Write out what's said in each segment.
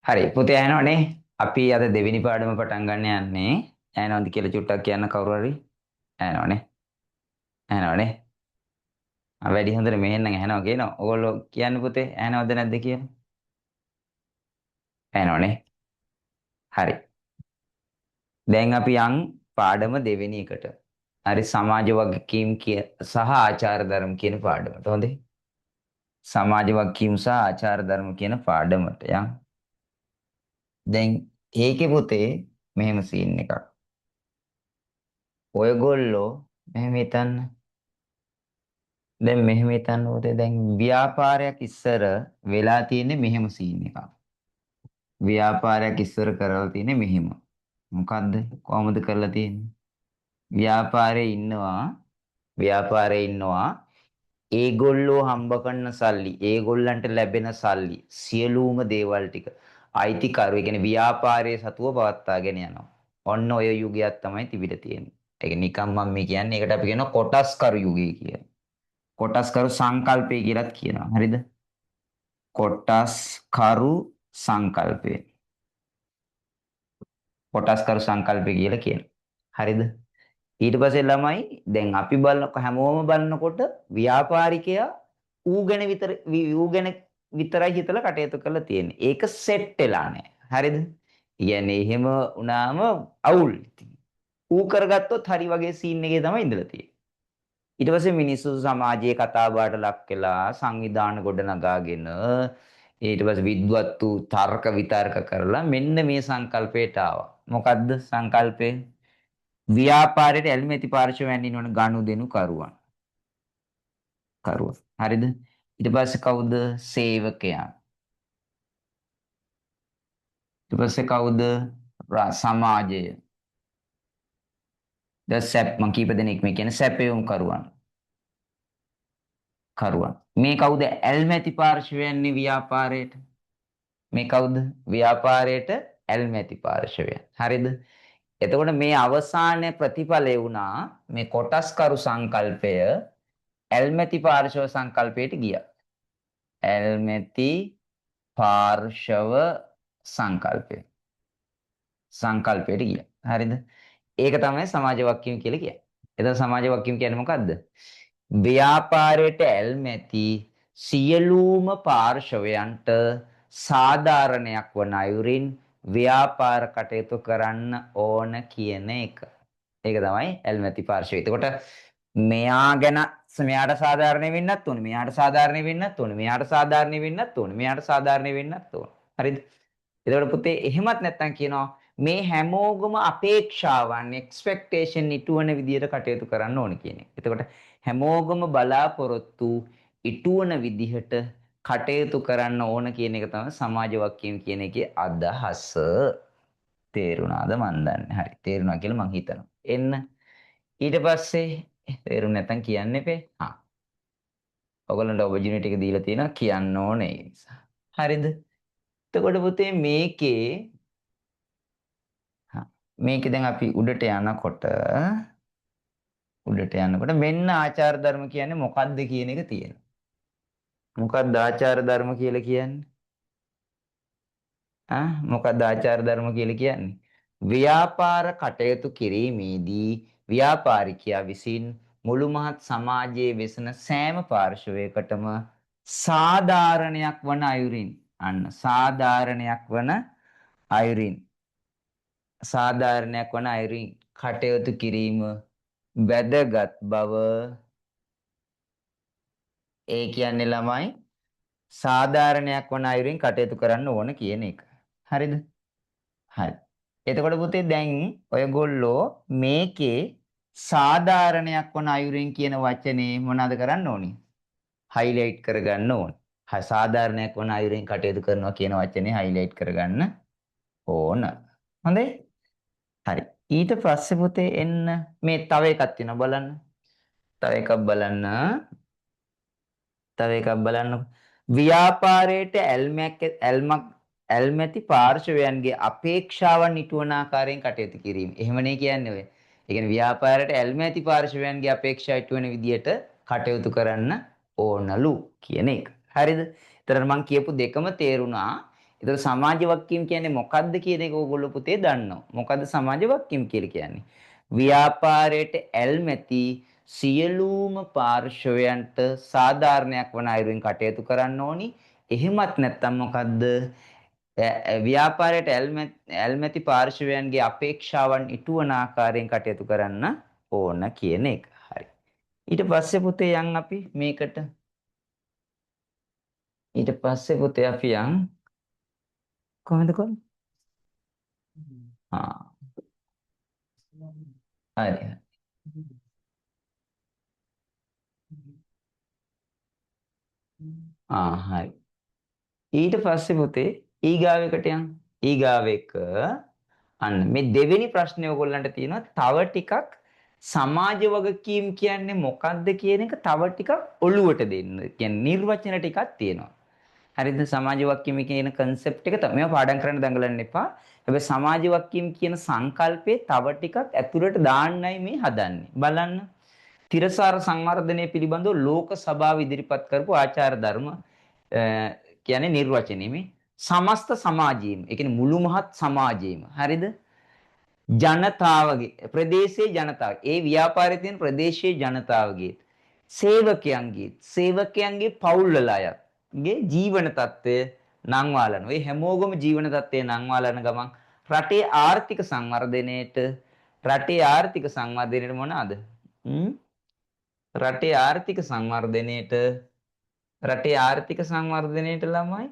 හරි පුතේ ඇහෙනවනේ. අපි අද දෙවෙනි පාඩම පටන් ගන්න යන්නේ. ඇහෙනවද කියලා චුට්ටක් කියන්න කවුරු හරි? ඇහෙනවනේ. ඇහෙනවනේ. වැඩි හොඳට මෙහෙන්න ඇහෙනවා කියනවා. ඕගොල්ලෝ කියන්න පුතේ ඇහෙනවද නැද්ද කියලා? ඇහෙනවනේ. හරි. දැන් අපි යන් පාඩම දෙවෙනි එකට. හරි සමාජ වගකීම් සහ ආචාර ධර්ම කියන පාඩමට. හොඳේ. සමාජ වගකීම් සහ ආචාර ධර්ම කියන පාඩමට යන්. දැන් ඒකේ පුතේ මෙහෙම සීන් එකක්. ඔයගොල්ලෝ මෙහෙම හිතන්න. දැන් මෙහෙම හිතන්න ඕතේ දැන් ව්‍යාපාරයක් ඉස්සර වෙලා තියෙන්නේ මෙහෙම සීන් එකක්. ව්‍යාපාරයක් ඉස්සර කරලා තියෙන්නේ මෙහෙම. මොකද්ද? කොහොමද කරලා තියෙන්නේ? ව්‍යාපාරේ ඉන්නවා. ව්‍යාපාරේ ඉන්නවා. ඒගොල්ලෝ හම්බ කරන සල්ලි, ඒගොල්ලන්ට ලැබෙන සල්ලි, සියලුම දේවල් ටික අයිතිකරු, ඒ කියන්නේ ව්‍යාපාරයේ සතුව පවත්වාගෙන යනවා. ඔන්න ඔය යුගයක් තමයි තිබිලා තියෙන්නේ. ඒක නිකම් මම මේ කියන්නේ ඒකට අපි කියනවා කොටස්කරු යුගය කියලා. කොටස්කරු සංකල්පය කියලාත් කියනවා. හරිද? කොටස්කරු සංකල්පය. කොටස්කරු සංකල්පය කියලා කියනවා. හරිද? ඊට පස්සේ ළමයි දැන් අපි බලන හැමෝම බලනකොට ව්‍යාපාරිකයා ඌ ගැන විතරයි හිතලා කටයුතු කරලා තියෙන්නේ. ඒක සෙට් වෙලා නැහැ. හරිද? කියන්නේ එහෙම වුණාම අවුල්. ඌ කරගත්තොත් හරි වගේ සීන් එකේ තමයි ඉඳලා තියෙන්නේ. ඊට පස්සේ මිනිස්සු සමාජයේ කතා බහට ලක් වෙලා සංවිධාන ගොඩ නගාගෙන ඊට පස්සේ විද්වත් වූ තර්ක විතර්ක කරලා මෙන්න මේ සංකල්පයට ආවා. මොකද්ද සංකල්පය? ව්‍යාපාරයට ඇල්මැති පාර්ශවයන් ඉන්නවන ගනුදෙනු කරුවන්. හරිද? ඊට පස්සේ කවුද? සේවකයන්. ඊට පස්සේ කවුද? සමාජය. මං කීප දෙනෙක් මේ කියන්නේ සැපයුම් කරුවන්. මේ කවුද? ඇල්මැති පාර්ශවයන්නේ ව්‍යාපාරයට. මේ කවුද? ව්‍යාපාරයට ඇල්මැති පාර්ශවයන්. හරිද? එතකොට මේ අවසාන ප්‍රතිඵලය වුණා මේ කොටස්කරු සංකල්පය ඇල්මැති පාර්ශව සංකල්පයට ගියා. ඇල්මැති පාර්ශව සංකල්පයට ගියා. හරිද? ඒක තමයි සමාජ වගකීම් කියලා කියන්නේ. එතන සමාජ වගකීම් කියන්නේ මොකද්ද? ව්‍යාපාරයට ඇල්මැති සියලුම පාර්ශවයන්ට සාධාරණයක් වන අයුරින් ව්‍යාපාර කටයුතු කරන්න ඕන කියන එක. ඒක තමයි ඇල්මැති පාර්ශවය. එතකොට මෙයා ගැන මෙයාට සාධාරණ වෙන්නත් ඕනේ. මෙයාට සාධාරණ වෙන්නත් ඕනේ. මෙයාට සාධාරණ වෙන්නත් ඕනේ. මෙයාට සාධාරණ වෙන්නත් ඕනේ. හරිද? එතකොට පුතේ එහෙමත් නැත්තම් කියනවා මේ හැමෝගම අපේක්ෂාවන් එක්ස්පෙක්ටේෂන් ඉටුවන විදිහට කටයුතු කරන්න ඕනේ කියන එක. එතකොට හැමෝගම බලාපොරොත්තු ඉටුවන විදිහට කටයුතු කරන්න ඕන කියන එක තමයි සමාජ වගකීම් කියන එකේ අදහස. තේරුණාද මන් දන්නේ. හරි. තේරුණා කියලා මං හිතනවා. එන්න ඊට පස්සේ තේරුම් නැත්තම් කියන්න එපේ. ඔයගොල්ලන්ට ඔපචුනිටි එක දීලා තියෙනවා කියන්න ඕනේ ඒ නිසා. හරිද? එතකොට පුතේ මේකේ දැන් අපි උඩට යනකොට මෙන්න ආචාර ධර්ම කියන්නේ මොකද්ද කියන එක තියෙනවා. මොකක්ද ආචාර ධර්ම කියලා කියන්නේ? මොකක්ද ආචාර ධර්ම කියලා කියන්නේ? ව්‍යාපාර කටයුතු කිරීමේදී ව්‍යාපාරිකයා විසින් මුළු මහත් සමාජයේ වෙසෙන සෑම පාර්ශවයකටම සාධාරණයක් වන අයුරින් කටයුතු කිරීම වැදගත් බව. ඒ කියන්නේ ළමයි සාධාරණයක් වන අයුරින් කටයුතු කරන්න ඕන කියන එක. හරිද? හරි. එතකොට පුතේ දැන් ඔයගොල්ලෝ මේකේ සාධාරණයක් වන අයුරින් කියන වචනේ මොනවද කරන්න ඕනි? හයිලයිට් කරගන්න ඕන. සාධාරණයක් වන අයුරින් කටයුතු කරනවා කියන වචනේ හයිලයිට් කරගන්න ඕන. හොඳයි? හරි. ඊට පස්සේ පුතේ එන්න මේ තව එකක් තියෙනවා බලන්න. තව එකක් බලන්න. ව්‍යාපාරයට ඇල්මැති පාර්ශවයන්ගේ අපේක්ෂාවන් ඉටුවන ආකාරයෙන් කටයුතු කිරීම. එහෙමනේ කියන්නේ ඔය. ඒ කියන්නේ ව්‍යාපාරයට ඇල්මැති පාර්ශවයන්ගේ අපේක්ෂා ඉටුවන විදියට කටයුතු කරන්න ඕනලු කියන එක. හරිද? එතන මම කියපු දෙකම තේරුණා. ඒතර සමාජ වක්කීම් කියන්නේ මොකද්ද කියන එක ඕගොල්ලෝ පුතේ දන්නවා. මොකද්ද සමාජ වක්කීම් කියලා කියන්නේ? ව්‍යාපාරයට ඇල්මැති සියලුම පාර්ශවයන්ට සාධාරණයක් වන අයුරින් කටයුතු කරන්න ඕනි. එහෙමත් නැත්නම් මොකද්ද? ව්‍යාපාරයට ඇල්මැති පාර්ශවයන්ගේ අපේක්ෂාවන් ඉටුවන ආකාරයෙන් කටයුතු කරන්න ඕන කියන එක. හරි. ඊට පස්සේ පුතේ යන් අපි මේකට ඊට පස්සේ පුතේ අපි යන් කොහොමද කොහොමද? ආ හරි. හරි. ඊට පස්සේ පුතේ ඊගාවෙකට යන්. ඊගාව එක අන්න මේ දෙවෙනි ප්‍රශ්නේ ඔයගොල්ලන්ට තියෙනවා තව ටිකක් සමාජ වගකීම් කියන්නේ මොකක්ද කියන එක තව ටිකක් ඔළුවට දෙන්න. කියන්නේ නිර්වචන ටිකක් තියෙනවා. හරිද? සමාජ වගකීම කියන concept එක තමයි පාඩම් කරන්න දඟලන්න එපා. හැබැයි සමාජ වගකීම් කියන සංකල්පේ තව ටිකක් ඇතුළට දාන්නයි මේ හදන්නේ. බලන්න. තිරසාර සංවර්ධනය පිළිබඳව ලෝක සභාව ඉදිරිපත් කරපු ආචාර ධර්ම කියන්නේ නිර්වචනය මේ සමස්ත සමාජයේම ඒ කියන්නේ මුළු මහත් සමාජයේම හරිද ජනතාවගේ ප්‍රදේශයේ ජනතාව ඒ ව්‍යාපාරයේ තියෙන ප්‍රදේශයේ ජනතාවගේ සේවකයන්ගේ පවුල් වල අයගේ ජීවන තත්ත්වය නංවාලන ඔය හැමෝගම ජීවන තත්ත්වය නංවාලන ගමන් රටේ ආර්ථික සංවර්ධනයට මොනවාද රටේ ආර්ථික සංවර්ධනයට ළමයි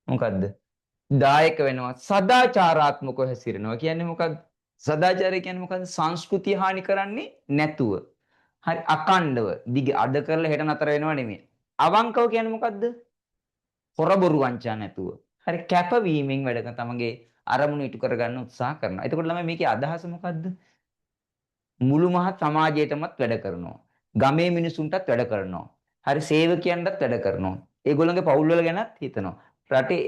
මොකද්ද දායක වෙනවා සදාචාරාත්මකව හැසිරෙනවා කියන්නේ මොකක්ද සදාචාරය කියන්නේ මොකද්ද සංස්කෘතිය හානි කරන්නේ නැතුව හරි අකණ්ඩව දිග අඩ කරලා හෙට නතර වෙනව නෙමෙයි අවංකව කියන්නේ මොකද්ද හොර බොරු වංචා නැතුව හරි කැපවීමෙන් වැඩ කරන තමගේ අරමුණු ඉටු කරගන්න උත්සාහ කරනවා එතකොට ළමයි මේකේ අදහස මොකද්ද මුළු මහත් සමාජයටමත් වැඩ කරනවා. ගමේ මිනිසුන්ටත් වැඩ කරනවා. හරි සේවකයන්ටත් වැඩ කරනවා. ඒගොල්ලන්ගේ පවුල් වල ගැනත් හිතනවා. රටේ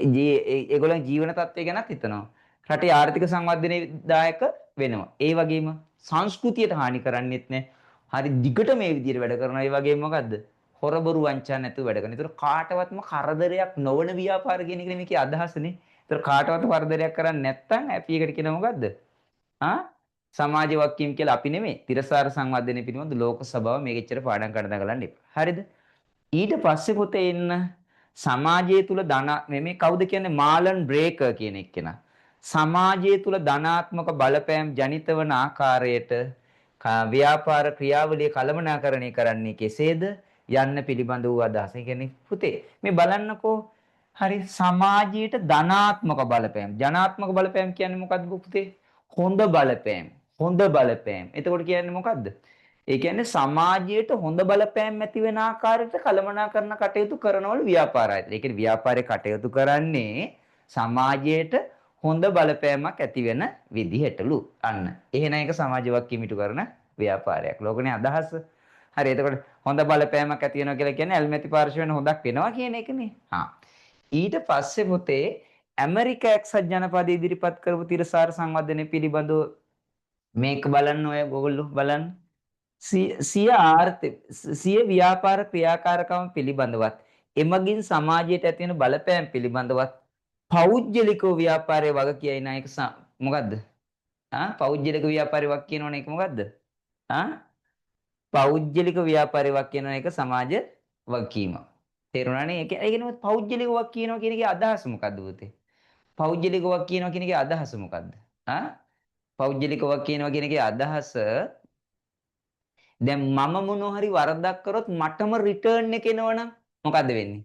ඒගොල්ලන්ගේ ජීවන තත්ත්වය ගැනත් හිතනවා. රටේ ආර්ථික සංවර්ධනයේ දායක වෙනවා. ඒ වගේම සංස්කෘතියට හානි කරන්නේත් නැහැ. හරි දිගට මේ විදිහට වැඩ කරනවා. ඒ වගේම මොකද්ද? හොරබොරු වංචා නැතුව වැඩ කරනවා. ඒතර කාටවත්ම කරදරයක් නොවන ව්‍යාපාර කියන එක මේකේ අදහසනේ. ඒතර කාටවත් කරදරයක් කරන්නේ නැත්නම් අපි එකට කියන මොකද්ද? සමාජ වක්කීම් කියලා අපි නෙමෙයි තිරසාර සංවර්ධනය පිළිබඳ ලෝක සභාව මේක එච්චර පාඩම් කරන්න දඟලන්න එපා. හරිද? ඊට පස්සේ පොතේ එන්න සමාජය තුල මේ කවුද කියන්නේ මාලන් බ්‍රේකර් කියන එක්කෙනා. සමාජය තුල ධනාත්මක බලපෑම් ජනිත වන ආකාරයට ව්‍යාපාර ක්‍රියාවලිය කළමනාකරණය කරන්නේ කෙසේද යන්න පිළිබඳ වූ අදහස. ඒ කියන්නේ පුතේ මේ බලන්නකෝ හරි සමාජයට ධනාත්මක බලපෑම් ජනාත්මක බලපෑම් කියන්නේ මොකද්ද පුතේ? හොඳ බලපෑම්. එතකොට කියන්නේ මොකද්ද? ඒ කියන්නේ සමාජයට හොඳ බලපෑම් ඇති වෙන ආකාරයට කළමනාකරණ කටයුතු කරනවලු ව්‍යාපාරය. ඒ කියන්නේ ව්‍යාපාරේ කටයුතු කරන්නේ සමාජයට හොඳ බලපෑමක් ඇති වෙන විදිහටලු. අන්න. එහෙනම් ඒක සමාජ වක්කීමිටු කරන ව්‍යාපාරයක්. ලෝකනේ අදහස. හරි. එතකොට හොඳ බලපෑමක් ඇති වෙනවා කියලා කියන්නේ ඇල්මැති පාර්ශවයෙන් හොඳක් වෙනවා කියන එකනේ. ඊට පස්සේ පොතේ ඇමරිකා එක්සත් ජනපදයේ ඉදිරිපත් කරපු තිරසාර සංවර්ධනය පිළිබඳව මේක බලන්න ඔය ඔයගොල්ලෝ බලන්න. සිය ව්‍යාපාර ක්‍රියාකාරකම් පිළිබඳවත් එමගින් සමාජයට ඇති වෙන බලපෑම් පිළිබඳවත් පෞද්ගලිකව ව්‍යාපාරයේ වග කියයි නා එක මොකද්ද? පෞද්ගලික ව්‍යාපාරයේ වග කියනවනේ ඒක මොකද්ද? පෞද්ගලික ව්‍යාපාරයේ වග කියනවනේ ඒක සමාජ වගකීම. තේරුණානේ? ඒ කියන්නේ පෞද්ගලික වග කියනවා කියන එකේ අදහස මොකද්ද පුතේ? පෞද්ගලික වග කියනවා කියන එකේ අදහස මොකද්ද? පෞද්ගලික වග කියනවා කියන එකේ අදහස දැන් මම මොනවා හරි වරදක් කරොත් මටම රිටර්න් එක එනවනම් මොකද්ද වෙන්නේ?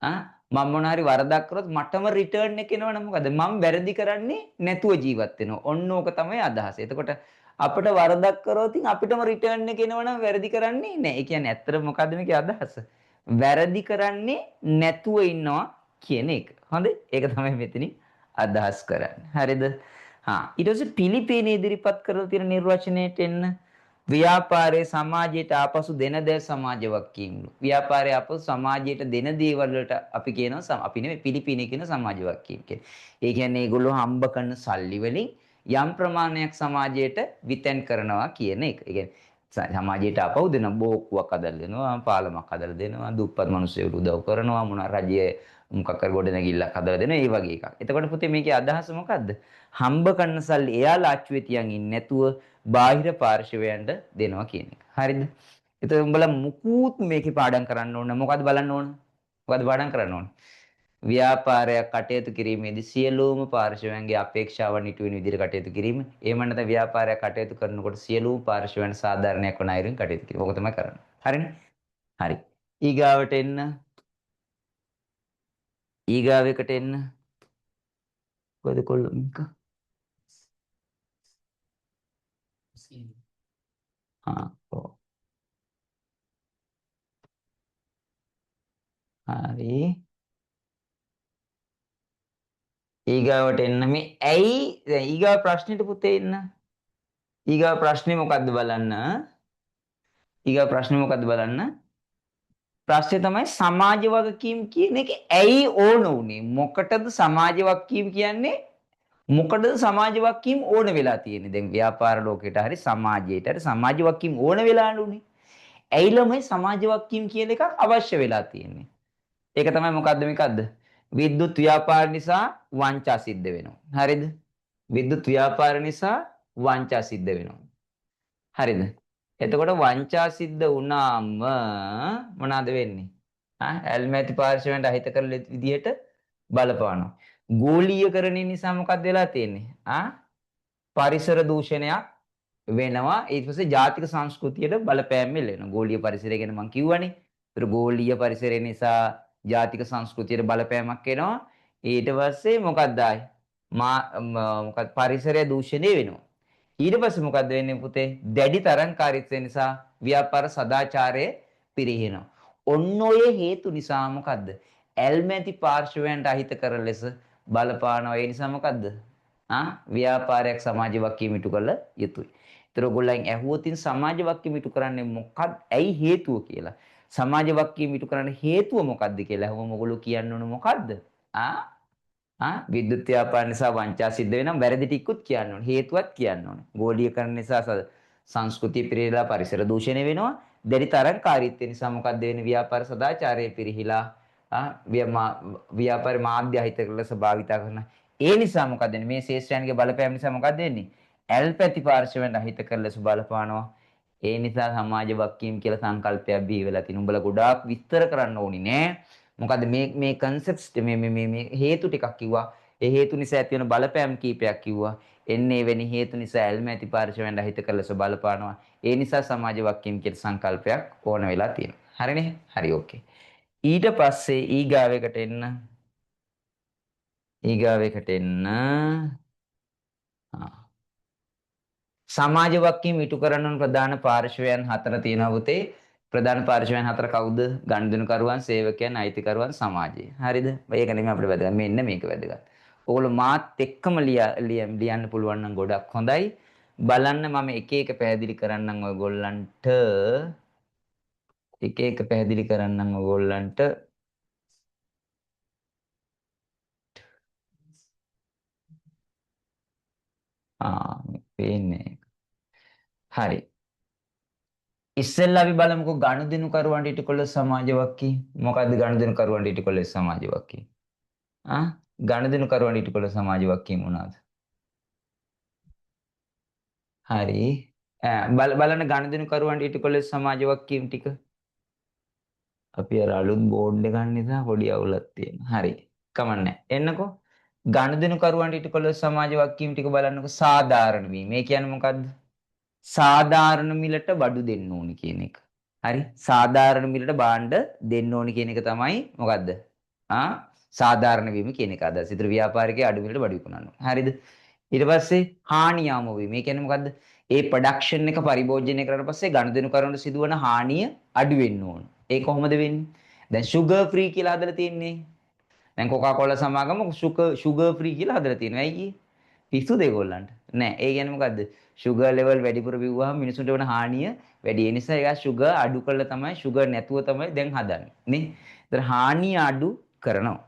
මම මොනවා හරි වරදක් කරොත් මටම රිටර්න් එක එනවනම් මොකද? මම වැරදි කරන්නේ නැතුව ජීවත් වෙනවා. ඔන්න ඕක තමයි අදහස. එතකොට අපිට වරදක් කරොත් අපිටම රිටර්න් එක එනවනම් වැරදි කරන්නේ නැහැ. ඒ කියන්නේ ඇත්තට මොකද්ද මේකේ අදහස? වැරදි කරන්නේ නැතුව ඉන්නවා කියන එක. හොඳයි? ඒක තමයි මෙතනින් අදහස් කරන්නේ. හරිද? ඊට පස්සේ පිලිපීනේ ඉදිරිපත් කරලා තියෙන නිර්වචනයට එන්න ව්‍යාපාරයේ සමාජයට ආපසු දෙන දේ සමාජ වක්කීම්ලු. ව්‍යාපාරයේ ආපසු සමාජයට දෙන දේවල් වලට අපි කියනවා අපි නෙමෙයි පිලිපීනේ කියන සමාජ වක්කීම් කියන්නේ. ඒ කියන්නේ ඒගොල්ලෝ හම්බ කරන සල්ලි වලින් යම් ප්‍රමාණයක් සමාජයට විතැන් කරනවා කියන එක. ඒ කියන්නේ සමාජයට අපව් දෙන බෝක්කුවක් හදලා දෙනවා, පාලමක් හදලා දෙනවා, දුප්පත් මිනිස්සුන්ට උදව් කරනවා, මොනවා රජයේ මොකක් කර ගොඩනැගිල්ලක් හදලා දෙනවා, ඒ වගේ එකක්. එතකොට පුතේ මේකේ අදහස මොකද්ද? හම්බ කරන සල්ලි එයාලා අච්චුවේ තියන් ඉන්නේ නැතුව බාහිර පාර්ශවයන්ට දෙනවා කියන එක. හරිද? එතකොට උඹලා මුකුත් මේකේ පාඩම් කරන්න ඕන. මොකද්ද බලන්න ඕන? මොකද්ද පාඩම් කරන්න ඕන? ව්‍යාපාරයක් කටයුතු කිරීමේදී සියලුම පාර්ශවයන්ගේ අපේක්ෂාවන් ඉටු වෙන විදිහට කටයුතු කිරීම. එහෙම නැත්නම් ව්‍යාපාරයක් කටයුතු කරනකොට සියලුම පාර්ශවයන් සාධාරණයක් වන අයුරින් කටයුතු කිරීම. ඕක තමයි කරන්නේ. හරිනේ? හරි. ඊගාවට එන්න. ඊගාවෙකට එන්න. කොහෙද කොල්ලමික? හා ඔව්. හරි. ඊගාවට එන්න මේ ඇයි දැන් ඊගාව ප්‍රශ්නෙට පුතේ එන්න. ඊගාව ප්‍රශ්නේ මොකද්ද බලන්න. ඊගාව ප්‍රශ්නේ මොකද්ද බලන්න. ප්‍රශ්නේ තමයි සමාජ වගකීම් කියන එක ඇයි ඕන උනේ? මොකටද සමාජ වගකීම් කියන්නේ? මොකටද සමාජ වගකීම් ඕන වෙලා තියෙන්නේ? දැන් ව්‍යාපාර ලෝකයට හරි සමාජයට හරි සමාජ වගකීම් ඕන වෙලා නුනේ. ඇයි ළමයි සමාජ වගකීම් කියන එකක් අවශ්‍ය වෙලා තියෙන්නේ? ඒක තමයි මොකද්ද? විද්‍යුත් ව්‍යාපාර නිසා වංචා සිද්ධ වෙනවා. හරිද? විද්‍යුත් ව්‍යාපාර නිසා වංචා සිද්ධ වෙනවා. හරිද? එතකොට වංචා සිද්ධ වුණාම මොනවාද වෙන්නේ? ඇල්මැති පාර්ශවයන්ට අහිත කරන විදිහට බලපානවා. ගෝලීයකරණය නිසා මොකක්ද වෙලා තියෙන්නේ? පරිසර දූෂණයක් වෙනවා. ඊට පස්සේ ජාතික සංස්කෘතියට බලපෑම් වෙනවා. ගෝලීය පරිසරය ගැන මම කිව්වනේ. ඒතර ගෝලීය පරිසරය නිසා ජාතික සංස්කෘතියට බලපෑමක් එනවා. ඊට පස්සේ මොකක්ද ආයි? මොකක්ද පරිසරය දූෂණය වෙනවා. ඊට පස්සේ මොකද්ද වෙන්නේ පුතේ? දැඩි තරංකාරීත්වය නිසා ව්‍යාපාර සදාචාරය පිරිහෙනවා. ඔන්න ඔය හේතු නිසා මොකද්ද? ඇල්මැති පාර්ශවයන්ට අහිත කරන ලෙස බලපානවා. ඒ නිසා මොකද්ද? ව්‍යාපාරයක් සමාජ වගකීම් ඉටු කළ යුතුයි. ඒතර ඔයගොල්ලන් ඇහුවොතින් සමාජ වගකීම් ඉටු කරන්නේ මොකක්ද? ඇයි හේතුව කියලා. සමාජ වගකීම් ඉටු කරන්න හේතුව මොකක්ද කියලා අහුවම ඔයගොල්ලෝ කියන්න ඕන මොකද්ද? විද්‍යුත් ව්‍යාපාර නිසා වංචා සිද්ධ වෙනවා. වැරදි ටිකුත් කියන්න ඕනේ. හේතුවත් කියන්න ඕනේ. ගෝලීකරණ නිසා සංස්කෘතිය පිරිහිලා පරිසර දූෂණය වෙනවා. දැඩි තරංකාරීත්වය නිසා මොකද්ද වෙන්නේ? ව්‍යාපාර සදාචාරය පිරිහිලා ව්‍යාපාර මාධ්‍ය අහිත කරලා භාවිතා කරන. ඒ නිසා මොකද වෙන්නේ? මේ ශේෂ්ත්‍රයන්ගේ බලපෑම නිසා මොකද වෙන්නේ? ඇල්පැති පාර්ශවයන් අහිත කරලා බලපානවා. ඒ නිසා සමාජ වගකීම් කියලා සංකල්පයක් බිහි වෙලා තිනු. උඹලා ගොඩාක් විස්තර කරන්න ඕනි නෑ. මොකද මේ කන්සෙප්ට්ස් මේ හේතු ටිකක් කිව්වා. ඒ හේතු නිසා ඇති වෙන බලපෑම් කීපයක් කිව්වා. එන්නේ වෙනි හේතු නිසා ඇල්මැති පාර්ශවයන් අහිත කරලා බලපානවා. ඒ නිසා සමාජ වගකීම් කියන සංකල්පයක් ඕන වෙලා තියෙනවා. හරිනේ? හරි ඕකේ. ඊට පස්සේ ඊගාවෙකට එන්න. සමාජ වගකීම් ඉටු කරන ප්‍රධාන පාර්ශවයන් හතර තියෙනවා පුතේ. ප්‍රධාන පාර්ශවයන් හතර කවුද? ගනුදෙනුකරුවන්, සේවකයන්, අයිතිකරුවන්, සමාජය. හරිද? මේක නෙමෙයි අපිට වැදගත්. මෙන්න මේක වැදගත්. ඕගොල්ලෝ මාත් එක්කම ලියන්න පුළුවන් නම් ගොඩක් හොඳයි. බලන්න මම එක එක පැහැදිලි කරන්නම් ඔයගොල්ලන්ට. එක එක පැහැදිලි කරන්නම් ඔයගොල්ලන්ට. පේන්නේ. හරි. ඉස්සෙල්ලා අපි බලමුකෝ ගනුදෙනුකරුවන්ට ඉටු කළ සමාජ වගකීම්. මොකද්ද ගනුදෙනුකරුවන්ට ඉටු කළ සමාජ වගකීම්? ගනුදෙනුකරුවන්ට ඉටු කළ සමාජ වගකීම් මොනවාද? හරි. බලන්න ගනුදෙනුකරුවන්ට ඉටු කළ සමාජ වගකීම් ටික. අපි අර අලුත් බෝඩ් එක ගන්න නිසා පොඩි අවුලක් තියෙනවා. හරි. කමන්නේ. එන්නකෝ. ගනුදෙනුකරුවන්ට ඉටු කළ සමාජ වගකීම් ටික බලන්නකෝ. සාධාරණ වීම. මේ කියන්නේ මොකද්ද? සාධාරණ මිලට බඩු දෙන්න ඕනි කියන එක. හරි. සාධාරණ මිලට භාණ්ඩ දෙන්න ඕනි කියන එක තමයි මොකද්ද? සාධාරණ වීම කියන එක අදහස. ඉතින් ව්‍යාපාරිකයේ අඩු මිලට බඩු විකුණනවා. හරිද? ඊට පස්සේ හානියාම වීම. මේ කියන්නේ මොකද්ද? ඒ ප්‍රොඩක්ෂන් එක පරිභෝජනය කරලා පස්සේ ගනුදෙනු කරන සිදුවන හානිය අඩු වෙන්න ඕන. ඒ කොහොමද වෙන්නේ? දැන් sugar free කියලා හදලා තියෙන්නේ. දැන් කොකාකෝලා සමාගම sugar free කියලා හදලා තියෙනවා. ඇයි කියේ? පිස්සුද ඒගොල්ලන්ට? නෑ. ඒ කියන්නේ මොකද්ද? sugar level වැඩිපුර බිව්වහම මිනිසුන්ට වෙන හානිය වැඩි. ඒ නිසා ඒක sugar අඩු කරලා තමයි sugar නැතුව තමයි දැන් හදන්නේ. නේ? ඒතර හානිය අඩු කරනවා.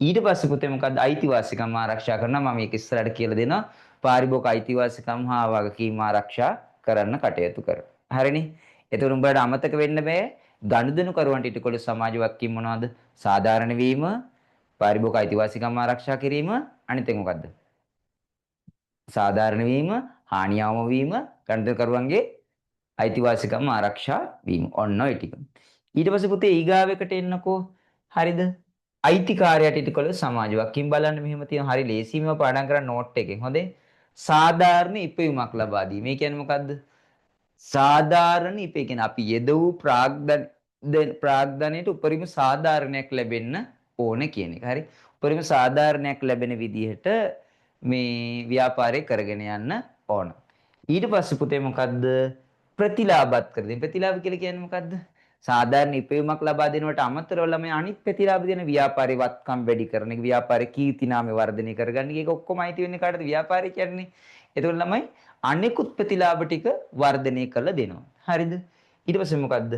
ඊට පස්සේ පුතේ මොකද්ද? අයිතිවාසිකම් ආරක්ෂා කරනවා. මම මේක ඉස්සරහට කියලා දෙනවා. පාරිභෝගික අයිතිවාසිකම් හා වගකීම් ආරක්ෂා කරන්න කටයුතු කරනවා. හරිනේ. එතකොට උඹට අමතක වෙන්න බෑ. ගනුදෙනු කරුවන්ට ඉටකොළු සමාජ වක්කීම් මොනවද? සාධාරණ වීම, පාරිභෝගික අයිතිවාසිකම් ආරක්ෂා කිරීම, අනිත් එක මොකද්ද? සාධාරණ වීම, හානියවම වීම, ගනුදෙනු කරුවන්ගේ අයිතිවාසිකම් ආරක්ෂා වීම. ඔන්න ඔය ටික. ඊට පස්සේ පුතේ ඊගාව එකට එන්නකෝ. හරිද? අයිතිකාරයට ඉටකොළු සමාජ වක්කීම් බලන්න මෙහෙම තියෙනවා. හරි ලේසියෙන්ම පාඩම් කරන්න නෝට් එකෙන්. හොඳේ. සාධාරණ ඉපයුමක් ලබා දීම. මේ කියන්නේ මොකද්ද? සාධාරණ ඉපේ කියන්නේ අපි යෙද වූ ප්‍රාග්ධනයට උපරිම සාධාරණයක් ලැබෙන්න ඕන කියන එක. හරි. උපරිම සාධාරණයක් ලැබෙන විදිහට මේ ව්‍යාපාරය කරගෙන යන්න ඕන. ඊට පස්සේ පුතේ මොකද්ද? ප්‍රතිලාභත් කර දෙන්න. ප්‍රතිලාභ කියලා කියන්නේ මොකද්ද? සාධාරණ ඉපයුමක් ලබා දෙනවට අමතරව ළමයි අනිත් ප්‍රතිලාභ දෙන ව්‍යාපාරේ වත්කම් වැඩි කරන එක, ව්‍යාපාරේ කීර්ති නාමය වර්ධනය කරගන්න එක ඔක්කොම අයිති වෙන්නේ කාටද? ව්යාපාරේ කියන්නේ. එතකොට ළමයි අනිකුත් ප්‍රතිලාභ ටික වර්ධනය කරලා දෙනවා. හරිද? ඊට පස්සේ මොකද්ද?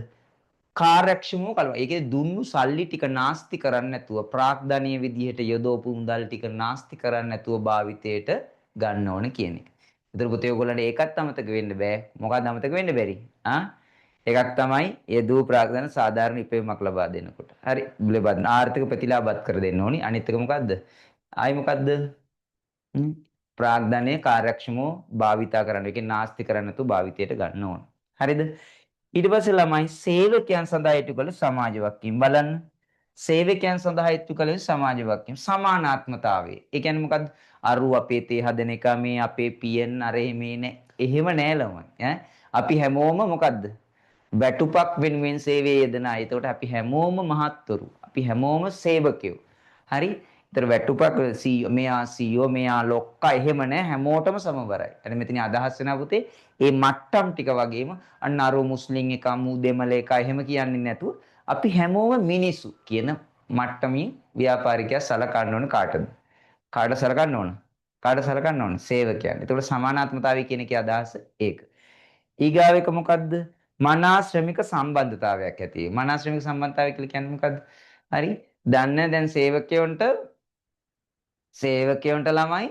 කාර්යක්ෂමව කලනවා. ඒකේ දුන්නු සල්ලි ටික නාස්ති කරන්නේ නැතුව ප්‍රාග්ධනීය විදිහට යොදවපු මුදල් ටික නාස්ති කරන්නේ නැතුව භාවිතයට ගන්න ඕන කියන එක. ඒතර පුතේ ඔයගොල්ලන්ට ඒකත් අමතක වෙන්න බෑ. මොකක්ද අමතක වෙන්න බැරි? එකක් තමයි යදූ ප්‍රාග්ධන සාධාරණ ඉපයුමක් ලබා දෙනකොට. හරි. ලබන ආර්ථික ප්‍රතිලාභත් කර දෙන්න ඕනි. අනිත් එක මොකද්ද? ආයි මොකද්ද? ප්‍රාග්ධනයේ කාර්යක්ෂමව භාවිතා කරන්න. ඒකේ නාස්ති කරන්න නැතුව භාවිතයට ගන්න ඕන. හරිද? ඊට පස්සේ ළමයි සේවකයන් සඳහා ඉටු කළ සමාජ වක්කීම් බලන්න. සේවකයන් සඳහා ඉටු කළ සමාජ වක්කීම් සමානාත්මතාවය. ඒ කියන්නේ මොකද්ද? අරු අපේ තේ හදන එක මේ අපේ පියන් අර එහෙමේ නෑ. එහෙම නෑ ළමයි. අපි හැමෝම මොකද්ද? වැටුපක් වෙනුවෙන් සේවයේ යෙදෙන අය. ඒකට අපි හැමෝම මහත්වරු. අපි හැමෝම සේවකයෝ. හරි? ඒතර වැටුපක් මෙයා CEO මෙයා ලොක්කා එහෙම නෑ හැමෝටම සමබරයි. අර මෙතන අදහස් වෙනවා පුතේ මේ මට්ටම් ටික වගේම අන්න අර මුස්ලිම් එක මු දෙමළ එක එහෙම කියන්නේ නැතුව අපි හැමෝම මිනිසු කියන මට්ටමින් ව්‍යාපාරිකයා සලකන්න ඕන කාටද? කාට සලකන්න ඕන? කාට සලකන්න ඕන? සේවකයන්. ඒතකොට සමානාත්මතාවය කියන එකේ අදහස ඒක. ඊගාව එක මොකද්ද? මනා ශ්‍රමික සම්බන්ධතාවයක් ඇති. මනා ශ්‍රමික සම්බන්ධතාවය කියලා කියන්නේ මොකද්ද? හරි. දන්න දැන් සේවකයන්ට ළමයි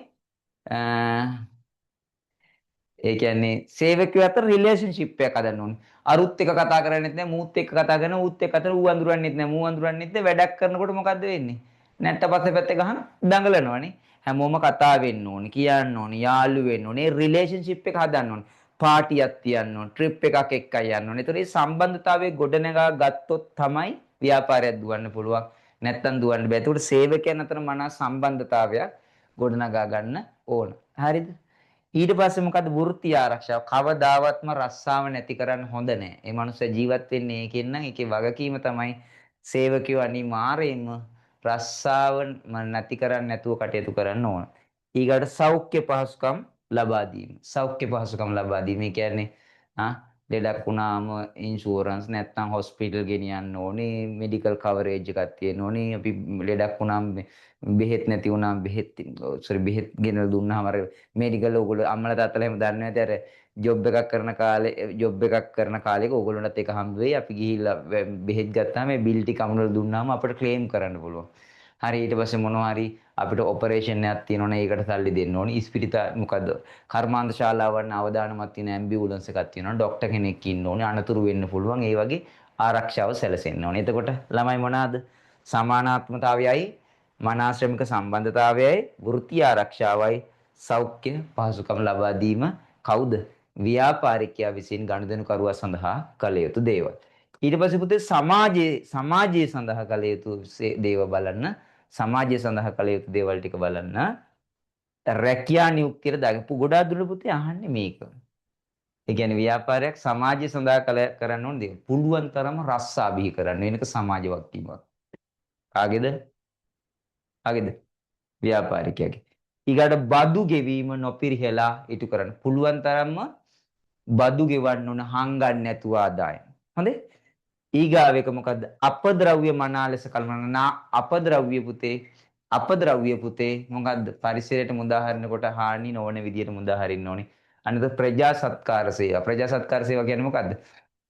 ඒ කියන්නේ සේවකයෝ අතර රිලේෂන්ෂිප් එකක් හදන්න ඕනේ. අරුත් එක කතා කරන්නේත් නැහැ, මූත් එක්ක කතා කරන ඌත් එක්ක අතර ඌ අඳුරන්නේත් නැහැ, මූ අඳුරන්නේත් නැහැ. වැඩක් කරනකොට මොකද්ද වෙන්නේ? නැට්ට පස්සේ පැත්තේ ගහන දඟලනවනේ. හැමෝම කතා වෙන්න ඕනේ, කියන්න ඕනේ, යාළු වෙන්න ඕනේ, රිලේෂන්ෂිප් එක හදන්න ඕනේ. පාටියක් තියන්න ඕනේ, ට්‍රිප් එකක් එක්කයි යන්න ඕනේ. ඒතර මේ සම්බන්ධතාවයේ ගොඩනගා ගත්තොත් තමයි ව්‍යාපාරයක් දුවන්න පුළුවන්. නැත්තම් දුවන්න බෑ. ඒකට සේවකයන් අතර මනා සම්බන්ධතාවයක් ගොඩනගා ගන්න ඕන. හරිද? ඊට පස්සේ මොකද වෘත්ති ආරක්ෂාව කවදාවත්ම රස්සාව නැති කරන්න හොඳ නැහැ. ඒ මනුස්සය ජීවත් වෙන්නේ ඒකෙන් නම් ඒකේ වගකීම තමයි සේවකයෝ අනිවාර්යයෙන්ම රස්සාව නැති කරන්න නැතුව කටයුතු කරන්න ඕන. ඊගාට සෞඛ්‍ය පහසුකම් ලබා දීම. සෞඛ්‍ය පහසුකම් ලබා දීම කියන්නේ ලෙඩක් වුණාම ඉන්ෂුරන්ස් නැත්නම් හොස්පිටල් ගෙනියන්න ඕනේ, මෙඩිකල් කවරේජ් එකක් තියෙන්න ඕනේ. අපි ලෙඩක් වුණාම බෙහෙත් නැති වුණාම බෙහෙත් ගෙනලා දුන්නාම අර මෙඩිකල් ඕගොල්ලෝ අම්මලා තාත්තලා එහෙම දන්නේ නැති අර ජොබ් එකක් කරන කාලෙක ඕගොල්ලන්ටත් ඒක හම්බ වෙයි. අපි ගිහිල්ලා බෙහෙත් ගත්තාම මේ බිල් ටික අමුණලා දුන්නාම අපිට ක්ලේම් කරන්න පුළුවන්. හරි ඊට පස්සේ මොනවා හරි අපිට ඔපරේෂන් එකක් තියෙනවනේ ඒකට සල්ලි දෙන්න ඕනේ. ඉස්පිරිතා මොකද්ද? කර්මාන්ත ශාලාවන් අවදානමක් තියෙන ඇම්බියුලන්ස් එකක් තියෙනවා. ડોක්ටර් කෙනෙක් ඉන්න ඕනේ. අනතුරු වෙන්න පුළුවන්. ඒ වගේ ආරක්ෂාව සැලසෙන්න ඕනේ. එතකොට ළමයි මොනවාද? සමානාත්මතාවයයි, මනාශ්‍රමික සම්බන්ධතාවයයි, වෘත්ති ආරක්ෂාවයි, සෞඛ්‍ය පහසුකම් ලබා දීම කවුද? ව්‍යාපාරිකයා විසින් ගනුදෙනු කරුවා සඳහා කළ යුතු දේවල්. ඊට පස්සේ පුතේ සමාජයේ සඳහා කළ යුතු දේව බලන්න. සමාජය සඳහා කළ යුතු දේවල් ටික බලන්න. රැකියා නියුක්තියට දාගපු ගොඩාක් දුර පුතේ අහන්නේ මේක. ඒ කියන්නේ ව්‍යාපාරයක් සමාජය සඳහා කරන්න ඕන දේ. පුළුවන් තරම රස්සා බිහි කරන්න. වෙනක සමාජ වක්කීමක්. කාගේද? කාගේද? ව්‍යාපාරිකයාගේ. ඊගාට බදු ගෙවීම නොපිරිහෙලා ඉටු කරන්න. පුළුවන් තරම්ම බදු ගෙවන්න ඕන හංගන්න නැතුව ආදායම. හොඳේ? ඊගාව එක මොකද්ද? අපද්‍රව්‍ය මනා ලෙස කල්පනා අපද්‍රව්‍ය පුතේ මොකද්ද? පරිසරයට මුදා හරිනකොට හානි නොවන විදියට මුදා හරින්න ඕනේ. අනිත් ප්‍රජා සත්කාර සේවා. ප්‍රජා සත්කාර සේවා කියන්නේ මොකද්ද?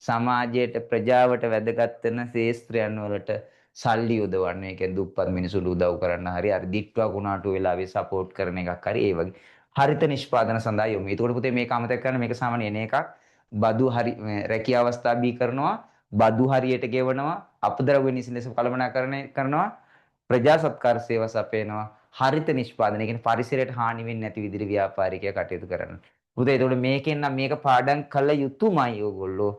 සමාජයට ප්‍රජාවට වැදගත් වෙන ශේස්ත්‍රයන් වලට සල්ලි යොදවන්න. ඒ කියන්නේ දුප්පත් මිනිසුන්ට උදව් කරන්න හරි අර දික්වා කුණාටු වෙලාවේ සපෝට් කරන එකක් හරි ඒ වගේ. හරිත නිෂ්පාදන සඳහා යොමු. ඒකට පුතේ මේක අමතක කරන්න මේක සාමාන්‍ය එන එකක්. බදු හරි රැකිය අවස්ථා බී කරනවා, බදු හරියට ගෙවනවා, අපද්‍රව්‍ය නිසි ලෙස කළමනාකරණය කරනවා, ප්‍රජා සත්කාර සේවා සපයනවා, හරිත නිෂ්පාදනය කියන්නේ පරිසරයට හානි වෙන්නේ නැති විදිහට ව්‍යාපාරිකයා කටයුතු කරනවා. පුතේ ඒතකොට මේකෙන් නම් මේක පාඩම් කළ යුතුමයි ඕගොල්ලෝ.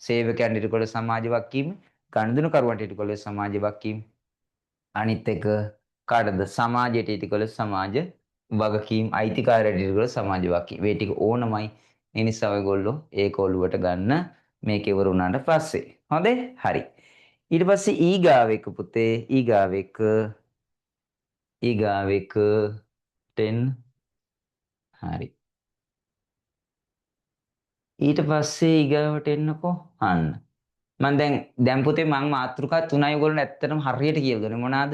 සේවකයන් ඉටුකොළ සමාජ වගකීම්, ගනුදෙනුකරුවන්ට ඉටුකොළ සමාජ වගකීම්, අනිත් එක කාටද සමාජයට ඉටුකොළ සමාජ වගකීම්, අයිතිකාරයට ඉටුකොළ සමාජ වගකීම්. මේ ටික ඕනමයි. ඒ නිසා ඔයගොල්ලෝ ඒක ඔලුවට ගන්න මේක ඉවර වුණාට පස්සේ. හොඳේ? හරි. ඊට පස්සේ ඊගාව එක පුතේ ඊගාව එක 10 හරි. ඊට පස්සේ ඊගාවට එන්නකෝ. අන්න. මම දැන් පුතේ මම මාතෘකා තුනයි ඔයගොල්ලෝ ඇත්තටම හරියට කියලා දුන්නේ මොනවාද?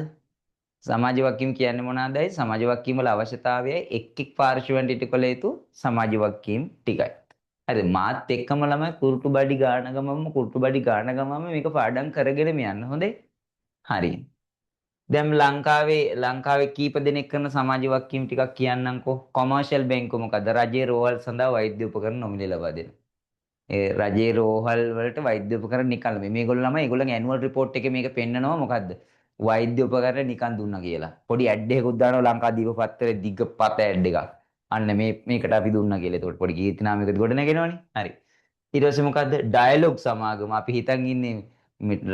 සමාජ වගකීම් කියන්නේ මොනවාදයි? සමාජ වගකීම් වල අවශ්‍යතාවයයි එක් එක් පාර්ශවයන්ට ඉටුකළ යුතු සමාජ වගකීම් ටිකයි. හරිද? මාත් එක්කම ළමයි කුරුටු බඩි ගාන ගමම මේක පාඩම් කරගෙන යන්න. හොඳේ? හරි. දැන් ලංකාවේ කීප දෙනෙක් කරන සමාජ වගකීම් ටිකක් කියන්නම්කෝ. කොමර්ෂල් බැංකුව මොකද? රජයේ රෝහල් සඳහා වෛද්‍ය උපකරණ නොමිලේ ලබා දෙනවා. ඒ රජයේ රෝහල් වලට වෛද්‍ය උපකරණ නිකන් මේගොල්ලෝ ළමයි ඒගොල්ලන්ගේ ඇනුවල් රිපෝට් එකේ මේක පෙන්නනවා මොකද්ද? වෛද්‍ය උපකරණ නිකන් දුන්නා කියලා. පොඩි ඇඩ් එකකුත් දානවා ලංකාදීප පත්තරේ දිග පත ඇඩ් එකක්. අන්න මේකට අපි දුන්නා කියලා. ඒකට පොඩි කීර්ති නාමයකට ගොඩ නැගෙනවනේ. හරි. ඊට පස්සේ මොකද්ද? ඩයලොග් සමාගම. අපි හිතන් ඉන්නේ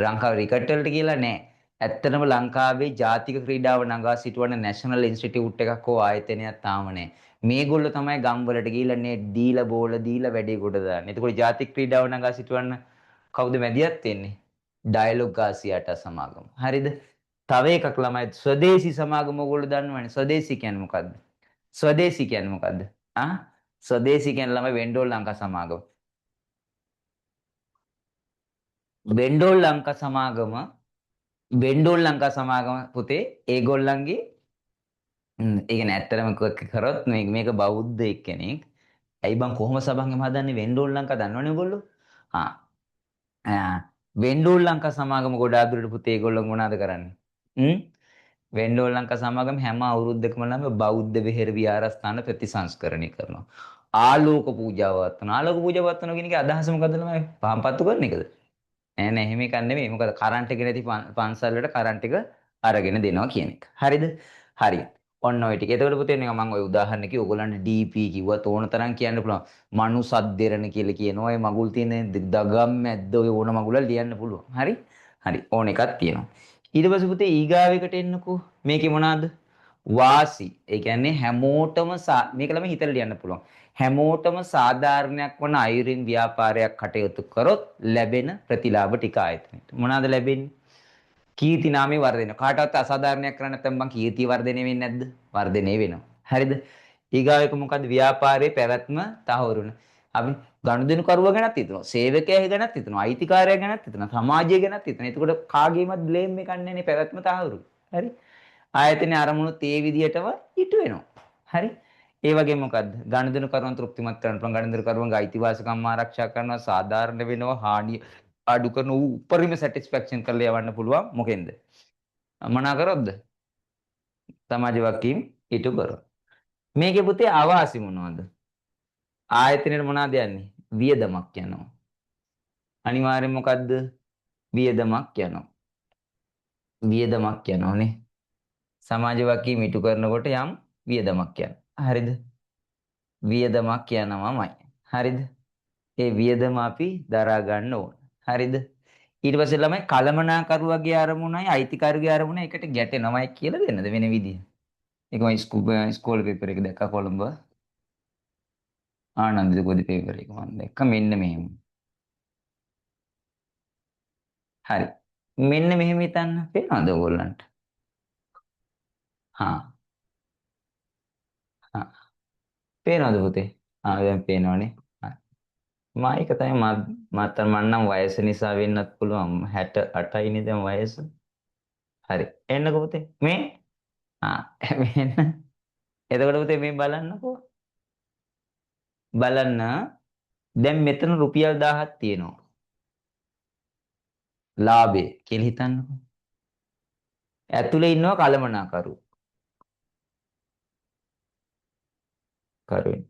ලංකාවේ ක්‍රිකට් වලට කියලා නෑ. ඇත්තටම ලංකාවේ ජාතික ක්‍රීඩාව නගා සිටවන නැෂනල් ඉන්ස්ටිටියුට් එකක් හෝ ආයතනයක් තාම නෑ. මේගොල්ලෝ තමයි ගම්වලට ගිහිල්ලා නේ දීලා බෝල දීලා වැඩේ කොට දාන්නේ. එතකොට ජාතික ක්‍රීඩාව නගා සිටවන්න කවුද මැදිහත් වෙන්නේ? ඩයලොග් ආසියාට සමාගම. හරිද? තව එකක් ළමයි ස්වදේශී සමාගම ඔයගොල්ලෝ දන්නවනේ. ස්වදේශී කියන්නේ මොකද්ද? ස්වදේශී කියන්නේ මොකද්ද? ආ? ස්වදේශී කියන්නේ ළමයි වෙන්ඩෝල් ලංකා සමාගම. වෙන්ඩෝල් ලංකා සමාගම වෙන්ඩෝල් ලංකා සමාගම පුතේ ඒගොල්ලන්ගේ ඒ කියන්නේ ඇත්තටම කරොත් මේක බෞද්ධ එක්කෙනෙක්. ඇයි බං කොහොම සබංගෙම හදන්නේ වෙන්ඩෝල් ලංකා දන්නවනේ ඔයගොල්ලෝ? ආ වෙන්ඩෝල් ලංකා සමාගම ගොඩාක් දුරට පුතේ ඒගොල්ලෝ මොනවද කරන්නේ? හ්ම් වෙන්ඩෝල් ලංකා සමාගම හැම අවුරුද්දකම ළම බෞද්ධ විහෙර විහාරස්ථාන ප්‍රතිසංස්කරණය කරනවා. ආලෝක පූජාවක් කරනවා. ආලෝක පූජාවක් කරනවා කියන එකේ අදහස මොකද්ද ළමයි? පහන් පත්තු කරන එකද? නෑ නෑ එහෙම එකක් නෙමෙයි. මොකද කරන්ට් එක නැති පන්සල් වලට කරන්ට් එක අරගෙන දෙනවා කියන එක. හරිද? හරි. ඔන්න ඔය ටික. එතකොට පුතේ මම ඔය උදාහරණ කිව්ව ඔයගොල්ලන්ට DP කිව්වත් ඕන තරම් කියන්න පුළුවන්. මනුසද්දෙරණ කියලා කියනවා. ඔය මගුල් තියෙන දගම් මැද්ද ඔය ඕන මගුල ලියන්න පුළුවන්. හරි? හරි. ඕන එකක් තියෙනවා. ඊට පස්සේ පුතේ ඊගාවෙකට එන්නකෝ. මේකේ මොනවාද? වාසි. ඒ කියන්නේ හැමෝටම මේක ළමයි හිතලා ලියන්න පුළුවන්. හැමෝටම සාධාරණයක් වන අයුරින් ව්‍යාපාරයක් කටයුතු කරොත් ලැබෙන ප්‍රතිලාභ ටික ආයතනෙට. මොනවාද ලැබෙන්නේ? කීර්ති නාමයේ වර්ධනය. කාටවත් අසාධාරණයක් කරන්න නැත්නම් මං කීර්තිය වර්ධනය වෙන්නේ නැද්ද? වර්ධනය වෙනවා. හරිද? ඊගාව එක මොකද්ද? ව්‍යාපාරයේ පැවැත්ම තහවුරු වෙන. අපි ගනුදෙනු කරුවා ගැනත් හිතනවා. සේවකයා ගැනත් හිතනවා. අයිතිකාරයා ගැනත් හිතනවා. සමාජය ගැනත් හිතනවා. එතකොට කාගේවත් බ්ලේම් එකක් නැන්නේ පැවැත්ම තහවුරු. හරි? ආයතනයේ අරමුණුත් ඒ විදිහටම ඉටු වෙනවා. හරි? ඒ වගේ මොකද්ද? ගනුදෙනු කරුවන් තෘප්තිමත් කරන්න පුළුවන්. ගනුදෙනු කරුවන්ගේ අයිතිවාසිකම් ආරක්ෂා කරනවා, සාධාරණ වෙනවා, හානිය අඩු කරන උපරිම සැටිස්ෆැක්ෂන් කරලා යවන්න පුළුවන්. මොකෙන්ද? මොනා කරොත්ද? සමාජ වගකීම් ඉටු කරොත්. මේකේ පුතේ අවාසි මොනවද? ආයතනෙට මොනවද යන්නේ? වියදමක් යනවා. අනිවාර්යෙන් මොකද්ද? වියදමක් යනවා. වියදමක් යනෝනේ. සමාජ වගකීම් ඉටු කරනකොට යම් වියදමක් යනවා. හරිද? වියදමක් යනවාමයි. හරිද? ඒ වියදම අපි දරා ගන්න ඕන. හරිද? ඊට පස්සේ ළමයි කලමනාකරුවගේ අරමුණයි අයිතිකාරගේ අරමුණ එකට ගැටෙනවයි කියලා දෙන්නද වෙන විදිය. ඒක මම ස්කෝල් පේපර් එක දැක්කා කොළඹ ආනන්ද පොඩි පේපර් එක මම දැක්කා මෙන්න මෙහෙම. හරි. මෙන්න මෙහෙම හිතන්න පේනවද ඔයගොල්ලන්ට? හා හා පේනවද පුතේ? දැන් පේනවනේ. මම ඒක තමයි මම නම් වයස නිසා වෙන්නත් පුළුවන් 68යිනේ දැන් වයස. හරි. එන්නකෝ පුතේ. මේ මෙන්න. එතකොට පුතේ මේ බලන්නකෝ. බලන්න දැන් මෙතන රුපියල් 1000ක් තියෙනවා. ලාභය කියලා හිතන්නකෝ. ඇතුලේ ඉන්නවා කළමනාකරු. කරුවෙන්.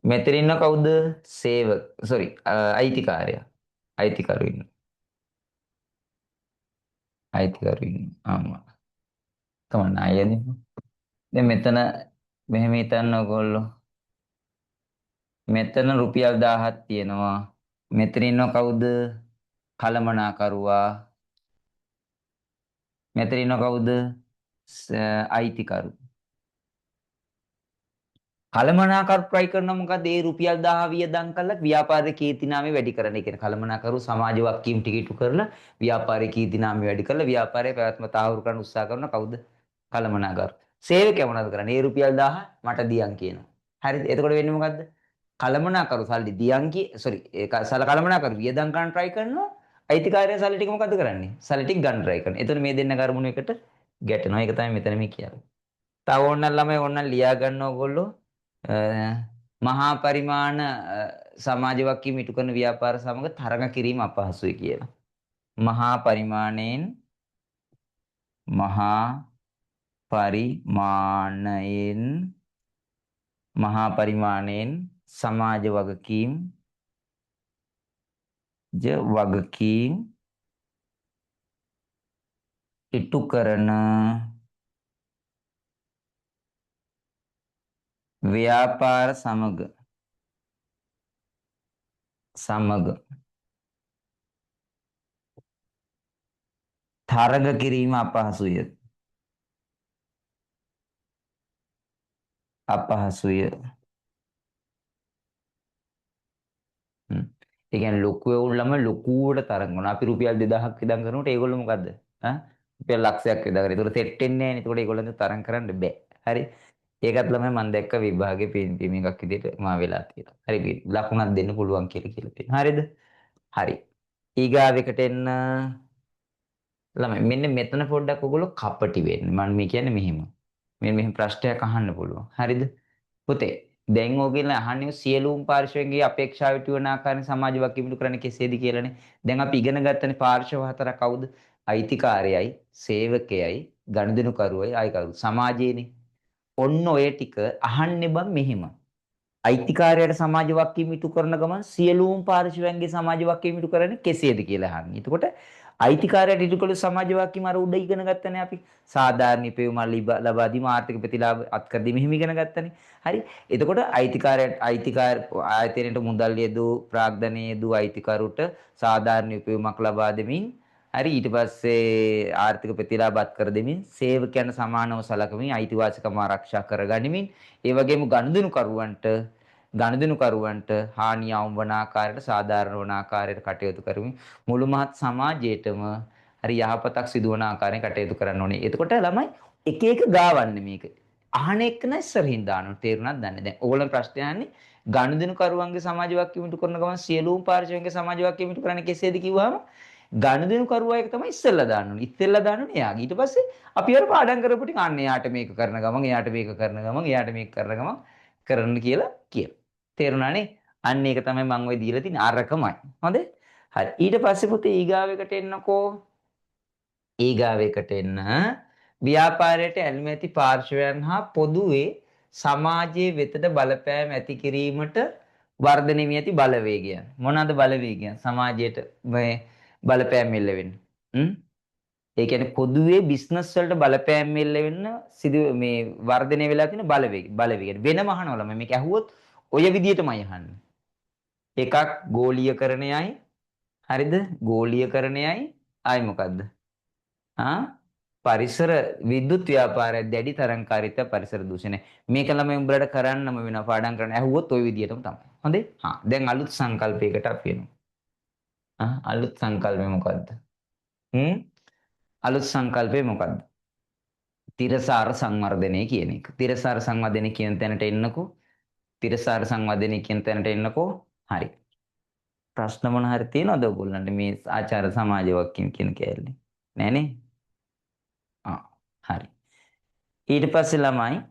මෙතන ඉන්න කවුද? සේවක. සෝරි අයිතිකාරයා. අයිතිකරු ඉන්න. අයිතිකරු ඉන්න. ආම්මා. කමන්න අයදී. දැන් මෙතන මෙහෙම හිතන්න ඕගොල්ලෝ. මෙතන රුපියල් 1000ක් තියෙනවා. මෙතන ඉන්න කවුද? කලමනාකරුවා. මෙතන ඉන්න කවුද? අයිතිකරු. කලමනාකරු try කරන මොකද ඒ රුපියල් 1000 වියදම් කළා ව්‍යාපාරයේ කීර්තිනාමය වැඩි කරන එක. කලමනාකරු සමාජ වක්කීම් ටික ඉටු කරලා ව්‍යාපාරයේ කීර්තිනාමය වැඩි කරලා ව්‍යාපාරයේ පැවැත්ම තාවුරු කරන්න උත්සාහ කරන කවුද? කලමනාකරු. සේවකයා මොනවද කරන්නේ? ඒ රුපියල් 1000 මට දියන් කියනවා. හරිද? එතකොට වෙන්නේ මොකද්ද? කලමනාකරු සල්ලි දියන් සෝරි ඒක කලමනාකරු වියදම් කරන්න try කරනවා. අයිතිකාරයා සල්ලි ටික මොකද්ද කරන්නේ? සල්ලි ටික ගන්න try කරනවා. එතකොට මේ දෙන්න කර්මුණු එකට ගැටෙනවා. ඒක තමයි මෙතන මේ කියන්නේ. තව ඕනනම් ළමයි ඕනනම් ලියා ගන්න ඕගොල්ලෝ මහා පරිමාණ සමාජ වක්කීම් ඉටු කරන ව්‍යාපාර සමග තරඟ කිරීම අපහසුයි කියලා. මහා පරිමාණයෙන් මහා පරිමාණයෙන් සමාජ වගකීම් ඉටු කරන ව්‍යාපාර සමග තරඟ කිරීම අපහසුය. ඒ කියන්නේ ලොකු වුණ ළම ලොකුවට තරඟ කරනවා. අපි රුපියල් 2000ක් විදන් කරනකොට ඒගොල්ලෝ මොකද්ද? ඈ රුපියල් ලක්ෂයක් විදන් කරනවා. ඒකට සෙට් වෙන්නේ නැහැ නේ. ඒකට ඒගොල්ලන්ට තරඟ කරන්න බෑ. හරි. ඒකත් ළමයි මම දැක්ක විභාගේ පීම් එකක් විදිහට මා වෙලා තියෙනවා. හරි ලකුණක් දෙන්න පුළුවන් කියලා තියෙනවා. හරිද? හරි. ඊගාවෙකට එන්න ළමයි මෙන්න මෙතන පොඩ්ඩක් ඔයගොල්ලෝ කපටි වෙන්න. මම මේ කියන්නේ මෙහෙම. මෙහෙම ප්‍රශ්නයක් අහන්න පුළුවන්. හරිද? පුතේ දැන් ඕගොල්ලෝ අහන්නේ සියලුම පාර්ශවයන්ගේ අපේක්ෂාව ඉටු වන ආකාරයෙන් සමාජ වකිමුතු කරන්නේ කෙසේද කියලානේ. දැන් අපි ඉගෙන ගත්තනේ පාර්ශව හතරක් කවුද? අයිතිකාරයයි, සේවකයයි, ගනුදෙනුකරුවයි, ආයකරු. සමාජයේනේ. ඔන්න ඔය ටික අහන්නේ බං මෙහෙම. අයිතිකාරයට සමාජ වක්කීම් ඉටු කරන ගමන් සියලුම පාර්ශවයන්ගේ සමාජ වක්කීම් ඉටු කරන්නේ කෙසේද කියලා අහන්නේ. එතකොට අයිතිකාරයට ඉටු කළ සමාජ වක්කීම් අර උඩ ඉගෙන ගත්තනේ අපි. සාධාරණ ඉපයුම ලබා දීම ආර්ථික ප්‍රතිලාභ අත්කර දීම හිමි ඉගෙන ගත්තනේ. හරි. එතකොට අයිතිකාර ආයතනයේ මුදල් යෙදූ ප්‍රාග්ධනයේ යෙදූ අයිතිකරුට සාධාරණ ඉපයුමක් ලබා දෙමින් හරි ඊට පස්සේ ආර්ථික ප්‍රතිලාභ අත්කර දෙමින් සේවකයන් සමානව සලකමින් අයිතිවාසිකම් ආරක්ෂා කරගනිමින් ඒ වගේම ගනුදෙනුකරුවන්ට හානිය වන ආකාරයට සාධාරණ වන ආකාරයට කටයුතු කරමින් මුළු මහත් සමාජයේටම හරි යහපතක් සිදුවන ආකාරයෙන් කටයුතු කරන්න ඕනේ. එතකොට ළමයි එක එක ගාවන්නේ මේක. අහන එක නම් ඉස්සරහින් දානවා. තේරුණාද දන්නේ. දැන් ඕගොල්ලන් ප්‍රශ්න අහන්නේ ගනුදෙනුකරුවන්ගේ සමාජ වක්කීම් ඉටු කරන ගමන් සියලුම පාර්ශවයන්ගේ සමාජ වක්කීම් ඉටු කරන්නේ කෙසේද කිව්වම ගනුදෙනුකරුවා එක තමයි ඉස්සෙල්ලා දාන්න ඕනේ. ඉස්සෙල්ලා දාන්න ඕනේ එයාගේ. ඊට පස්සේ අපි අර පාඩම් කරපු ටික අන්න එයාට මේක කරන ගමන් එයාට මේක කරන ගමන් එයාට මේක කරන ගමන් කරන්න කියලා කියනවා. තේරුණානේ? අන්න ඒක තමයි මම ඔය දීලා තියෙන අරකමයි. හොඳේ? හරි. ඊට පස්සේ පුතේ ඊගාවෙකට එන්නකෝ. ඊගාවෙකට එන්න ව්‍යාපාරයට ඇල්ම ඇති පාර්ශවයන් හා පොදුවේ සමාජයේ වෙතට බලපෑම ඇති කිරීමට වර්ධනය වී ඇති බලවේගයන්. මොනවාද බලවේගයන්? සමාජයට මේ බලපෑම් එල්ල වෙන්න. ඒ කියන්නේ පොදුවේ බිස්නස් වලට බලපෑම් එල්ල වෙන්න සිදු මේ වර්ධනය වෙලා තියෙන බලවේග. වෙනම අහනවලම මේක ඇහුවොත් ඔය විදිහටමයි අහන්නේ. එකක් ගෝලීයකරණයයි. හරිද? ගෝලීයකරණයයි ආයි මොකද්ද? පරිසර විද්‍යුත් ව්‍යාපාරය දැඩි තරංකාරීත්වය පරිසර දූෂණය. මේක ළමයි උඹලට කරන්නම වෙනවා පාඩම් කරන්න. ඇහුවොත් ওই විදිහටම තමයි. හොඳේ? දැන් අලුත් සංකල්පයකට අපි එනවා. අලුත් සංකල්පය මොකද්ද? අලුත් සංකල්පය මොකද්ද? තිරසාර සංවර්ධනය කියන එක. තිරසාර සංවර්ධනය කියන තැනට එන්නකෝ. තිරසාර සංවර්ධනය කියන තැනට එන්නකෝ. හරි. ප්‍රශ්න මොන හරි තියෙනවද ඔයගොල්ලන්ට මේ ආචාර සමාජ වක්කීම් කියන කෑල්ලේ? නෑනේ? හරි. ඊට පස්සේ ළමයි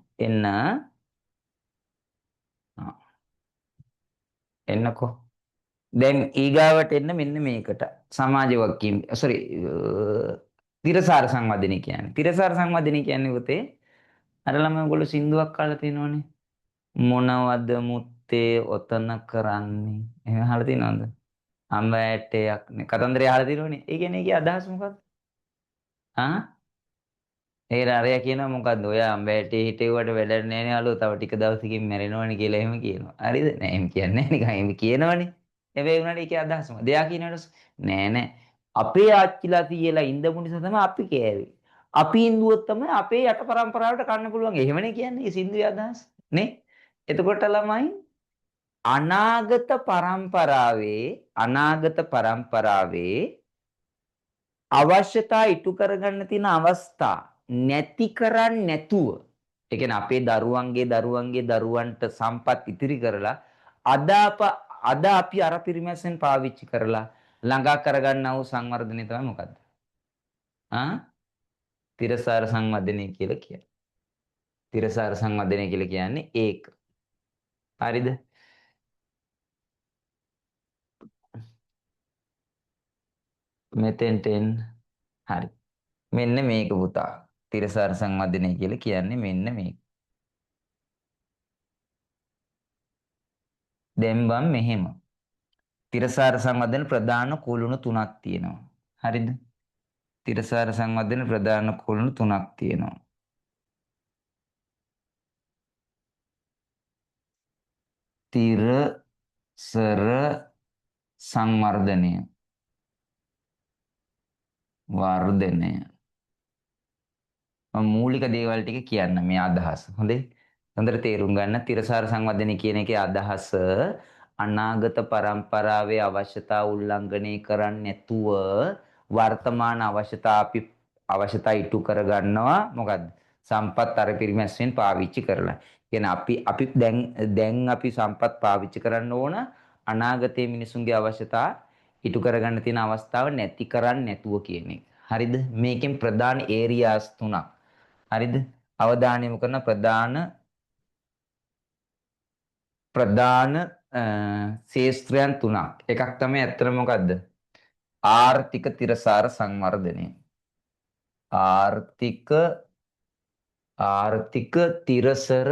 එන්නකෝ. දැන් ඊගාවට එන්න මෙන්න මේකට. සමාජ වක්කීම් තිරසාර සංවර්ධනය කියන්නේ. තිරසාර සංවර්ධනය කියන්නේ පුතේ අර ළමයි ඔයගොල්ලෝ සින්දුවක් අහලා තියෙනවනේ. මොනවද පුතේ ඔතන කරන්නේ. එහෙම අහලා තියෙනවද? අම්බ ඇටයක් නේ. කතන්දරය අහලා තියෙනවනේ. ඒ කියන්නේ ඒකේ අදහස මොකක්ද? ආ? ඒ අරයා කියනවා මොකද්ද? ඔය අම්බ ඇටේ හිටෙව්වට වැඩක් නැහැ නේ අලෝ. තව ටික දවසකින් මැරෙනවනේ කියලා එහෙම කියනවා. හරිද? නෑ එහෙම කියන්නේ නැහැ නිකන් එහෙම කියනවනේ. හැබැයි උනාට ඒකේ අදහස මොකද? දෙයා කියනවට නෑ නෑ. අපේ ආච්චිලා තියලා ඉඳපු නිසා තමයි අපි කෑවේ. අපි ඉඳුවොත් තමයි අපේ යට પરම්පරාවට කන්න පුළුවන්. එහෙමනේ කියන්නේ. මේ සින්දුවේ අදහස. නේ? එතකොට ළමයි අනාගත પરම්පරාවේ අවශ්‍යතා ඉටු කරගන්න තියෙන අවස්ථා නැති කරන්නේ නැතුව ඒ කියන්නේ අපේ දරුවන්ගේ දරුවන්ට සම්පත් ඉතිරි කරලා අද අපි අර පිරිමැසෙන් පාවිච්චි කරලා ළඟා කරගන්නා වූ සංවර්ධනය තමයි මොකද්ද? ආ? තිරසාර සංවර්ධනය කියලා කියන්නේ. තිරසාර සංවර්ධනය කියලා කියන්නේ ඒක. හරිද? මෙතෙන්ට එන්න. හරි. මෙන්න මේක පුතා. තිරසාර සංවර්ධනය කියලා කියන්නේ මෙන්න මේක. දැන් මෙහෙම. තිරසාර සංවර්ධන ප්‍රධාන කුළුණු තුනක් තියෙනවා. හරිද? තිරසාර සංවර්ධන ප්‍රධාන කුළුණු තුනක් තියෙනවා. තිරසර සංවර්ධනය වර්ධනය මූලික දේවල් ටික කියන්න මේ අදහස. හොඳේ. හොඳට තේරුම් ගන්න තිරසාර සංවර්ධනය කියන එකේ අදහස අනාගත પરම්පරාවේ අවශ්‍යතා උල්ලංඝනය කරන්නේ නැතුව වර්තමාන අවශ්‍යතා ඉටු කරගන්නවා මොකද්ද? සම්පත් අර පිරිමැස්සෙන් පාවිච්චි කරලා. කියන්නේ අපි දැන් අපි සම්පත් පාවිච්චි කරන්න ඕන අනාගතයේ මිනිසුන්ගේ අවශ්‍යතා ඉටු කරගන්න තියෙන අවස්ථාව නැති කරන්නේ නැතුව කියන එක. හරිද? මේකෙන් ප්‍රධාන ඒරියාස් තුනක්. හරිද? අවධානය යොමු කරන ප්‍රධාන ශේස්ත්‍රයන් තුනක්. එකක් තමයි ඇත්තටම මොකද්ද? ආර්ථික තිරසාර සංවර්ධනය. ආර්ථික තිරසර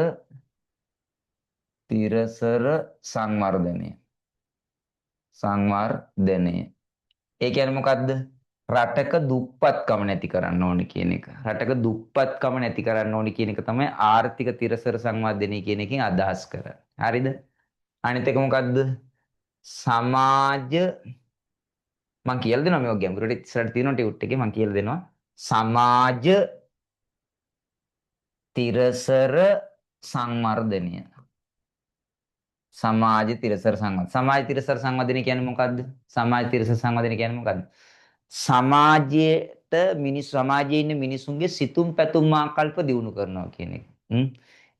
සංවර්ධනය. ඒ කියන්නේ මොකද්ද? රටක දුප්පත්කම නැති කරන්න ඕනේ කියන එක. රටක දුප්පත්කම නැති කරන්න ඕනේ කියන එක තමයි ආර්ථික තිරසර සංවර්ධනය කියන එකෙන් අදහස් කරන්නේ. හරිද? අනිත් එක මොකද්ද? සමාජ මම කියලා දෙනවා මේක ගැඹුරට ඉස්සරහට තියෙනවා ටියුට් එකේ මම කියලා දෙනවා. සමාජ තිරසර සංවර්ධනය. සමාජ තිරසර සංවර්ධනය කියන්නේ මොකද්ද? සමාජ තිරසර සංවර්ධනය කියන්නේ මොකද්ද? සමාජයේ ඉන්න මිනිසුන්ගේ සිතුම් පැතුම් ආකල්ප දියුණු කරනවා කියන එක.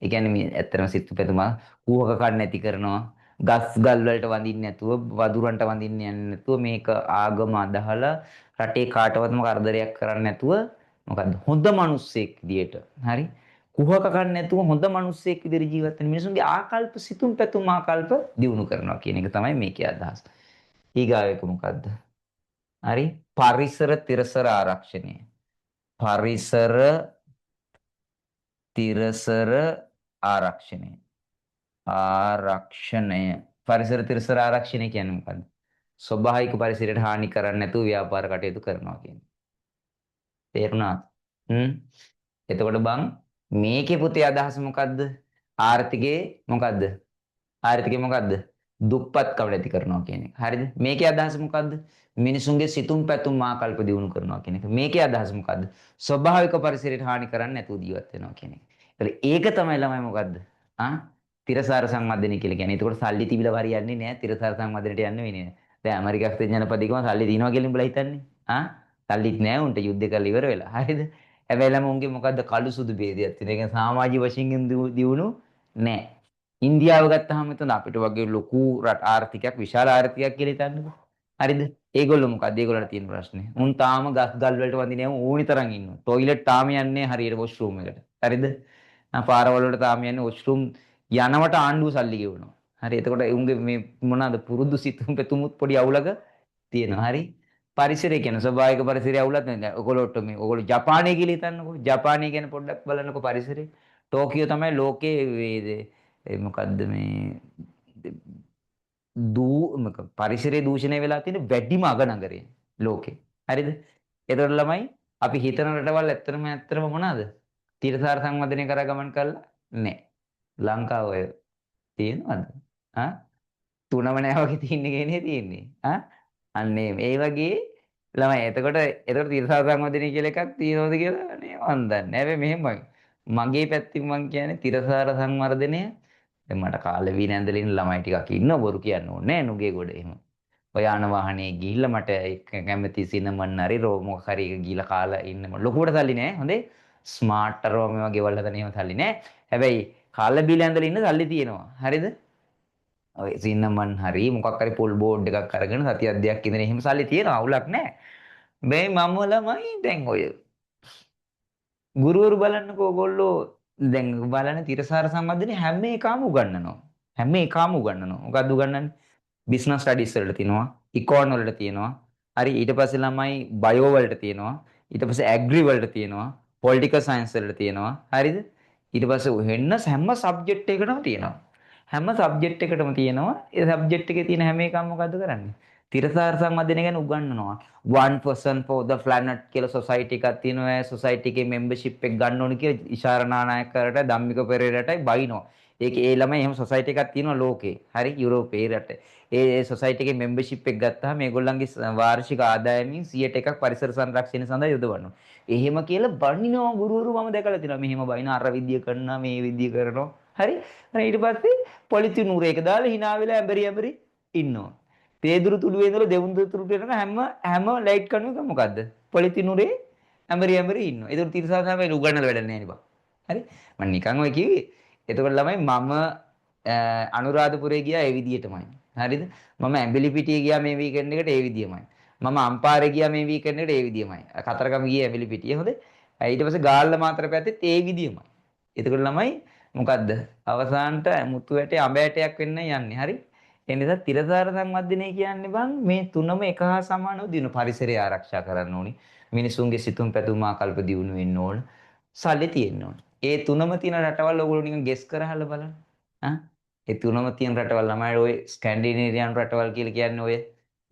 ඒ කියන්නේ මේ ඇත්තටම සිතුම් පැතුම් කූහක කඩ නැති කරනවා. ගස් ගල් වලට වඳින්නේ නැතුව වදුරන්ට වඳින්නේ නැතුව මේක ආගම අදහලා රටේ කාටවත්ම කරදරයක් කරන්නේ නැතුව මොකද්ද? හොඳ මිනිස්සෙක් විදියට. හරි? කුහක කන්න නැතුව හොඳ මිනිස්සෙක් විදිහට ජීවත් වෙන මිනිසුන්ගේ ආකල්ප සිතුම් පැතුම් ආකල්ප දියුණු කරනවා කියන එක තමයි මේකේ අදහස. ඊගාව එක මොකද්ද? හරි? පරිසර තිරසර ආරක්ෂණය. පරිසර තිරසර ආරක්ෂණය. පරිසර තිරසර ආරක්ෂණය කියන්නේ මොකද්ද? ස්වභාවික පරිසරයට හානි කරන්නේ නැතුව ව්‍යාපාර කටයුතු කරනවා කියන්නේ. තේරුණාද? එතකොට බං මේකේ පුතේ අදහස මොකද්ද? ආර්ථිකේ මොකද්ද? දුප්පත්කම නැති කරනවා කියන එක. හරිද? මේකේ අදහස මොකද්ද? මිනිසුන්ගේ සිතුම් පැතුම් ආකල්ප දියුණු කරනවා කියන එක. මේකේ අදහස මොකද්ද? ස්වභාවික පරිසරයට හානි කරන්නේ නැතුව ජීවත් වෙනවා කියන එක. ඒක තමයි ළමයි මොකද්ද? තිරසාර සංවර්ධනය කියලා කියන්නේ. ඒකට සල්ලි තිබිලා හරියන්නේ නැහැ. තිරසාර සංවර්ධනයට යන්න වෙන්නේ නැහැ. දැන් ඇමරිකාවේ ජනපදිකම සල්ලි දිනවා කියලා උඹලා හිතන්නේ. සල්ලිත් නැහැ උන්ට යුද්ධ කරලා ඉවර වෙලා. හරිද? හැබැයි ළම උන්ගේ මොකද්ද කළු සුදු ભેදයක් තියෙන. ඒක සමාජීය වශයෙන් දියුණු නැහැ. ඉන්දියාව ගත්තාම එතන අපිට වගේ ලොකු රට ආර්ථිකයක් විශාල ආර්ථිකයක් කියලා හිතන්නකෝ. හරිද? ඒගොල්ලෝ මොකද්ද? ඒගොල්ලන්ට තියෙන ප්‍රශ්නේ. උන් තාම ගස් ගල් වලට වඳිනේම ඕනි තරම් ඉන්නවා. টয়ලට් තාම යන්නේ හරියට වොෂ්රූම් එකට. හරිද? පාරවල් වලට තාම යන්නේ වොෂ්රූම් යනවට ආණ්ඩුව සල්ලි ගෙවනවා. හරි. එතකොට උන්ගේ මේ මොනවාද පුරුදු සිතුම් පෙතුමුත් පොඩි අවුලක තියෙනවා. හරි. පරිසරය කියන්නේ ස්වභාවික පරිසරය අවුලක් නැහැ. ඔයගොල්ලෝ ජපානය කියලා හිතන්නකෝ. ජපානය ගැන පොඩ්ඩක් බලන්නකෝ පරිසරය. ටෝකියෝ තමයි ලෝකයේ මොකද්ද මේ පරිසරයේ දූෂණය වෙලා තියෙන වැඩිම අගනගරය ලෝකේ. හරිද? ඒතකොට ළමයි අපි හිතන රටවල් ඇත්තම මොනවාද? තිරසාර සංවර්ධනය කරා ගමන් කළා නැහැ. ලංකාව ඔය තියෙනවද? ආ තුනම නැහැ වගේ තියන්නේ කියන්නේ තියෙන්නේ. ඒ වගේ ළමයි එතකොට තිරසාර සංවර්ධනය කියලා එකක් තියෙනවද කියලා නේ මන් දන්නේ. හැබැයි මෙහෙමයි. මගේ පැත්තෙන් මං කියන්නේ තිරසාර සංවර්ධනය දැන් මට කාලේ වී නැන්දලින් ළමයි ටිකක් ඉන්න බොරු කියන්න ඕනේ නෑ නුගේ ගොඩ එහෙම. ඔය යන වාහනේ ගිහිල්ලා මට කැමති සිනමන් හරි මොකක් හරි එක ගිහිල්ලා කාලා ඉන්න ලොකුවට සල්ලි නෑ හොඳේ ස්මාර්ට් අරව මේවා ගෙවල් හදන එහෙම සල්ලි නෑ හැබැයි කාලා බීලා ඇඳලා ඉන්න සල්ලි තියෙනවා හරිද ඔය සිනමන් හරි මොකක් හරි පොල් බෝඩ් එකක් අරගෙන සතියක් දෙකක් ඉඳන් එහෙම සල්ලි තියෙනවා අවුලක් නෑ මේ මම ළමයි දැන් ඔය ගුරුවරු බලන්නකෝ ඕගොල්ලෝ දැන් බලන තිරසාර සම්බන්ධනේ හැම එකම උගන්වනවා හැම එකම උගන්වනවා මොකද්ද උගන්වන්නේ බිස්නස් ස්ටඩීස් වලට තියෙනවා ඉකෝන් වලට තියෙනවා හරි ඊට පස්සේ ළමයි බයෝ වලට තියෙනවා ඊට පස්සේ ඇග්‍රි වලට තියෙනවා පොලිටිකල් සයන්ස් වලට තියෙනවා හරිද ඊට පස්සේ වෙන්න හැම සබ්ජෙක්ට් එකකටම තියෙනවා හැම සබ්ජෙක්ට් එකකටම තියෙනවා ඒ සබ්ජෙක්ට් එකේ තියෙන හැම එකම මොකද්ද කරන්නේ තිරසාර සංවර්ධනය ගැන උගන්වනවා one person for the planet කියලා සොසයිටි එකක් තියෙනවා ඒ සොසයිටි එකේ membership එක ගන්න ඕන කියලා ඉෂාරා නායකරට ධම්මික පෙරේරටයි බයිනවා ඒක ඒ ළමයි එහෙම සොසයිටි එකක් තියෙනවා ලෝකේ හරි යුරෝපේ රට ඒ සොසයිටි එකේ membership එක ගත්තාම මේගොල්ලන්ගේ වාර්ෂික ආදායමින් 100ට එකක් පරිසර සංරක්ෂණය සඳහා යොදවනවා එහෙම කියලා බනිනවා ගුරුවරු මම දැකලා තියෙනවා මෙහෙම බයින අර විදිය කරනවා මේ විදිය කරනවා හරි ඊට පස්සේ පොලිතින් උරේක දාලා hina වෙලා ඇඹරි ඉන්නවා පේදුරු තුඩුවේ ඉඳලා දෙවුන්දර තුඩුවට යන හැම ලයිට් කණුවක මොකද්ද? පොලිතිනුරේ ඇඹරි ඉන්නවා. ඒක තිරසා තමයි උගන්නලා වැඩක් නැහැ නේ බං. හරි? මම නිකන් ඔය කිව්වේ. එතකොට ළමයි මම අනුරාධපුරේ ගියා ඒ විදිහටමයි. හරිද? මම ඇඹිලිපිටියේ ගියා මේ වීකෙන්ඩ් එකට ඒ විදිහමයි. මම අම්පාරේ ගියා මේ වීකෙන්ඩ් එකට ඒ විදිහමයි. කතරගම ගියේ ඇඹිලිපිටියේ හොඳේ. ඊට පස්සේ ගාල්ල මාතර පැත්තෙත් ඒ විදිහමයි. එතකොට ළමයි මොකද්ද? අවසානට මුතු වැටේ අඹ ඇටයක් වෙන්න යන්නේ. හරි? ඒ නිසා තිරසාර සංවර්ධනය කියන්නේ බං මේ තුනම එක හා සමානව දිනු පරිසරය ආරක්ෂා කරන්න ඕනි. මිනිසුන්ගේ සිතුම් පැතුම් ආකල්ප දියුණු වෙන්න ඕන. සල්ලි තියෙන්න ඕන. ඒ තුනම තියෙන රටවල් ඔයගොල්ලෝ නිකන් ගෙස් කරහලා බලන්න. ඒ තුනම තියෙන රටවල් ළමයි ඔය ස්කැන්ඩිනේවියන් රටවල් කියලා කියන්නේ ඔය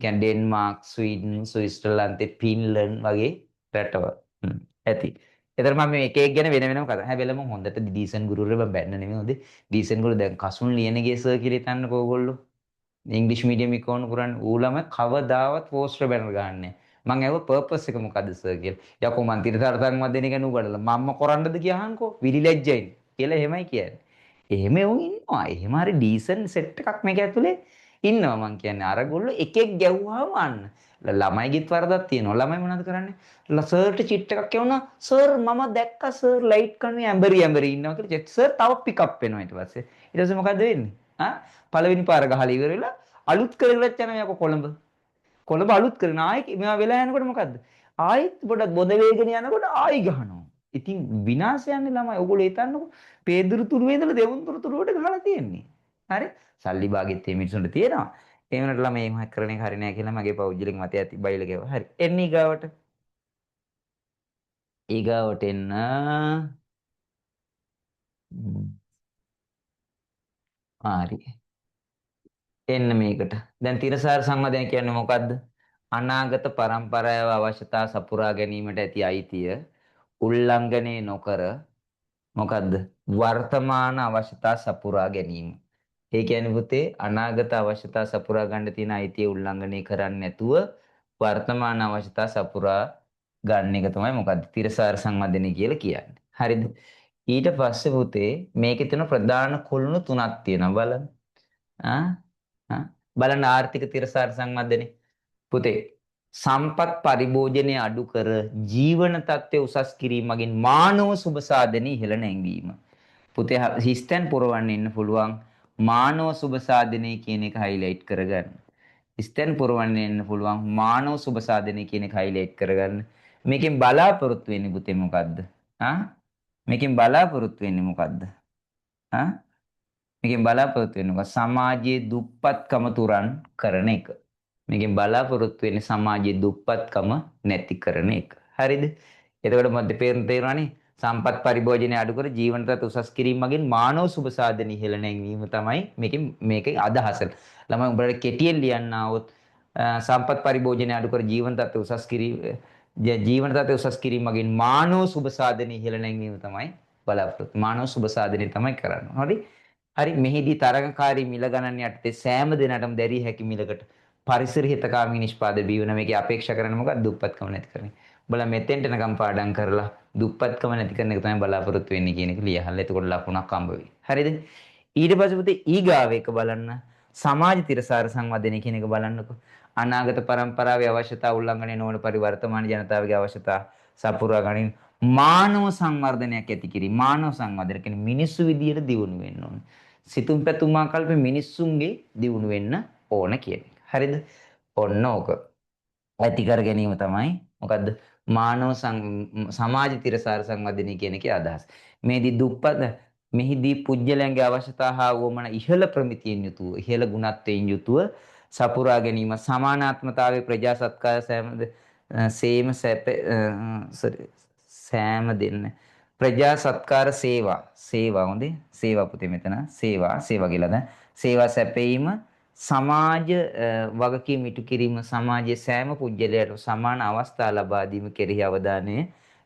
කියන්නේ ඩෙන්මාර්ක්, ස්වීඩන්, ස්විට්සර්ලන්ත, ෆින්ලන්ඩ් වගේ රටවල්. ඇති. ඒතර මම මේ එක එක ගැන වෙනම කතා. හැබැයි මම හොඳට ඩීසන් ගුරුවරයෙක් මම බැන්න නෙමෙයි හොඳේ. ඩීසන් ගුරු දැන් කසුන් ලියනගේ සර් කියලා හිතන්නකෝ ඕගොල්ලෝ. ඉංග්‍රීසි මීඩියම් ඉකෝන කරන්නේ ඌ ළමයි කවදාවත් පෝස්ටර් බැනර් ගන්නෑ. මං ඇහුවා පර්පස් එක මොකද්ද සර් කියලා. යකෝ මං තිරසාර සංවර්ධනය ගැන උගන්වලා මම්ම කරන්නද කියහන්කෝ විලිලැජ්ජයින් කියලා එහෙමයි කියන්නේ. එහෙම උන් ඉන්නවා. එහෙම හරි ඩීසන්ට් සෙට් එකක් මේක ඇතුලේ ඉන්නවා මං කියන්නේ. අරගොල්ලෝ එකෙක් ගැහුවාම අන්න. ළමයිගෙත් වරදක් තියෙනවා. ළමයි මොනවද කරන්නේ? සර්ට චිට් එකක් එවුණා. සර් මම දැක්කා සර් ලයිට් කණුවේ ඇඹරි ඉන්නවා කියලා. සර් තව පිකප් වෙනවා ඊට පස්සේ. ඊට පස්සේ මොකද වෙන්නේ? පළවෙනි පාර ගහලා ඉවර වෙලා අලුත් කරගෙනත් යනවා යකෝ කොළඹ. කොළඹ අලුත් කරන ආයි මේවා වෙලා යනකොට මොකද්ද? ආයිත් පොඩක් බොද වේගෙන යනකොට ආයි ගහනවා. ඉතින් විනාශ යන්නේ ළමයි. ඔයගොල්ලෝ හිතන්නකෝ පේදුරු තුරුවේ ඉඳලා දෙවුන්තුරු තුරුවට ගහලා තියෙන්නේ. හරි? සල්ලි භාගෙත් මේ මිනිසුන්ට තියෙනවා. ඒ වෙනකොට ළමයි එහෙම කරන එක හරි නෑ කියලා මගේ පෞද්ගලික මතය ඇති බයිල ගෙව. හරි. එන්න ඊගාවට. ඊගාවට එන්න. හරි. එන්න මේකට. දැන් තිරසාර සංවර්ධනය කියන්නේ මොකද්ද? අනාගත පරම්පරාව අවශ්‍යතා සපුරා ගැනීමට ඇති අයිතිය උල්ලංඝනය නොකර මොකද්ද? වර්තමාන අවශ්‍යතා සපුරා ගැනීම. ඒ කියන්නේ පුතේ අනාගත අවශ්‍යතා සපුරා ගන්න තියෙන අයිතිය උල්ලංඝනය කරන්නේ නැතුව වර්තමාන අවශ්‍යතා සපුරා ගන්න එක තමයි මොකද්ද? තිරසාර සංවර්ධනය කියලා කියන්නේ. හරිද? ඊට පස්සේ පුතේ මේකේ තියෙන ප්‍රධාන කුළුණු තුනක් තියෙනවා බලන්න. බලන්න ආර්ථික තිරසාර සංවර්ධනය පුතේ සම්පත් පරිභෝජනය අඩු කර ජීවන තත්ත්වය උසස් කිරීම මගින් මානව සුබ සාධනී ඉහළ නැංවීම පුතේ හිස්තැන් පුරවන්න ඉන්න පුළුවන් මානව සුබ සාධනය කියන එක හයිලයිට් කරගන්න හිස්තැන් පුරවන්න ඉන්න පුළුවන් මානව සුබ සාධනය කියන එක හයිලයිට් කරගන්න මේකෙන් බලාපොරොත්තු වෙන්නේ පුතේ මොකද්ද මේකෙන් බලාපොරොත්තු වෙන්නේ මොකද්ද මේකෙන් බලාපොරොත්තු වෙනවා සමාජයේ දුප්පත්කම තුරන් කරන එක. මේකෙන් බලාපොරොත්තු වෙන්නේ සමාජයේ දුප්පත්කම නැති කරන එක. හරිද? එතකොට මොකද තේරෙනවනේ? සම්පත් පරිභෝජනය අඩු කර ජීවන තත්ත්ව උසස් කිරීම මගින් මානව සුභ සාධන ඉහළ නැංවීම තමයි මේකේ අදහස. ළමයි උඹලට කෙටියෙන් ලියන්න આવොත් සම්පත් පරිභෝජනය අඩු කර ජීවන තත්ත්ව උසස් කිරීම ජීවන තත්ත්ව උසස් කිරීම මගින් මානව සුභ සාධන ඉහළ නැංවීම තමයි බලාපොරොත්තු. මානව සුභ සාධනය තමයි කරන්නේ. හරි? හරි මෙහිදී තරගකාරී මිල ගණන් යටතේ සෑම දිනකටම දැරිය හැකි මිලකට පරිසර හිතකාමී නිෂ්පාද බිව්වන මේකේ අපේක්ෂා කරන්නේ මොකක්ද? දුප්පත්කම නැති කරන්නේ. බලලා මෙතෙන්ට එනකම් පාඩම් කරලා දුප්පත්කම නැති කරන එක තමයි බලාපොරොත්තු වෙන්නේ කියන එක ලියහල්ලා. එතකොට ලකුණක් හම්බ වෙයි. හරිද? ඊට පස්සේ පුතේ ඊගාව එක බලන්න. සමාජ තිරසාර සංවර්ධනය කියන එක බලන්නකො. අනාගත පරම්පරාවේ අවශ්‍යතා උල්ලංඝනය නොවන පරිවර්තමාන ජනතාවගේ අවශ්‍යතා සපුරා ගනිමින් මානව සංවර්ධනයක් ඇති කිරීම. මානව සංවර්ධනය කියන්නේ මිනිස්සු විදියට දියුණු වෙන්න ඕනේ. සිතුම් පැතුම් ආකල්ප මිනිස්සුන්ගේ දියුණු වෙන්න ඕන කියන එක. හරිද? ඔන්න ඕක. ඇති කර ගැනීම තමයි මොකද්ද? මානව සමාජ තිරසාර සංවර්ධනය කියන එකේ අදහස. මේදී දුප්පත් මෙහිදී පුජ්‍යලයන්ගේ අවශ්‍යතා හා වුවමන ඉහළ ප්‍රමිතියෙන් යුතුව ඉහළ ගුණත්වයෙන් යුතුව සපුරා ගැනීම සමානාත්මතාවයේ ප්‍රජා සත්කාර සෑම දෙන්න ප්‍රජා සත්කාර සේවා හොඳේ සේවා පුතේ මෙතන සේවා කියලා දැන් සේවා සැපයීම සමාජ වගකීම් ඉටු කිරීම සමාජයේ සෑම පුජ්‍යලයකට සමාන අවස්ථා ලබා දීම කෙරෙහි අවධානය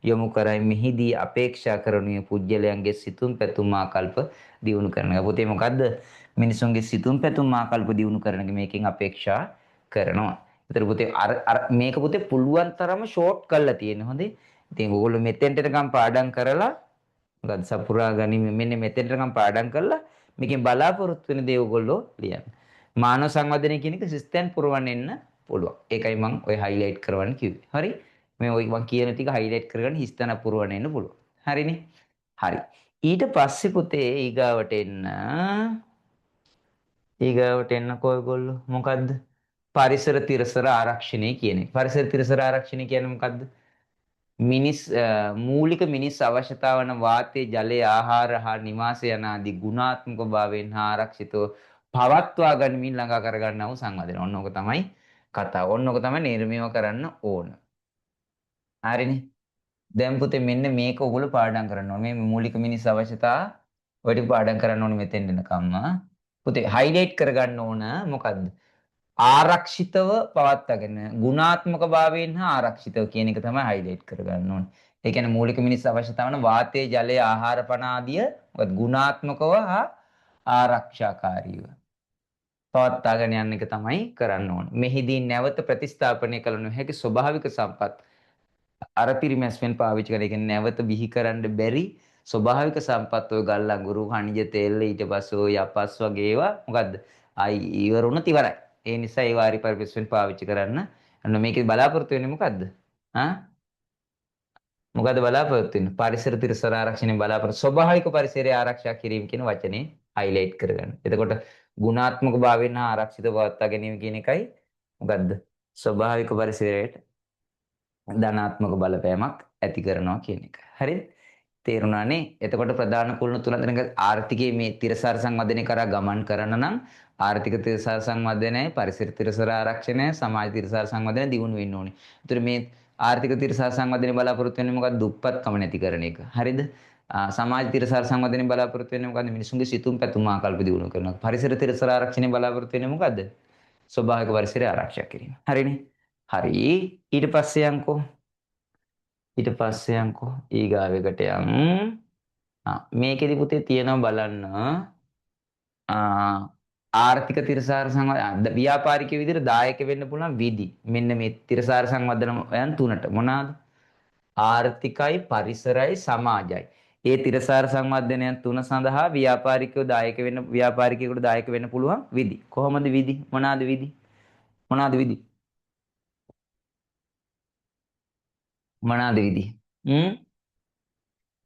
යොමු කරයි. මෙහිදී අපේක්ෂා කරනුයේ පුජ්‍යලයන්ගේ සිතුම් පැතුම් ආකල්ප දියුණු කරන එක. පුතේ මොකද්ද? මිනිසුන්ගේ සිතුම් පැතුම් ආකල්ප දියුණු කරන එක මේකෙන් අපේක්ෂා කරනවා. ඒතර පුතේ අර මේක පුතේ පුළුවන් තරම ෂෝට් කරලා තියෙන්නේ. හොඳේ. ඉතින් ඕගොල්ලෝ මෙතෙන්ට එනකම් පාඩම් කරලා මොකද්ද සපුරා ගනිමින් මෙන්න මෙතෙන්ට එනකම් පාඩම් කරලා මේකෙන් බලාපොරොත්තු වෙන දේ ඕගොල්ලෝ ලියන්න. මානව සංවර්ධනය කියන එක සිස්ටම් පුරවන්න එන්න පුළුවන්. ඒකයි මම ඔය හයිලයිට් කරවන්න කිව්වේ. හරි? මේ ඔය මම කියන ටික හයිලයිට් කරගෙන හිස්තන පුරවන්න එන්න පුළුවන්. හරිනේ? හරි. ඊට පස්සේ පුතේ ඊගාවට එන්නකෝ ඔයගොල්ලෝ මොකද්ද? පරිසර තිරසර ආරක්ෂණය කියන එක. පරිසර තිරසර ආරක්ෂණය කියන්නේ මොකද්ද? මූලික මිනිස් අවශ්‍යතා වන වාතය, ජලය, ආහාර හා නිවාස යන ආදී ගුණාත්මක භාවයෙන් හා ආරක්ෂිතව පවත්වා ගනිමින් ළඟා කරගන්නා වූ සංවර්ධන. ඔන්න ඔක තමයි කතාව. ඔන්න ඔක තමයි නිර්මීව කරන්න ඕන. හරිනේ. දැන් පුතේ මෙන්න මේක ඔයගොල්ලෝ පාඩම් කරන්න ඕනේ. මේ මූලික මිනිස් අවශ්‍යතා ඔය ටික පාඩම් කරන්න ඕනේ මෙතෙන් එනකම්ම. පුතේ හයිලයිට් කරගන්න ඕන මොකද්ද? ආරක්ෂිතව පවත්වාගෙන ගුණාත්මක භාවයෙන් හා ආරක්ෂිතව කියන එක තමයි හයිලයිට් කරගන්න ඕනේ. ඒ කියන්නේ මූලික මිනිස් අවශ්‍යතා වන වාතය, ජලය, ආහාර පාන ආදිය ගුණාත්මකව හා ආරක්ෂාකාරීව පවත්වාගෙන යන්න එක තමයි කරන්න ඕනේ. මෙහිදී නැවත ප්‍රතිස්ථාපනය කළ නොහැකි ස්වභාවික සම්පත් අර පිරිමැස්මෙන් පාවිච්චි කරන එක නැවත බිහි කරන්න බැරි ස්වභාවික සම්පත් ඔය ගල් අඟුරු khනිජ තෙල් ඊට පස්සේ ඔය යපස් වගේ ඒවා මොකද්ද? ආයි ඉවරුණත් ඉවරයි. ඒ නිසා ඒ වාරි පරිපෙස්වෙන් පාවිච්චි කරන්න. අන්න මේකේ බලාපොරොත්තු වෙන්නේ මොකද්ද? මොකද්ද බලාපොරොත්තු වෙන්නේ? පරිසර තිරසර ආරක්ෂණය බලාපොරොත්තු ස්වභාවික පරිසරය ආරක්ෂා කිරීම කියන වචනේ හයිලයිට් කරගන්න. එතකොට ගුණාත්මක භාවයෙන් හා ආරක්ෂිත පවත්වා ගැනීම කියන එකයි මොකද්ද? ස්වභාවික පරිසරයට ධනාත්මක බලපෑමක් ඇති කරනවා කියන එක. හරිද? තේරුණානේ? එතකොට ප්‍රධාන කුළුණු තුන දෙනක ආර්ථිකයේ මේ තිරසාර සංවර්ධනය කරා ගමන් කරන නම් ආර්ථික තිරසාර සංවර්ධනය, පරිසර තිරසාර ආරක්ෂණය, සමාජ තිරසාර සංවර්ධනය දියුණු වෙන්න ඕනේ. ඒතර මේ ආර්ථික තිරසාර සංවර්ධනය බලාපොරොත්තු වෙන්නේ මොකක්ද? දුප්පත්කම නැති කරන එක. හරිද? සමාජ තිරසාර සංවර්ධනය බලාපොරොත්තු වෙන්නේ මොකද්ද? මිනිසුන්ගේ සිතුම් පැතුම් ආකල්ප දියුණු කරනවා. පරිසර තිරසාර ආරක්ෂණය බලාපොරොත්තු වෙන්නේ මොකද්ද? ස්වභාවික පරිසරය ආරක්ෂා කිරීම. හරිනේ? හරි. ඊට පස්සේ යන්කෝ ඊගාවෙකට යමු. මේකෙදි පුතේ තියෙනවා බලන්න ආර්ථික තිරසාර සංවර්ධන ව්‍යාපාරික විදිහට දායක වෙන්න පුළුවන් විදි. මෙන්න මේ තිරසාර සංවර්ධනයන් තුනට මොනවාද? ආර්ථිකයි, පරිසරයි, සමාජයි. ඒ තිරසාර සංවර්ධනයන් තුන සඳහා ව්‍යාපාරිකයෙකුට දායක වෙන්න පුළුවන් විදි. කොහොමද විදි? මොනවාද විදි?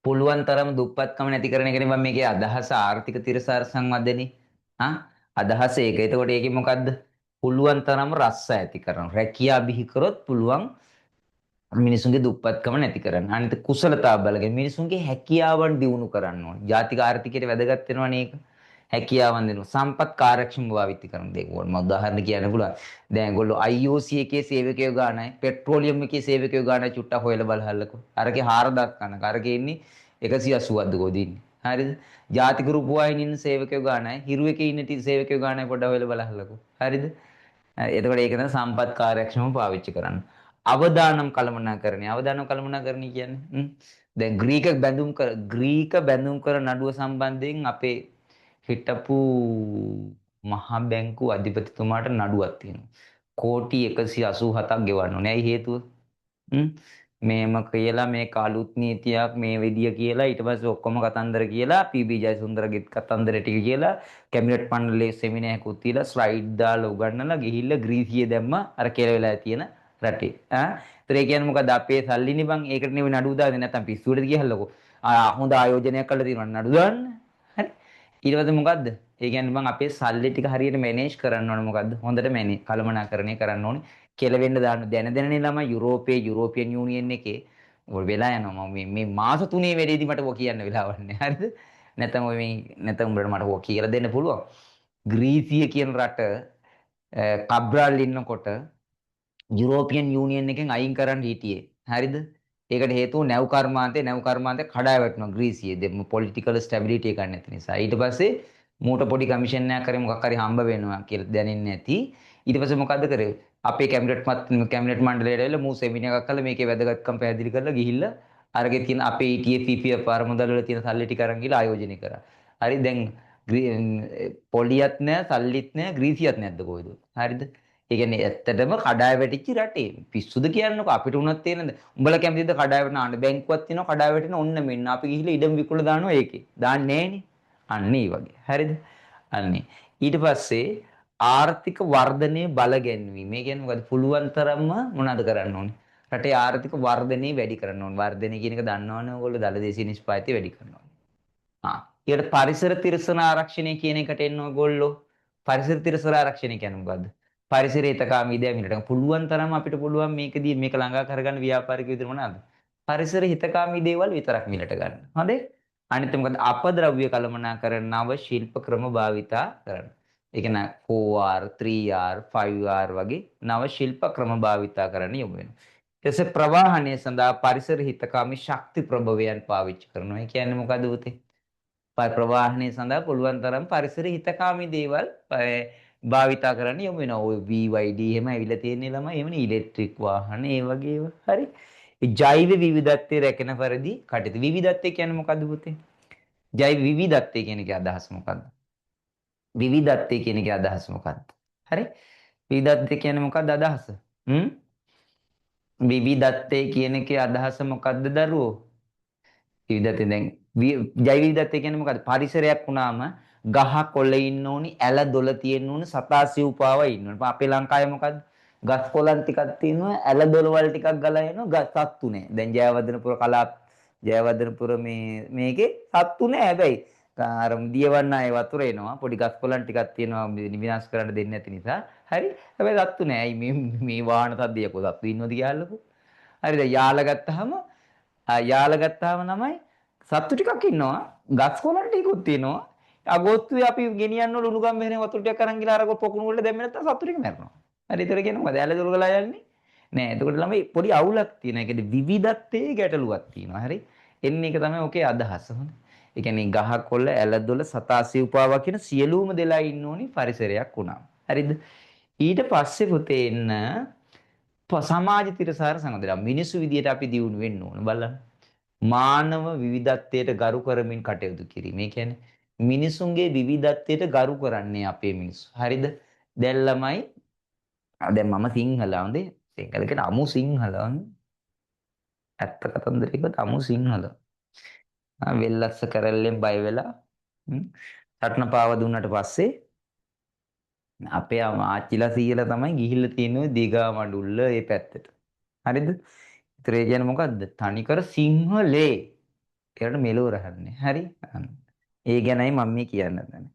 පුළුවන් තරම් දුප්පත්කම නැති කරන එකනේ මම මේකේ අදහස ආර්ථික තිරසාර සංවර්ධනේ. අදහස ඒක. එතකොට ඒකේ මොකද්ද? පුළුවන් තරම් රස්ස ඇති කරන. රැකියා බිහි කරොත් පුළුවන් මිනිසුන්ගේ දුප්පත්කම නැති කරන්න. අනිත් කුසලතාව බලගෙන මිනිසුන්ගේ හැකියාවන් දියුණු කරන්න ඕනේ. ජාතික ආර්ථිකයට වැදගත් වෙනවනේ ඒක. හැකියාවන් දෙනවා. සම්පත් කාර්යක්ෂම භාවිත කරන දේ. මම උදාහරණ කියන්න පුළුවන්. දැන් ඒගොල්ලෝ IOC එකේ සේවකයෝ ගානයි, පෙට්‍රෝලියම් එකේ සේවකයෝ ගානයි චුට්ටක් හොයලා බලහල්ලකෝ. අරකේ 4000ක් ගන්න. අරකේ ඉන්නේ 180ක්ද කොහෙද ඉන්නේ. හරිද? ජාතික රූපවාහිනියේ ඉන්න සේවකයෝ ගානයි, හිරු එකේ ඉන්න සේවකයෝ ගානයි පොඩ්ඩක් හොයලා බලහල්ලකෝ. හරිද? එතකොට ඒක තමයි සම්පත් කාර්යක්ෂමව පාවිච්චි කරන්න. අවදානම් කළමනාකරණය. අවදානම් කළමනාකරණය කියන්නේ දැන් ග්‍රීක බැඳුම් කර නඩුව සම්බන්ධයෙන් අපේ හිටපු මහා බැංකුව අධිපතිතුමාට නඩුවක් තියෙනවා. කෝටි 187ක් ගෙවන්න ඕනේ. ඇයි හේතුව? හ්ම් මේම කියලා මේ කාලුත් නීතියක් මේ විදිය කියලා ඊට පස්සේ ඔක්කොම කතන්දර කියලා පී.බී. ජයසුන්දරගෙත් කතන්දර ටික කියලා කැබිනට් මණ්ඩලයේ සෙමිනාර් එකකුත් තියලා ස්ලයිඩ් දාලා උගන්වලා ගිහිල්ලා ග්‍රීසිය දැම්ම අර කියලා වෙලා තියෙන රටේ. ඒතර ඒ කියන්නේ මොකද අපේ සල්ලිනේ බං ඒකට නෙවෙයි නඩුව දාන්නේ නැත්තම් පිස්සුවට ගියහල්ලකෝ. හොඳ ආයෝජනයක් කරලා තියෙනවා නඩුව දාන්න. හරි. ඊට පස්සේ මොකද්ද? ඒ කියන්නේ මං අපේ සල්ලි ටික හරියට මැනේජ් කරන්න ඕනේ මොකද්ද? හොඳට කළමනාකරණය කරන්න ඕනේ. කෙලවෙන්න දාන්න දැන ළමයි යුරෝපියන් යූනියන් එකේ ඔය වෙලා යනවා මේ මාස 3 වෙලේදී මට ඔය කියන්න වෙලාවක් නැහැ හරිද නැත්නම් ඔය මේ නැත්නම් උඹට මට ඔය කියලා දෙන්න පුළුවන් ග්‍රීසිය කියන රට කබ්‍රාල් ඉන්නකොට යුරෝපියන් යූනියන් එකෙන් අයින් කරන්න හිටියේ හරිද ඒකට හේතුව නැව් කර්මාන්තේ කඩා වැටුණා ග්‍රීසියේ දෙම පොලිටිකල් ස්ටැබිලිටි එකක් නැති නිසා ඊට පස්සේ මූට පොඩි කමිෂන් එකක් කරේ මොකක් හරි හම්බ වෙනවා කියලා දැනෙන්නේ නැති ඊට පස්සේ මොකද්ද කරේ අපේ කැබිනට් මණ්ඩලයට ඇවිල්ලා මූ සෙමිනාර් එකක් කළා මේකේ වැදගත්කම් පැහැදිලි කරලා ගිහිල්ලා අරගේ තියෙන අපේ ETFPP පාරමුදල් වල තියෙන සල්ලි ටික අරන් ගිහලා ආයෝජනය කරා. හරි දැන් පොලියත් නෑ සල්ලිත් නෑ ග්‍රීසියත් නැද්ද කොයිද? හරිද? ඒ කියන්නේ ඇත්තටම කඩාය වැටිච්ච රටේ. පිස්සුද කියන්නකො අපිට උනත් තේරෙනද? උඹලා කැමතිද කඩාය වැටෙන ආණ්ඩු බැංකුවක් තියෙනවා කඩාය වැටෙන ඔන්න මෙන්න අපි ගිහිල්ලා ඉඩම් විකුණලා දානවා ඒකේ. දාන්නේ නෑනේ. අන්න ඒ වගේ. හරිද? අන්නේ. ඊට පස්සේ ආර්ථික වර්ධනය බල ගැන්වීම. මේ කියන්නේ මොකද? පුළුවන් තරම්ම මොනවද කරන්න ඕනේ? රටේ ආර්ථික වර්ධනය වැඩි කරන්න ඕනේ. වර්ධනය කියන එක දන්නවනේ ඔයගොල්ලෝ දලදේශීය නිෂ්පාදිතය වැඩි කරනවා. ඊට පරිසර තිරසන ආරක්ෂණය කියන එකට එන්න ඔයගොල්ලෝ. පරිසර තිරසන ආරක්ෂණය කියන්නේ මොකද්ද? පරිසරය හිතකාමී දේ මිලට. පුළුවන් තරම් අපිට පුළුවන් මේක ළඟා කරගන්න ව්‍යාපාරික විදිහට මොනවාද? පරිසර හිතකාමී දේවල් විතරක් මිලට ගන්න. හොඳේ? අනිත් මොකද? අපද්‍රව්‍ය කළමනාකරණ නව ශිල්ප ක්‍රම භාවිතා කරන්න. ඒ කියන්නේ 4R 3R 5R වගේ නව ශිල්ප ක්‍රම භාවිතා කරන්න යොමු වෙනවා. ඊටසේ ප්‍රවාහනය සඳහා පරිසර හිතකාමී ශක්ති ප්‍රභවයන් පාවිච්චි කරනවා. ඒ කියන්නේ මොකද උතේ? ප්‍රවාහනය සඳහා පුළුවන් තරම් පරිසර හිතකාමී දේවල් භාවිතා කරන්න යොමු වෙනවා. ඔය BYD එහෙම ඇවිල්ලා තියෙන ළමයි එවනේ ඉලෙක්ට්‍රික් වාහන ඒ වගේ ඒවා. හරි. ඒ ජෛව විවිධත්වයේ රැකෙන පරිදි කටයුතු. විවිධත්වය කියන්නේ මොකද්ද පුතේ? ජෛව විවිධත්වය කියන එකේ අදහස මොකද්ද? විවිධත්වය කියන එකේ අදහස මොකක්ද? හරි? විවිධත්වය කියන්නේ මොකක්ද අදහස? විවිධත්වය කියන එකේ අදහස මොකක්ද දරුවෝ? විවිධත්වය දැන් ජෛව විවිධත්වය කියන්නේ මොකක්ද? පරිසරයක් වුණාම ගහ කොළ ඉන්න ඕනි, ඇල දොළ තියෙන්න ඕනි, සතා සිව්පාව ඉන්න ඕනි. අපේ ලංකාවේ මොකද්ද? ගස් කොළන් ටිකක් තියෙනවා, ඇල දොළ වල ටිකක් ගලා එනවා, ගස් සත්තු නෑ. දැන් ජයවර්ධනපුර මේකේ සත්තු නෑ හැබැයි අර දියවන්නායේ වතුර එනවා පොඩි ගස් කොළන් ටිකක් තියෙනවා විනාශ කරන්න දෙන්නේ නැති නිසා හරි හැබැයි සත්තු නෑ ඇයි මේ වාහන සද්දයකෝ සත්තු ඉන්නවද කියලාකෝ හරිද යාල ගත්තාම නමයි සත්තු ටිකක් ඉන්නවා ගස් කොළන් ටිකකුත් තියෙනවා අගෝස්තුවේ අපි ගෙනියන්න ඕන උණුගම් මෙහෙම වතුර ටිකක් අරන් ගිහලා අර පොකුණු වල දැම්මේ නැත්නම් සත්තු ටික මැරෙනවා හරි ඒතර කියන්නේ මොකද ඇල දොල ගලා යන්නේ නෑ එතකොට ළමයි පොඩි අවුලක් තියෙනවා ඒකද විවිධත්වයේ ගැටලුවක් තියෙනවා හරි එන්නේ ඒක තමයි ඔකේ අදහස හොඳ ඒ කියන්නේ ගහ කොළ ඇලදොල සතා සිව්පාවා කියන සියලුම දෙලා ඉන්න ඕනි පරිසරයක් වුණා. හරිද? ඊට පස්සේ පුතේ එන්න සමාජ තිරසාර සංගදලා මිනිසු විදියට අපි දියුණු වෙන්න ඕන බලන්න. මානව විවිධත්වයට ගරු කරමින් කටයුතු කිරීම. ඒ කියන්නේ මිනිසුන්ගේ විවිධත්වයට ගරු කරන්නේ අපේ මිනිස්සු. හරිද? දැන් ළමයි දැන් මම සිංහල හොඳේ. සිංහල කියන අමු සිංහල. ඇත්ත කතන්දරයකට අමු සිංහල. වෙල්ලස්ස කරල්ලෙන් බය වෙලා සටන පාව දුන්නට පස්සේ අපේ ආච්චිලා සීයලා තමයි ගිහිල්ලා තියෙන්නේ දිගා මඩුල්ල ඒ පැත්තට. හරිද? ඒතර ඒ කියන්නේ මොකද්ද? තනිකර සිංහලේ. ඒකට මෙලෝ රහන්නේ. හරි? ඒ ගැනයි මම මේ කියන්න හදන්නේ.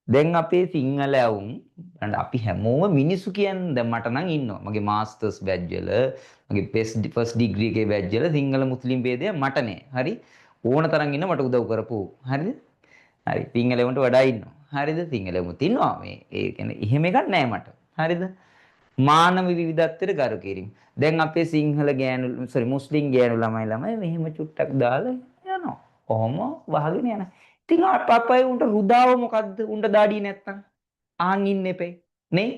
දැන් අපේ සිංහල ඇවුම් අපි හැමෝම මිනිස්සු කියන්නේ දැන් මට නම් ඉන්නවා. මගේ මාස්ටර්ස් බැජ් වල, මගේ ෆස්ට් ඩිග්‍රී එකේ බැජ් වල සිංහල මුස්ලිම් ભેදය මට නෑ. හරි? ඕන තරම් ඉන්න මට උදව් කරපු. හරිද? හරි. සිංහලෙවන්ට වඩා ඉන්නවා. හරිද? සිංහලෙමුත් ඉන්නවා මේ. ඒ කියන්නේ එහෙම එකක් නෑ මට. හරිද? මානව විවිධත්වයට ගරු කිරීම. දැන් අපේ සිංහල ගෑනු මුස්ලිම් ගෑනු ළමයි මෙහෙම චුට්ටක් දාලා යනවා. කොහොම වහගෙන යනවා. ඉතින් අප්පයි උන්ට රුදාව මොකද්ද? උන්ට දාඩිය නැත්තම්. අහන් ඉන්න එපේ. නේ?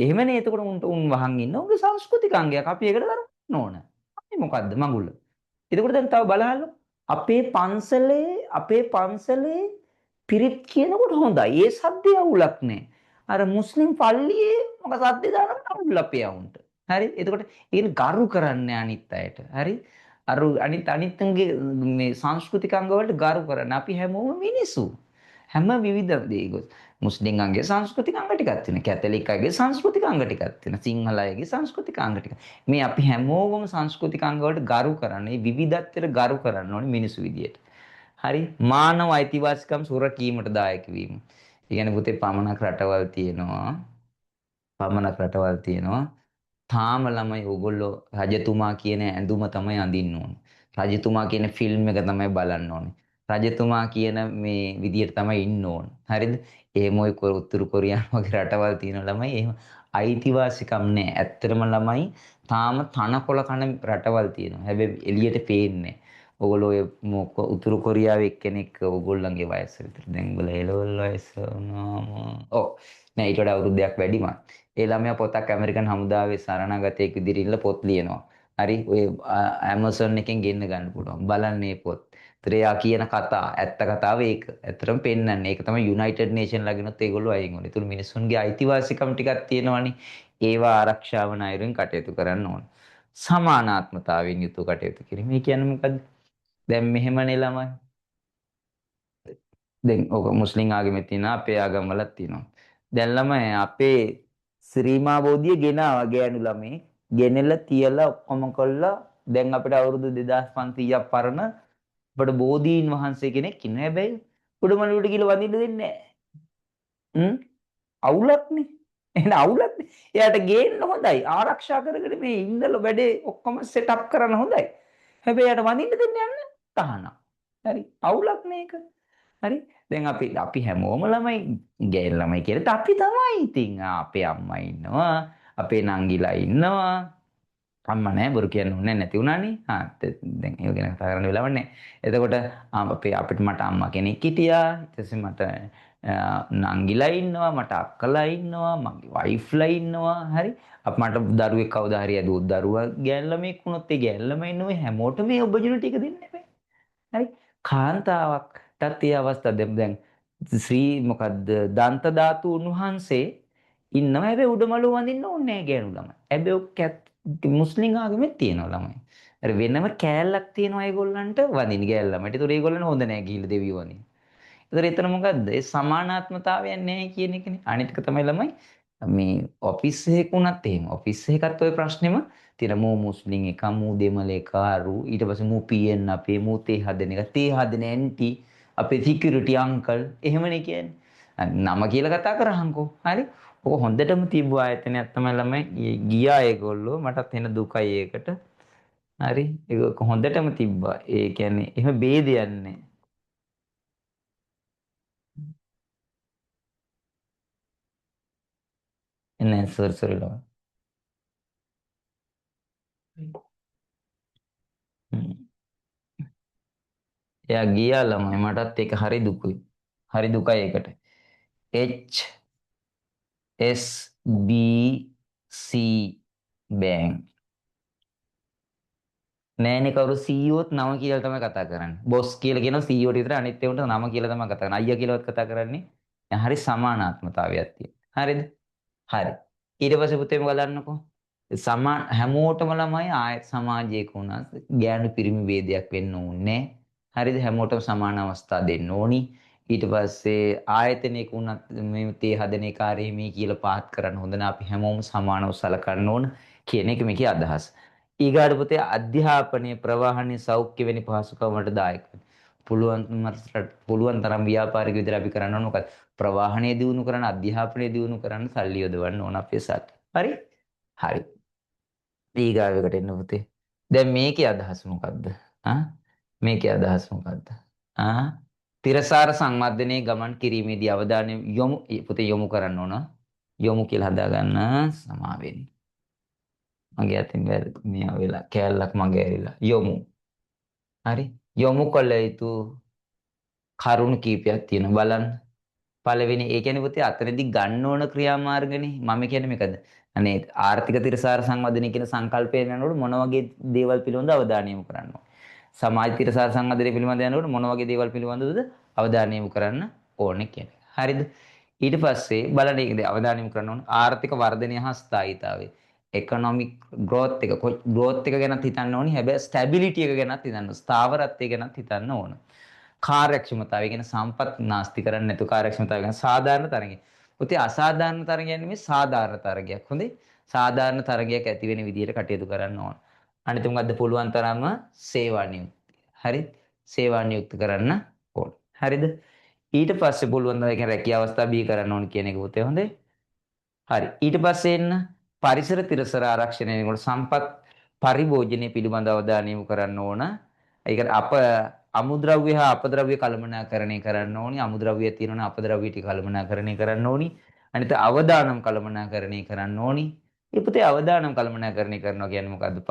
එහෙමනේ. එතකොට උන් වහන් ඉන්න. උන්ගේ සංස්කෘතික අංගයක්. අපි ඒකට කරන්න ඕන. අපි මොකද්ද මඟුල? එතකොට දැන් තව බලහල්ල. අපේ පන්සලේ පිරිත් කියනකොට හොඳයි. ඒ සද්දය අවුලක් නෑ. අර මුස්ලිම් පල්ලියේ මොක සද්දේ දානකොට අවුල් අපේ අවුන්ට. හරි? එතකොට ඒක ගරු කරන්නේ අනිත් අයට. හරි? අර අනිත්ගේ මේ සංස්කෘතික අංග වලට ගරු කරන්න. අපි හැමෝම මිනිස්සු. හැම විවිධ දේගොස් මුස්ලිම්ගේ සංස්කෘතික අංග ටිකක් තියෙනවා. කැතලික් අයගේ සංස්කෘතික අංග ටිකක් තියෙනවා. සිංහල අයගේ සංස්කෘතික අංග ටික. මේ අපි හැමෝගම සංස්කෘතික අංග වලට ගරු කරන්නේ විවිධත්වයට ගරු කරන්න ඕනේ මිනිසු විදියට. හරි? මානව අයිතිවාසිකම් සුරකීමට දායක වීම. ඒ කියන්නේ පුතේ පමණක් රටවල් තියෙනවා. පමණක් රටවල් තියෙනවා. තාම ළමයි ඕගොල්ලෝ රජතුමා කියන ඇඳුම තමයි අඳින්න ඕනේ. රජතුමා කියන ෆිල්ම් එක තමයි බලන්න ඕනේ. රජතුමා කියන මේ විදියට තමයි ඉන්න ඕනේ. හරිද? එහෙම ඔය උතුරු කොරියානු වගේ රටවල් තියෙන ළමයි එහෙම අයිතිවාසිකම් නැහැ. ඇත්තටම ළමයි තාම තනකොළ කන රටවල් තියෙනවා. හැබැයි එළියට පේන්නේ නැහැ. ඔයගොල්ලෝ ඔය උතුරු කොරියාවේ එක්කෙනෙක් ඔයගොල්ලන්ගේ වයස විතර. දැන් උඹලා එළවල් වයස වුණාම ඔව් නෑ ඊට වඩා අවුරුද්දක් වැඩිම. ඒ ළමයා පොතක් ඇමරිකන් හමුදාවේ සරණාගතයෙක් විදිහට ඉල්ල පොත් ලියනවා. හරි ඔය Amazon එකෙන් ගෙන්න ගන්න පුළුවන්. බලන්න මේ පොත්. ත්‍රයා කියන කතා ඇත්ත කතාව ඒක. ඇත්තටම පෙන්වන්නේ. ඒක තමයි United Nation ළඟිනුත් ඒගොල්ලෝ අයින් වුණේ. ඒතුළු මිනිස්සුන්ගේ අයිතිවාසිකම් ටිකක් තියෙනවනේ. ඒවා ආරක්ෂා වන අයුරින් කටයුතු කරන්න ඕන. සමානාත්මතාවයෙන් යුතුව කටයුතු කිරීම. මේ කියන්නේ මොකද්ද? දැන් මෙහෙමනේ ළමයි. දැන් ඔක මුස්ලිම් ආගමේ තියෙනවා අපේ ආගම් වලත් තියෙනවා. දැන් ළමයි අපේ ශ්‍රීමා බෝධිය ගෙනාවා ගෑනු ළමයි. ගෙනල්ලා තියලා ඔක්කොම කළා. දැන් අපිට අවුරුදු 2500ක් පරණ අපිට බෝධීන් වහන්සේ කෙනෙක් ඉන්නවා. හැබැයි උඩමළුවට කියලා වඳින්න දෙන්නේ නැහැ. අවුලක්නේ. එහෙනම් අවුලක්නේ. එයාට ගේන්න හොඳයි. ආරක්ෂා කරගෙන මේ ඉඳලා වැඩේ ඔක්කොම සෙටප් කරන්න හොඳයි. හැබැයි එයාට වඳින්න දෙන්න යන්න තහනම්. හරි. අවුලක් මේක. හරි. දැන් අපි හැමෝම ළමයි ගෑන් ළමයි කියලා අපි තමයි ඉතින් අපේ අම්මා ඉන්නවා. අපේ නංගිලා ඉන්නවා. අම්මා නෑ බොරු කියන්න ඕනේ නැති වුණානේ. දැන් ඒක ගැන කතා කරන්න වෙලාවක් නෑ. එතකොට අපිට මට අම්මා කෙනෙක් හිටියා. ඊට පස්සේ මට නංගිලා ඉන්නවා, මට අක්කලා ඉන්නවා, මගේ වයිෆ්ලා ඉන්නවා. හරි. මට දරුවෙක් කවදා හරි ඇදුවොත් දරුවා ගෑන් ළමෙක් වුණොත් ඒ ගෑන් ළමයි ඉන්නවා හැමෝටම මේ ඔපචුනිටි එක දෙන්න එපා. හරි. කාන්තාවක්ටත් ඒ අවස්ථාව දැන් ශ්‍රී මොකද්ද දන්ත ධාතු උන්වහන්සේ ඉන්නවා. හැබැයි උඩමළුව වඳින්න ඕනේ නැහැ ගෑනු ළමයි. හැබැයි ඔක් මුස්ලිම් ආගමෙත් තියෙනවා ළමයි. අර වෙනම කෑල්ලක් තියෙනවා ඒගොල්ලන්ට වඳින්න ගෑල් ළමයිට. ඒතර ඒගොල්ලන්ට හොඳ නැහැ ගිහිල්ලා දෙවියෝ වඳින්න. ඒතර එතන මොකද්ද? ඒ සමානාත්මතාවයක් නැහැ කියන එකනේ. අනිත් එක තමයි ළමයි මේ ඔෆිස් එකක වුණත් එහෙම. ඔෆිස් එකකත් ওই ප්‍රශ්නේම තියෙන මූ මුස්ලිම් එක, මූ දෙමළ එක, අරු ඊට පස්සේ මූ පීඑන් අපේ මූ තේ හදන එක, තේ හදන ඇන්ටි, අපේ සිකියුරිටි අංකල් එහෙමනේ කියන්නේ. නම කියලා කතා කරහන්කෝ. හරි. ඔක හොඳටම තිබ්බ ආයතනයක් තමයි ළමයි ගියා ඒගොල්ලෝ. මටත් එන දුකයි ඒකට. හරි. ඒක හොඳටම තිබ්බා. ඒ කියන්නේ එහෙම ભેදයක් නැහැ. නෑ සෝරි ළමයි. හ්ම්. එයා ගියා ළමයි මටත් ඒක හරි දුකුයි. හරි දුකයි ඒකට. HSBC බැංක් නෑනේ කවුරු CEO ත් නම කියලා තමයි කතා කරන්නේ. බොස් කියලා කියනවා CEO ට විතර අනිත් ඒවාට නම කියලා තමයි කතා කරන්නේ. අයියා කියලාවත් කතා කරන්නේ. හරි සමානාත්මතාවයක් තියෙනවා. හරිද? හරි. ඊට පස්සේ පුතේ බලන්නකෝ. හැමෝටම ළමයි ආයත සමාජයක වුණත් ගෑනු පිරිමි ભેදයක් වෙන්න ඕනේ. හරිද? හැමෝටම සමාන අවස්ථා දෙන්න ඕනි. ඊට පස්සේ ආයතනයක වුණත් මේ තේ හදන කාර්යය මේ කියලා පාත් කරන්න හොඳ නැහැ. අපි හැමෝම සමානව සලකන්න ඕන කියන එක මේකේ අදහස. ඊගාට පුතේ අධ්‍යාපනයේ ප්‍රවාහනයේ සෞඛ්‍ය වෙනි පහසුකම් වලට දායක වෙන්න. පුළුවන් තරම් ව්‍යාපාරික විදිහට අපි කරන්න ඕන මොකද? ප්‍රවාහනය දියුණු කරන්න, අධ්‍යාපනය දියුණු කරන්න සල්ලි යොදවන්න ඕන අපේ සත්. හරි? හරි. ඊගාවකට එන්න පුතේ. දැන් මේකේ අදහස මොකද්ද? ආ මේකේ අදහස මොකද්ද? ආ තිරසාර සංවර්ධනයේ ගමන් කිරීමේදී අවධානය යොමු පුතේ යොමු කරන්න ඕන. යොමු කියලා හදාගන්න සමාවෙන්න. මගේ අතින් මේ වෙලා කෑල්ලක් මගේ ඇරිලා යොමු. හරි. යොමු කළ යුතු කරුණු කීපයක් තියෙනවා බලන්න. පළවෙනි ඒ කියන්නේ පුතේ අතරදී ගන්න ඕන ක්‍රියාමාර්ගනේ මම කියන්නේ මේකද අනේ ආර්ථික තිරසාර සංවර්ධනය කියන සංකල්පය යනකොට මොන වගේ දේවල් පිළිබඳව අවධානය යොමු කරන්න ඕන සමාජ තිරසාර සංවර්ධනය පිළිබඳව යනකොට මොන වගේ දේවල් පිළිබඳවද අවධානය යොමු කරන්න ඕනේ කියන්නේ හරිද ඊට පස්සේ බලන්න ඒකද අවධානය යොමු කරන්න ඕන ආර්ථික වර්ධනය හා ස්ථායීතාවය economic growth එක growth එක ගැනත් හිතන්න ඕනි හැබැයි stability එක ගැනත් හිතන්න ස්ථාවරත්වය ගැනත් හිතන්න ඕන කාර්යක්ෂමතාවය කියන සම්පත් නාස්ති කරන්නේ නැතු කාර්යක්ෂමතාවය කියන සාධාරණ තරගය. පුතේ අසාධාරණ තරගයක් නෙමෙයි සාධාරණ තරගයක්. හොඳේ. සාධාරණ තරගයක් ඇති වෙන විදිහට කටයුතු කරන්න ඕන. අනිත් මොකද්ද පුළුවන් තරම්ම සේවා නියුක්ති. හරි? සේවා නියුක්ති කරන්න ඕන. හරිද? ඊට පස්සේ පුළුවන් තරම් කියන රැකියාව අවස්ථා බිහි කරන්න ඕන කියන එක පුතේ හොඳේ. හරි. ඊට පස්සේ එන්න පරිසර තිරසර ආරක්ෂණය වෙනකොට සම්පත් පරිභෝජනය පිළිබඳව අවධානය යොමු කරන්න ඕන. ඒකට අමුද්‍රව්‍ය හා අපද්‍රව්‍ය කළමනාකරණය කරන්න ඕනි. අමුද්‍රව්‍ය තියෙනවනේ අපද්‍රව්‍ය ටික කළමනාකරණය කරන්න ඕනි. අනිත් අවදානම් කළමනාකරණය කරන්න ඕනි. මේ පුතේ අවදානම් කළමනාකරණය කරනවා කියන්නේ මොකද්ද?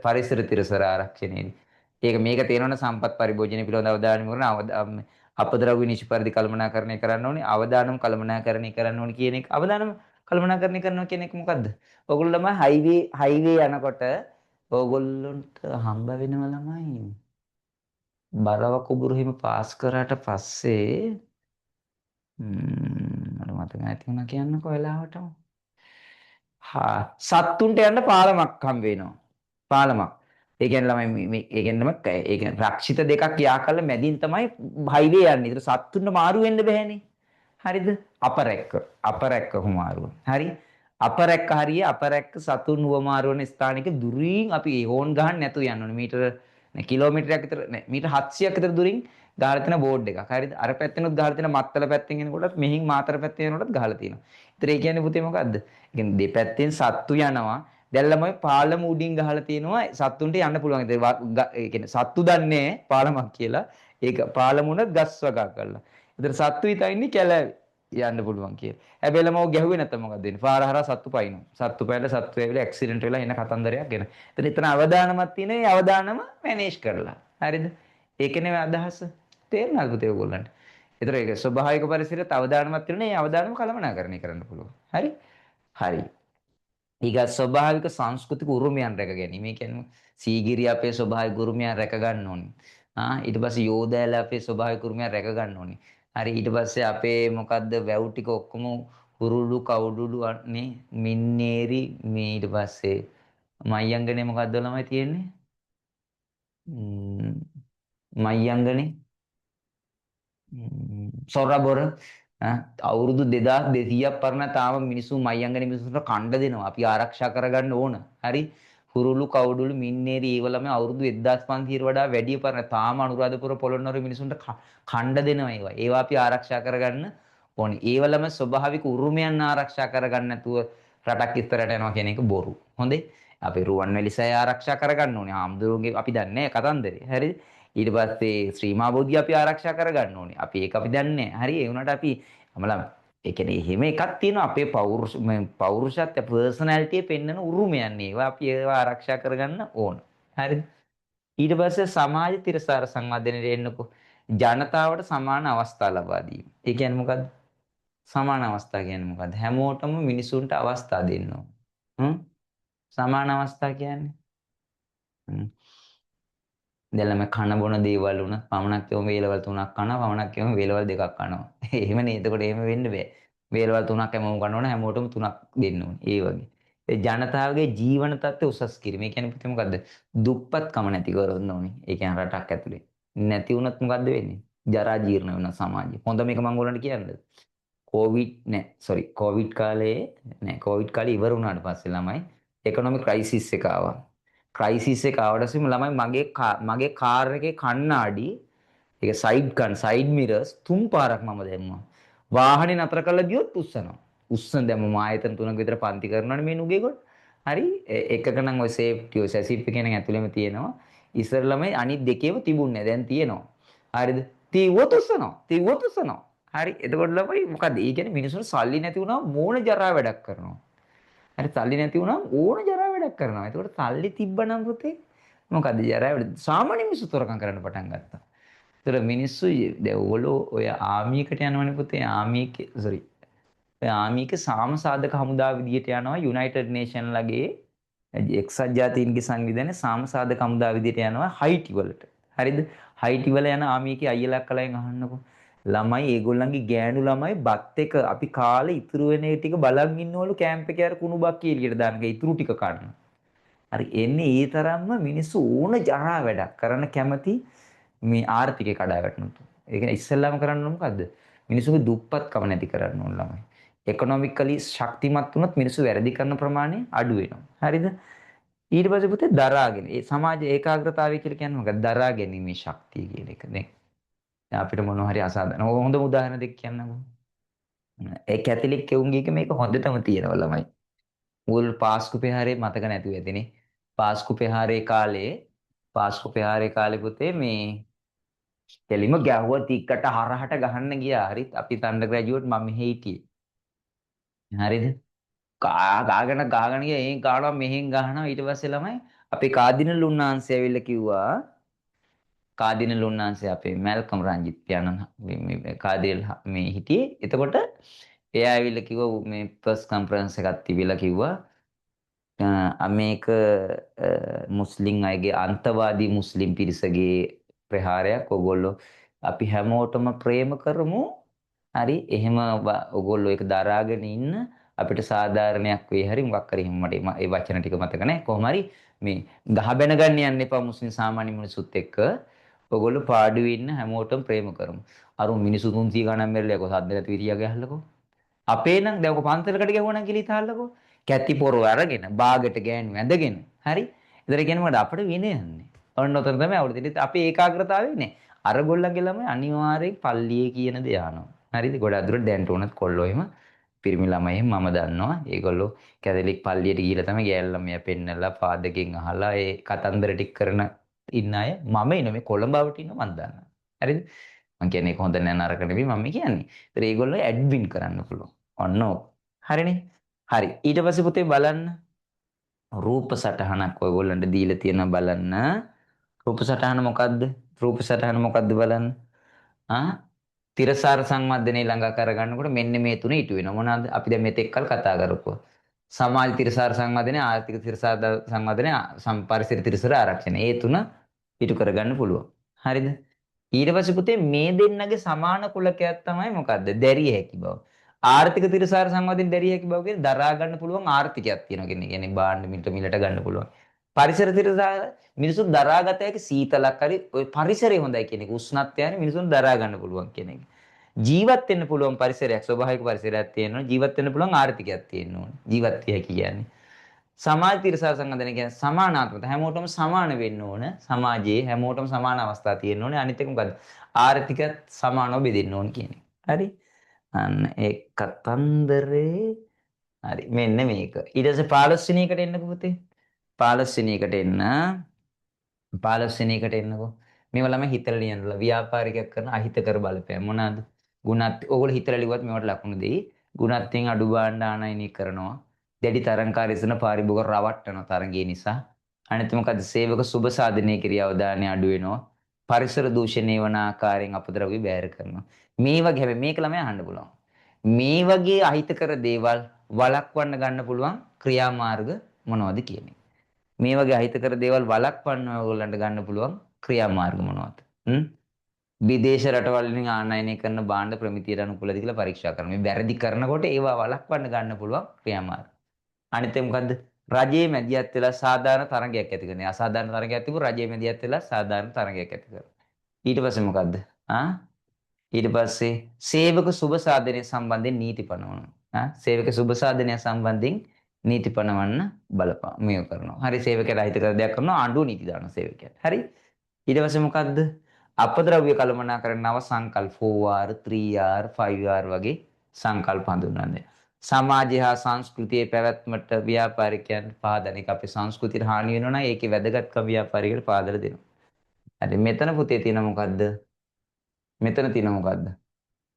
පරිසර තිරසර ආරක්ෂණයේදී. ඒක මේක තියෙනවනේ සම්පත් පරිභෝජනය පිළිබඳව අවධානය යොමු කරන අපද්‍රව්‍ය නිසි පරිදි කළමනාකරණය කරන්න ඕනි. අවදානම් කළමනාකරණය කරන්න ඕනි කියන එක අවදානම් කළමනාකරණය කරනවා කියන එක මොකද්ද? ඔයගොල්ලෝ ළමයි හයිවේ යනකොට ඕගොල්ලන්ට හම්බ වෙනව ළමයි බරව කුඹුරු හිම පාස් කරාට පස්සේ මට මතක නැති වුණා කියන්නකෝ වෙලාවටම. සත්තුන්ට යන්න පාලමක් හම්බ වෙනවා. පාලමක්. ඒ කියන්නේ ළමයි මේ ඒ කියන්නේ ඒ කියන්නේ රක්ෂිත දෙකක් යා කළ මැදින් තමයි හයිවේ යන්නේ. ඒතර සත්තුන්ට මාරු වෙන්න බෑනේ. හරිද? අපරැක්ක හුමාරුව. හරි? අපරැක්ක හරිය අපරැක්ක සතුන් හුවමාරු වන ස්ථානික දුරින් අපි හෝන් ගහන්න නැතුව යන්න ඕනේ. මීටර නේ කිලෝමීටරයක් විතර නේ මීටර 700ක් විතර දුරින් ගහලා තියෙන බෝඩ් එකක්. හරිද? අර පැත්තෙනුත් ගහලා තියෙන මත්තල පැත්තෙන් එනකොටත් මෙහින් මාතර පැත්තෙන් එනකොටත් ගහලා තියෙනවා. ඒතර ඒ කියන්නේ පුතේ මොකද්ද? ඒ කියන්නේ දෙපැත්තෙන් සත්තු යනවා. දැන් ළමයි පාලම උඩින් ගහලා තියෙනවා සත්තුන්ට යන්න පුළුවන්. ඒ කියන්නේ සත්තු දන්නේ පාලමක් කියලා. ඒක පාලම උනත් ගස් වගා කරලා. ඒතර සත්තු හිතා ඉන්නේ කැලෑවේ. යන්න පුළුවන් කියලා. හැබැයි ළමෝ ගැහුවේ නැත්නම් මොකද වෙන්නේ? පාර හරහා සත්තු පයින්නවා. සත්තු පයින්ලා සත්තු ඇවිල්ලා ඇක්සිඩන්ට් වෙලා එන කතන්දරයක් එන. එතන අවදානමක් තියෙන. ඒ අවදානම මැනේජ් කරලා. හරිද? ඒක නෙවෙයි අදහස. තේරුණාද පුතේ ඔයගොල්ලන්ට? ඒතර ඒක ස්වභාවික පරිසරයට අවදානමක් තියෙන. ඒ අවදානම කළමනාකරණය කරන්න පුළුවන්. හරි? හරි. ඊග ස්වභාවික සංස්කෘතික උරුමයන් රැක ගැනීම. ඒ කියන්නේ සීගිරිය අපේ ස්වභාවික උරුමයන් රැක ගන්න ඕනේ. ඊට පස්සේ යෝධයල අපේ ස්වභාවික උරුමයන් රැක ගන්න ඕනේ. හරි ඊට පස්සේ අපේ මොකද්ද වැව් ටික ඔක්කොම කුරුළු කවුඩුළු නේ මින්නේරි මේ ඊට පස්සේ මයංගනේ මොකද්ද ළමයි තියෙන්නේ? මයංගනේ සොරබොර අවුරුදු 2200ක් පරණ තාම මිනිස්සු මයංගනේ මිනිස්සුන්ට කණ්ඩ දෙනවා. අපි ආරක්ෂා කරගන්න ඕන. හරි හුරුළු කවුඩුළු මින්නේරි ඒවලම අවුරුදු 1500ට වඩා වැඩි පරණ තාම අනුරාධපුර පොළොන්නරුව මිනිසුන්ට කණ්ඩ දෙනවා ඒවා. ඒවා අපි ආරක්ෂා කරගන්න ඕනේ. ඒවලම ස්වභාවික උරුමයන් ආරක්ෂා කරගන්න නැතුව රටක් ඉස්සරහට යනවා කියන එක බොරු. හොඳේ. අපි රුවන්වැලි සෑය ආරක්ෂා කරගන්න ඕනේ. ආම්දුරුගේ අපි දන්නේ කතන්දරේ. හරිද? ඊට පස්සේ ශ්‍රී මහා බෝධිය අපි ආරක්ෂා කරගන්න ඕනේ. අපි ඒක අපි දන්නේ. හරි ඒ වුණාට අපි අමලම් ඒ කියන්නේ එහෙම එකක් තියෙනවා අපේ පෞරුෂත්වය පර්සනැලිටි පෙන්වන උරුමයන් ඒවා අපි ඒවා ආරක්ෂා කරගන්න ඕන. හරිද? ඊට පස්සේ සමාජ තිරසාර සංවර්ධනයට එන්නකො ජනතාවට සමාන අවස්ථා ලබා දීම. ඒ කියන්නේ මොකද්ද? සමාන අවස්ථා කියන්නේ මොකද්ද? හැමෝටම මිනිසුන්ට අවස්ථා දෙන්න ඕන. සමාන අවස්ථා කියන්නේ දැන් ළමයි කන බොන දේවල් උනත් පමණක් කියවම වේලවල් තුනක් කනවා පමණක් කියවම වේලවල් දෙකක් කනවා. එහෙමනේ. එතකොට එහෙම වෙන්න බෑ. වේලවල් තුනක් හැමෝම කනවා නම් හැමෝටම තුනක් දෙන්න ඕනේ. ඒ වගේ. ඒ ජනතාවගේ ජීවන තත්ත්වය උසස් කිරීම. ඒ කියන්නේ පුතේ මොකද්ද? දුප්පත්කම නැති කරන්න ඕනේ. ඒ කියන්නේ රටක් ඇතුලේ. නැති වුණොත් මොකද්ද වෙන්නේ? ජරා ජීර්ණ වෙන සමාජය. හොඳ මේක මම ඔයගොල්ලන්ට කියන්නද? කොවිඩ් කාලේ ඉවර වුණාට පස්සේ ළමයි ඉකොනොමික් ක්‍රයිසිස් එක ආවා. ක්‍රයිසිස් එක ආවට පස්සේ ළමයි මගේ කාර් එකේ කණ්ණාඩි ඒක සයිඩ් මිරර්ස් තුන් පාරක් මම දැම්මා. වාහනේ නතර කරලා ගියොත් උස්සනවා. උස්සන දැන් මම ආයතන තුනක විතර පන්ති කරනවානේ මේ නුගේ කොට. හරි එකක නම් ඔය සේෆ්ටි ඔය සැසිප් එකේ නම් ඇතුළේම තියෙනවා. ඉස්සර ළමයි අනිත් දෙකේම තිබුණේ දැන් තියෙනවා. හරිද? තීව්ව තුස්සනවා. තීව්ව තුස්සනවා. හරි. එතකොට ළමයි මොකද? ඒ කියන්නේ මිනිස්සුන්ට සල්ලි නැති වුණාම මෝන ජරා වැඩක් කරනවා. හරි සල්ලි නැති වුණාම ඕන ජරා වැඩක් කරනවා. එතකොට සල්ලි තිබ්බනම් පුතේ මොකද ජරා වැඩ සාමාන්‍ය මිනිස්සු තොරකම් කරන්න පටන් ගත්තා. ඒතර මිනිස්සු දැන් ඕගොල්ලෝ ඔය ආමියකට යනවනේ පුතේ ආමියක සෝරි ඔය ආමියක සාම සාධක හමුදා විදියට යනවා යුනයිටඩ් නේෂන් ලගේ එක්සත් ජාතීන්ගේ සංවිධානයේ සාම සාධක හමුදා විදියට යනවා හයිටි වලට. හරිද? හයිටි වල යන ආමියකේ අයියලා අක්කලාගෙන් අහන්නකෝ. ළමයි ඒගොල්ලන්ගේ ගෑනු ළමයි බත් එක අපි කාලේ ඉතුරු වෙන ටික බලන් ඉන්නවලු කැම්ප් එකේ අර කුණු බක්කේ එළියට දාන්න ඉතුරු ටික කන්න. හරි එන්නේ ඒ තරම්ම මිනිස්සු ඕන ජරා වැඩක් කරන්න කැමති මේ ආර්ථිකේ කඩා වැටෙනුතු. ඒ කියන්නේ ඉස්සෙල්ලාම කරන්න ඕන මොකද්ද? මිනිස්සුගේ දුප්පත්කම නැති කරන්න ඕන ළමයි. ඉකොනොමිකලි ශක්තිමත් වුණොත් මිනිස්සු වැරදි කරන ප්‍රමාණය අඩු වෙනවා. හරිද? ඊට පස්සේ පුතේ දරාගෙන ඒ සමාජ ඒකාග්‍රතාවය කියලා කියන්නේ මොකක්ද? දරා ගැනීමේ ශක්තිය කියන එක. දැන් අපිට මොනවා හරි අසාධාරණ හොඳ උදාහරණ දෙකක් කියන්නකෝ. ඒ කැතලික් කෙවුන්ගේ එක මේක හොඳටම තියෙනවා ළමයි. මුල් පාස්කු පෙහාරේ මතක නැතුව ඇතිනේ. පාස්කු පෙහාරේ කාලේ පුතේ මේ කෙලිම ගැහුවා තික්කට හරහට ගහන්න ගියා. හරිත් අපි තණ්ඩ ග්‍රැජුවේට් මම මෙහෙ හිටියේ. හරිද? ගාගෙන ගියා එයින් ගානවා මෙහෙන් ගහනවා ඊට පස්සේ ළමයි අපේ කාදිනල් උන්නාන්සේ ඇවිල්ලා කිව්වා කාදිනල් උන්නාන්සේ අපේ මැල්කම් රංජිත් පියාණන් මේ කාදිනල් මේ හිටියේ. එතකොට එයා ඇවිල්ලා කිව්වා මේ ප්‍රස් කොන්ෆරන්ස් එකක් තිබිලා කිව්වා මේක මුස්ලිම් අයගේ අන්තවාදී මුස්ලිම් පිරිසගේ ප්‍රහාරයක්. ඔයගොල්ලෝ අපි හැමෝටම ප්‍රේම කරමු. හරි එහෙම ඔයගොල්ලෝ ඒක දරාගෙන ඉන්න අපිට සාධාරණයක් වෙයි. හරි මොකක් හරි එහෙම මට ඒ වචන ටික මතක නැහැ. කොහොම හරි මේ ගහ බැන ගන්න යන්න එපා මුස්ලිම් සාමාන්‍ය මිනිසුත් එක්ක. ඔයගොල්ලෝ පාඩුවේ ඉන්න හැමෝටම ප්‍රේම කරමු. අර මිනිසු 300 ගණන් මෙරළයකෝ සද්ද නැති විරිය ගහලකෝ. අපේ නම් දැන් ඔක පන්සලකට ගහුවා නම් කියලා හිතාලකෝ. කැති පොරව අරගෙන බාගට ගෑනු ඇඳගෙන හරි. ඒතර කියන්නේ මොකද අපිට විනයන්නේ. ඔන්න ඔතන තමයි අවුරුද්දේ අපේ ඒකාග්‍රතාවය ඉන්නේ. අර ගොල්ලන්ගේ ළමයි අනිවාර්යෙන් පල්ලියේ කියන දේ අහනවා. හරිද? ගොඩක් දුරට දැන්ට උනත් කොල්ලෝ එහෙම පිරිමි ළමයි එහෙම මම දන්නවා. ඒගොල්ලෝ කැතලික් පල්ලියට ගිහිල්ලා තමයි ගෑල් ළමයා පෙන්නලා පාදකින් අහලා ඒ කතන්දර ටික කරන ඉන්න අය මම ඉන්නේ මේ කොළඹවට ඉන්න මම දන්නවා. හරිද? මම කියන්නේ ඒක හොඳ නෑ නරක නෙවෙයි මම කියන්නේ. ඒතර ඒගොල්ලෝ ඇඩ්මින් කරන්න පුළුවන්. ඔන්න ඕක. හරිනේ? හරි. ඊට පස්සේ පුතේ බලන්න රූප සටහනක් ඔයගොල්ලන්ට දීලා තියෙනවා බලන්න. රූප සටහන මොකද්ද? රූප සටහන මොකද්ද බලන්න. තිරසාර සංවර්ධනයේ ළඟා කරගන්නකොට මෙන්න මේ තුන ඉටු වෙනවා. මොනවාද? අපි දැන් මෙතෙක් කල් කතා කරපුවා. සමාජ තිරසාර සංවර්ධනය, ආර්ථික තිරසාර සංවර්ධනය, පරිසර තිරසාර ආරක්ෂණය. ඒ තුන ඉටු කරගන්න පුළුවන්. හරිද? ඊට පස්සේ පුතේ මේ දෙන්නගේ සමාන කුලකයක් තමයි මොකද්ද? දැරිය හැකි බව. ආර්ථික තිරසාර සංවර්ධනයේ දැරිය හැකි බව කියන්නේ දරා ගන්න පුළුවන් ආර්ථිකයක් තියෙනවා කියන්නේ. කියන්නේ බාණ්ඩ මිලට ගන්න පුළුවන්. පරිසර තිරසාර මිනිසුන් දරාගත හැකි සීතලක් හරි ඔය පරිසරය හොඳයි කියන එක. උෂ්ණත්වය හරි මිනිසුන් දරා ගන්න පුළුවන් කියන එක. ජීවත් වෙන්න පුළුවන් පරිසරයක් ස්වභාවික පරිසරයක් තියෙනවා. ජීවත් වෙන්න පුළුවන් ආර්ථිකයක් තියෙන්න ඕනේ. ජීවත් විය හැකි කියන්නේ. සමාජ තිරසාර සංගঠন කියන්නේ සමානාත්මක හැමෝටම සමාන වෙන්න ඕන. සමාජයේ හැමෝටම සමාන අවස්ථා තියෙන්න ඕනේ. අනිත් එක මොකද්ද? ආර්ථිකත් සමානව බෙදෙන්න ඕන කියන එක. හරි? අන්න ඒ කතන්දරේ හරි. මෙන්න මේක. ඊට පස්සේ 15 වෙනි එකට එන්නකෝ පුතේ. 15 වෙනි එකට එන්න. 15 වෙනි එකට එන්නකෝ. මේව ළමයි හිතලා ලියන්නලා ව්‍යාපාරිකයක් කරන අහිතකර බලපෑම් මොනවාද? ගුණත් ඕගොල්ලෝ හිතලා ලිව්වත් මේවට ලකුණු දෙයි. ගුණත්වෙන් අඩු බාණ්ඩ ආනයනය කරනවා. දැඩි තරංකාරී සන පාරිභෝගික රවට්ටන තරංගය නිසා. අනිත් මොකද? සේවක සුබ සාධනයේ ක්‍රියා අවධානය අඩු වෙනවා. පරිසර දූෂණය වන ආකාරයෙන් අපද්‍රව්‍ය බැහැර කරනවා. මේ වගේ හැබැයි මේක ළමයි අහන්න පුළුවන්. මේ වගේ අහිතකර දේවල් වළක්වන්න ගන්න පුළුවන් ක්‍රියාමාර්ග මොනවද කියන්නේ? මේ වගේ අහිතකර දේවල් වළක්වන්න ඕගොල්ලන්ට ගන්න පුළුවන් ක්‍රියාමාර්ග මොනවද? විදේශ රටවල් වලින් ආනයනය කරන භාණ්ඩ ප්‍රමිතියට අනුකූලද කියලා පරීක්ෂා කරනවා. මේ වැරදි කරනකොට ඒවා වළක්වන්න ගන්න පුළුවන් ක්‍රියාමාර්ග. අනිත් එක මොකද්ද? රජයේ මැදිහත් වෙලා සාධාරණ තරගයක් ඇති කරනවා. අසාධාරණ තරගයක් තිබුණ රජයේ මැදිහත් වෙලා සාධාරණ තරගයක් ඇති කරනවා. ඊට පස්සේ මොකද්ද? ඊට පස්සේ සේවක සුබ සාධනය සම්බන්ධයෙන් නීති පනවනවා. සේවක සුබ සාධනය සම්බන්ධයෙන් නීති පනවන්න බලපා මේක කරනවා. හරි සේවකයාට අහිතකර දෙයක් කරනවා ආණ්ඩුව නීති දානවා සේවකයාට. හරි. ඊට පස්සේ මොකද්ද? අපද්‍රව්‍ය කළමනාකරන නව සංකල්ප 4R 3R 5R වගේ සංකල්ප හඳුන්වන්නේ. සමාජය හා සංස්කෘතියේ පැවැත්මට ව්‍යාපාරිකයන් පාදන එක අපේ සංස්කෘතියට හානි වෙනවා නම් ඒකේ වැදගත්කම ව්‍යාපාරිකයට පාදලා දෙනවා. හරි මෙතන පුතේ තියෙන මොකද්ද? මෙතන තියෙන මොකද්ද?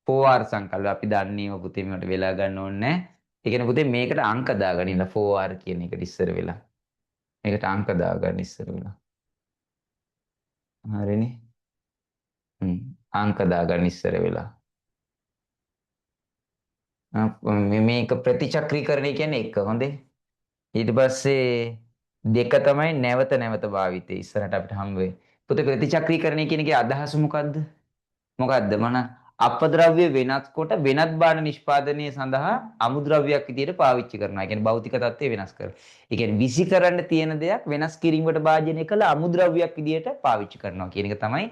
4R සංකල්ප. අපි දන්නේම පුතේ මේකට වෙලා ගන්න ඕනේ නැහැ. ඒ කියන්නේ පුතේ මේකට අංක දාගන්න 4R කියන එකට ඉස්සර වෙලා. මේකට අංක දාගන්න ඉස්සර වෙලා. හරිනේ. අංක දාගන්න ඉස්සර වෙලා. මේක ප්‍රතිචක්‍රීකරණය කියන්නේ එක හොඳේ. ඊට පස්සේ දෙක තමයි නැවත නැවත භාවිතේ ඉස්සරහට අපිට හම්බ වෙන්නේ. පුතේ ප්‍රතිචක්‍රීකරණය කියන එකේ අදහස මොකද්ද? මොකද්ද? අපද්‍රව්‍ය වෙනස් කොට වෙනත් බාන නිෂ්පාදනය සඳහා අමුද්‍රව්‍යයක් විදිහට පාවිච්චි කරනවා. ඒ කියන්නේ භෞතික தත්ත්වය වෙනස් කරලා. ඒ කියන්නේ විසි කරන්න තියෙන දෙයක් වෙනස් කිරීමට භාජනය කළ අමුද්‍රව්‍යයක් විදිහට පාවිච්චි කරනවා කියන එක තමයි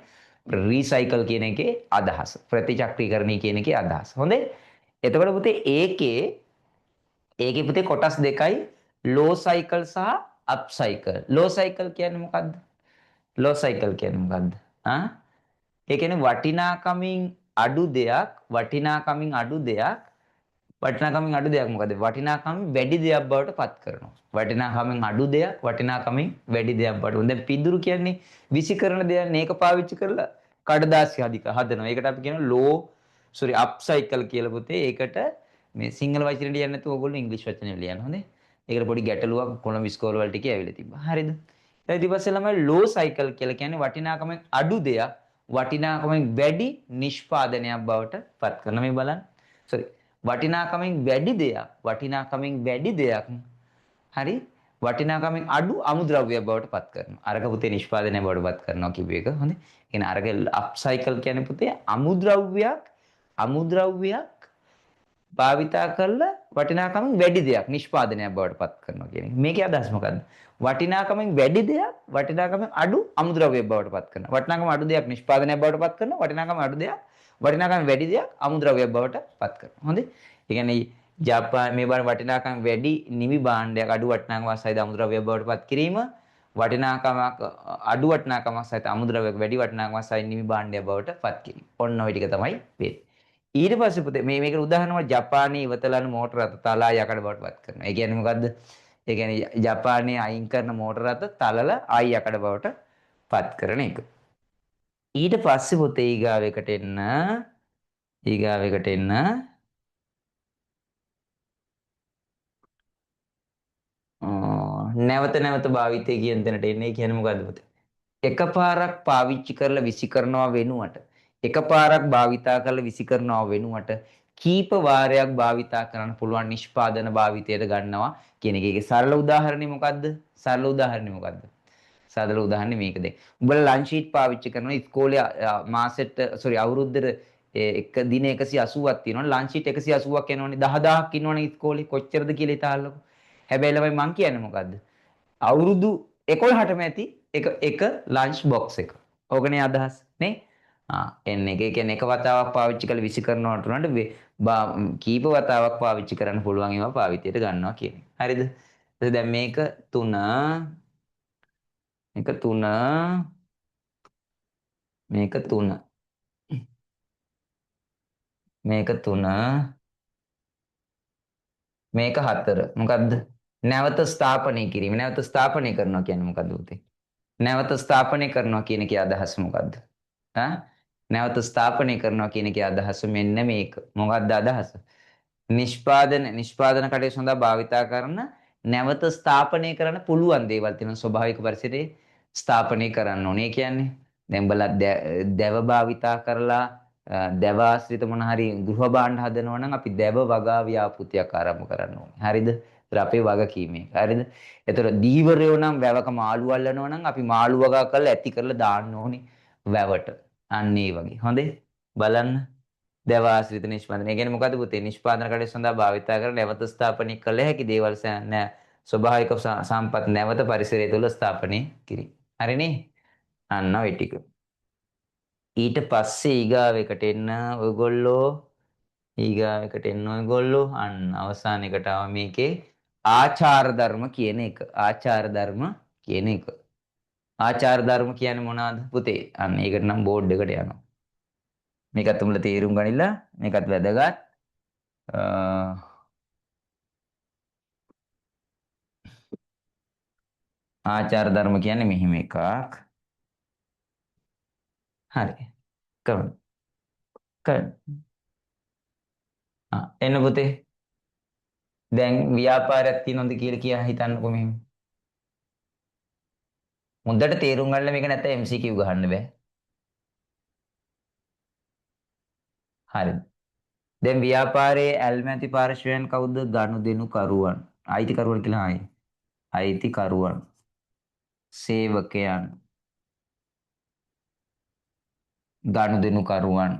රීසයිකල් කියන එකේ අදහස. ප්‍රතිචක්‍රීකරණය කියන එකේ අදහස. හොඳේ? එතකොට පුතේ ඒකේ පුතේ කොටස් දෙකයි ලෝ සයිකල් සහ අප් සයිකල්. ලෝ සයිකල් කියන්නේ මොකද්ද? ලෝ සයිකල් කියන්නේ මොකද්ද? ආ? ඒ කියන්නේ වටිනාකමින් අඩු දෙයක් මොකද? වටිනාකමින් වැඩි දෙයක් බවට පත් කරනවා. වටිනාකමින් අඩු දෙයක් වටිනාකමින් වැඩි දෙයක් බවට. දැන් පිදුරු කියන්නේ විසි කරන දෙයක් මේක පාවිච්චි කරලා කඩදාසි හදනවා. ඒකට අපි කියනවා අප්සයිකල් කියලා පුතේ. ඒකට මේ සිංහල වචනේ ලියන්නේ නැතුව ඕගොල්ලෝ ඉංග්‍රීසි වචනේ ලියන්න හොඳේ. ඒකට පොඩි ගැටලුවක් කොළඹ ඉස්කෝල වල ටිකේ ඇවිල්ලා තිබ්බා. හරිද? ඊට පස්සේ ළමයි ලෝ සයිකල් කියලා කියන්නේ වටිනාකමෙන් අඩු දෙයක් වටිනාකමෙන් වැඩි නිෂ්පාදනයක් බවට පත් කරන මේ බලන්න. sorry වටිනාකමෙන් වැඩි දෙයක් හරි වටිනාකමෙන් අඩු අමුද්‍රව්‍යයක් බවට පත් කරනවා. අරක පුතේ නිෂ්පාදනය බවට පත් කරනවා කිව්ව එක. හොඳේ. එහෙනම් අරක අප්සයිකල් කියන්නේ පුතේ අමුද්‍රව්‍යයක් භාවිතා කරලා වටිනාකමින් වැඩි දෙයක් නිෂ්පාදනයක් බවට පත් කරනවා කියන එක. මේකේ අදහස මොකද්ද? වටිනාකමින් වැඩි දෙයක් වටිනාකමින් අඩු අමුද්‍රව්‍යයක් බවට පත් කරනවා. වටිනාකම අඩු දෙයක් නිෂ්පාදනයක් බවට පත් කරනවා. වටිනාකම අඩු දෙයක් වටිනාකම වැඩි දෙයක් අමුද්‍රව්‍යයක් බවට පත් කරනවා. හොඳේ? ඒ කියන්නේ ජපාන මේ බාර වටිනාකම වැඩි නිමි භාණ්ඩයක් අඩු වටිනාකමක් සහිත අමුද්‍රව්‍යයක් බවට පත් කිරීම වටිනාකමක් අඩු වටිනාකමක් සහිත අමුද්‍රව්‍යයක් වැඩි වටිනාකමක් සහිත නිමි භාණ්ඩයක් බවට පත් කිරීම. ඔන්න ඔය ටික තමයි වෙන්නේ. ඊට පස්සේ පුතේ මේකට උදාහරණයක් ජපානයේ ඉවතලන මෝටර රථ තලා යකඩ බවට පත් කරනවා. ඒ කියන්නේ මොකද්ද? ඒ කියන්නේ ජපානයේ අයින් කරන මෝටර රථ තලලා ආයි යකඩ බවට පත් කරන එක. ඊට පස්සේ පුතේ ඊගාවෙකට එන්න නැවත නැවත භාවිතය කියන තැනට එන්නේ. කියන්නේ මොකද්ද පුතේ? එකපාරක් පාවිච්චි කරලා විසි කරනවා වෙනුවට එකපාරක් භාවිතා කරලා විසි කරනවා වෙනුවට කීප වාරයක් භාවිතා කරන්න පුළුවන් නිෂ්පාදන භාවිතයට ගන්නවා කියන එක. ඒකේ සරල උදාහරණය මොකද්ද? සරල උදාහරණය මේක දැන්. උඹලා ලන්ච් ෂීට් පාවිච්චි කරනවා ඉස්කෝලේ මාසෙට අවුරුද්දට එක දින 180ක් තියෙනවා. ලන්ච් ෂීට් 180ක් එනවනේ 10000ක් ඉන්නවනේ ඉස්කෝලේ. කොච්චරද කියලා හිතාලකෝ. හැබැයි ළමයි මං කියන්නේ මොකද්ද? අවුරුදු 11ටම ඇති එක ලන්ච් බොක්ස් එක. ඕකනේ අදහස් නේ? එන්න එක. ඒ කියන්නේ එක වතාවක් පාවිච්චි කරලා විසි කරනවට උනට කීප වතාවක් පාවිච්චි කරන්න පුළුවන් ඒවා පාවිච්චියට ගන්නවා කියන්නේ. හරිද? දැන් මේක 3 මේක 3 මේක 3 මේක 4 මොකද්ද? නැවත ස්ථාපනය කිරීම. නැවත ස්ථාපනය කරනවා කියන්නේ මොකද්ද උතේ? නැවත ස්ථාපනය කරනවා කියන එකේ අදහස මොකද්ද? නැවත ස්ථාපනය කරනවා කියන එකේ අදහස මෙන්න මේක. මොකක්ද අදහස? නිෂ්පාදන කටයුතු සඳහා භාවිතා කරන නැවත ස්ථාපනය කරන්න පුළුවන් දේවල් තියෙනවා ස්වභාවික පරිසරයේ ස්ථාපනය කරන්න ඕනේ. කියන්නේ දැන් බලලා දැව භාවිතා කරලා දැව ආශ්‍රිත මොන හරි ගෘහ භාණ්ඩ හදනවා නම් අපි දැව වගා ව්‍යාපෘතියක් ආරම්භ කරන්න ඕනේ. හරිද? ඒතර අපේ වගකීමේ. හරිද? ඒතර දීවරයෝ නම් වැවක මාළු අල්ලනවා නම් අපි මාළු වගා කරලා ඇති කරලා දාන්න ඕනේ වැවට. අන්න ඒ වගේ. හොඳේ? බලන්න. දැව ආශ්‍රිත නිෂ්පාදනය. ඒ කියන්නේ මොකද්ද පුතේ? නිෂ්පාදන කටයුතු සඳහා භාවිතා කරන නැවත ස්ථාපනය කළ හැකි දේවල් ස්වභාවික සම්පත් නැවත පරිසරය තුළ ස්ථාපනය කිරීම. හරිනේ? අන්න ඔය ටික. ඊට පස්සේ ඊගාවකට එන්න ඔයගොල්ලෝ අන්න අවසාන එකට ආව මේකේ ආචාර ධර්ම කියන එක. ආචාර ධර්ම කියන එක. ආචාර ධර්ම කියන්නේ මොනවද පුතේ? අන්න ඒකට නම් බෝඩ් එකට යනවා. මේකත් උඹලා තේරුම් ගනිලා මේකත් වැදගත්. ආචාර ධර්ම කියන්නේ මෙහිම එකක්. හරි. කවුද? එන්න පුතේ. දැන් ව්‍යාපාරයක් තියෙනවද කියලා හිතන්නකෝ මෙහෙම. හොඳට තේරුම් ගන්න මේක නැත්නම් MCQ ගහන්න බෑ. හරිද? දැන් ව්‍යාපාරයේ ඇල්මැති පාර්ශවයන් කවුද? ගනුදෙනුකරුවන්. අයිතිකරුවන් කියලා ආයේ. අයිතිකරුවන්. සේවකයන්. ගනුදෙනුකරුවන්.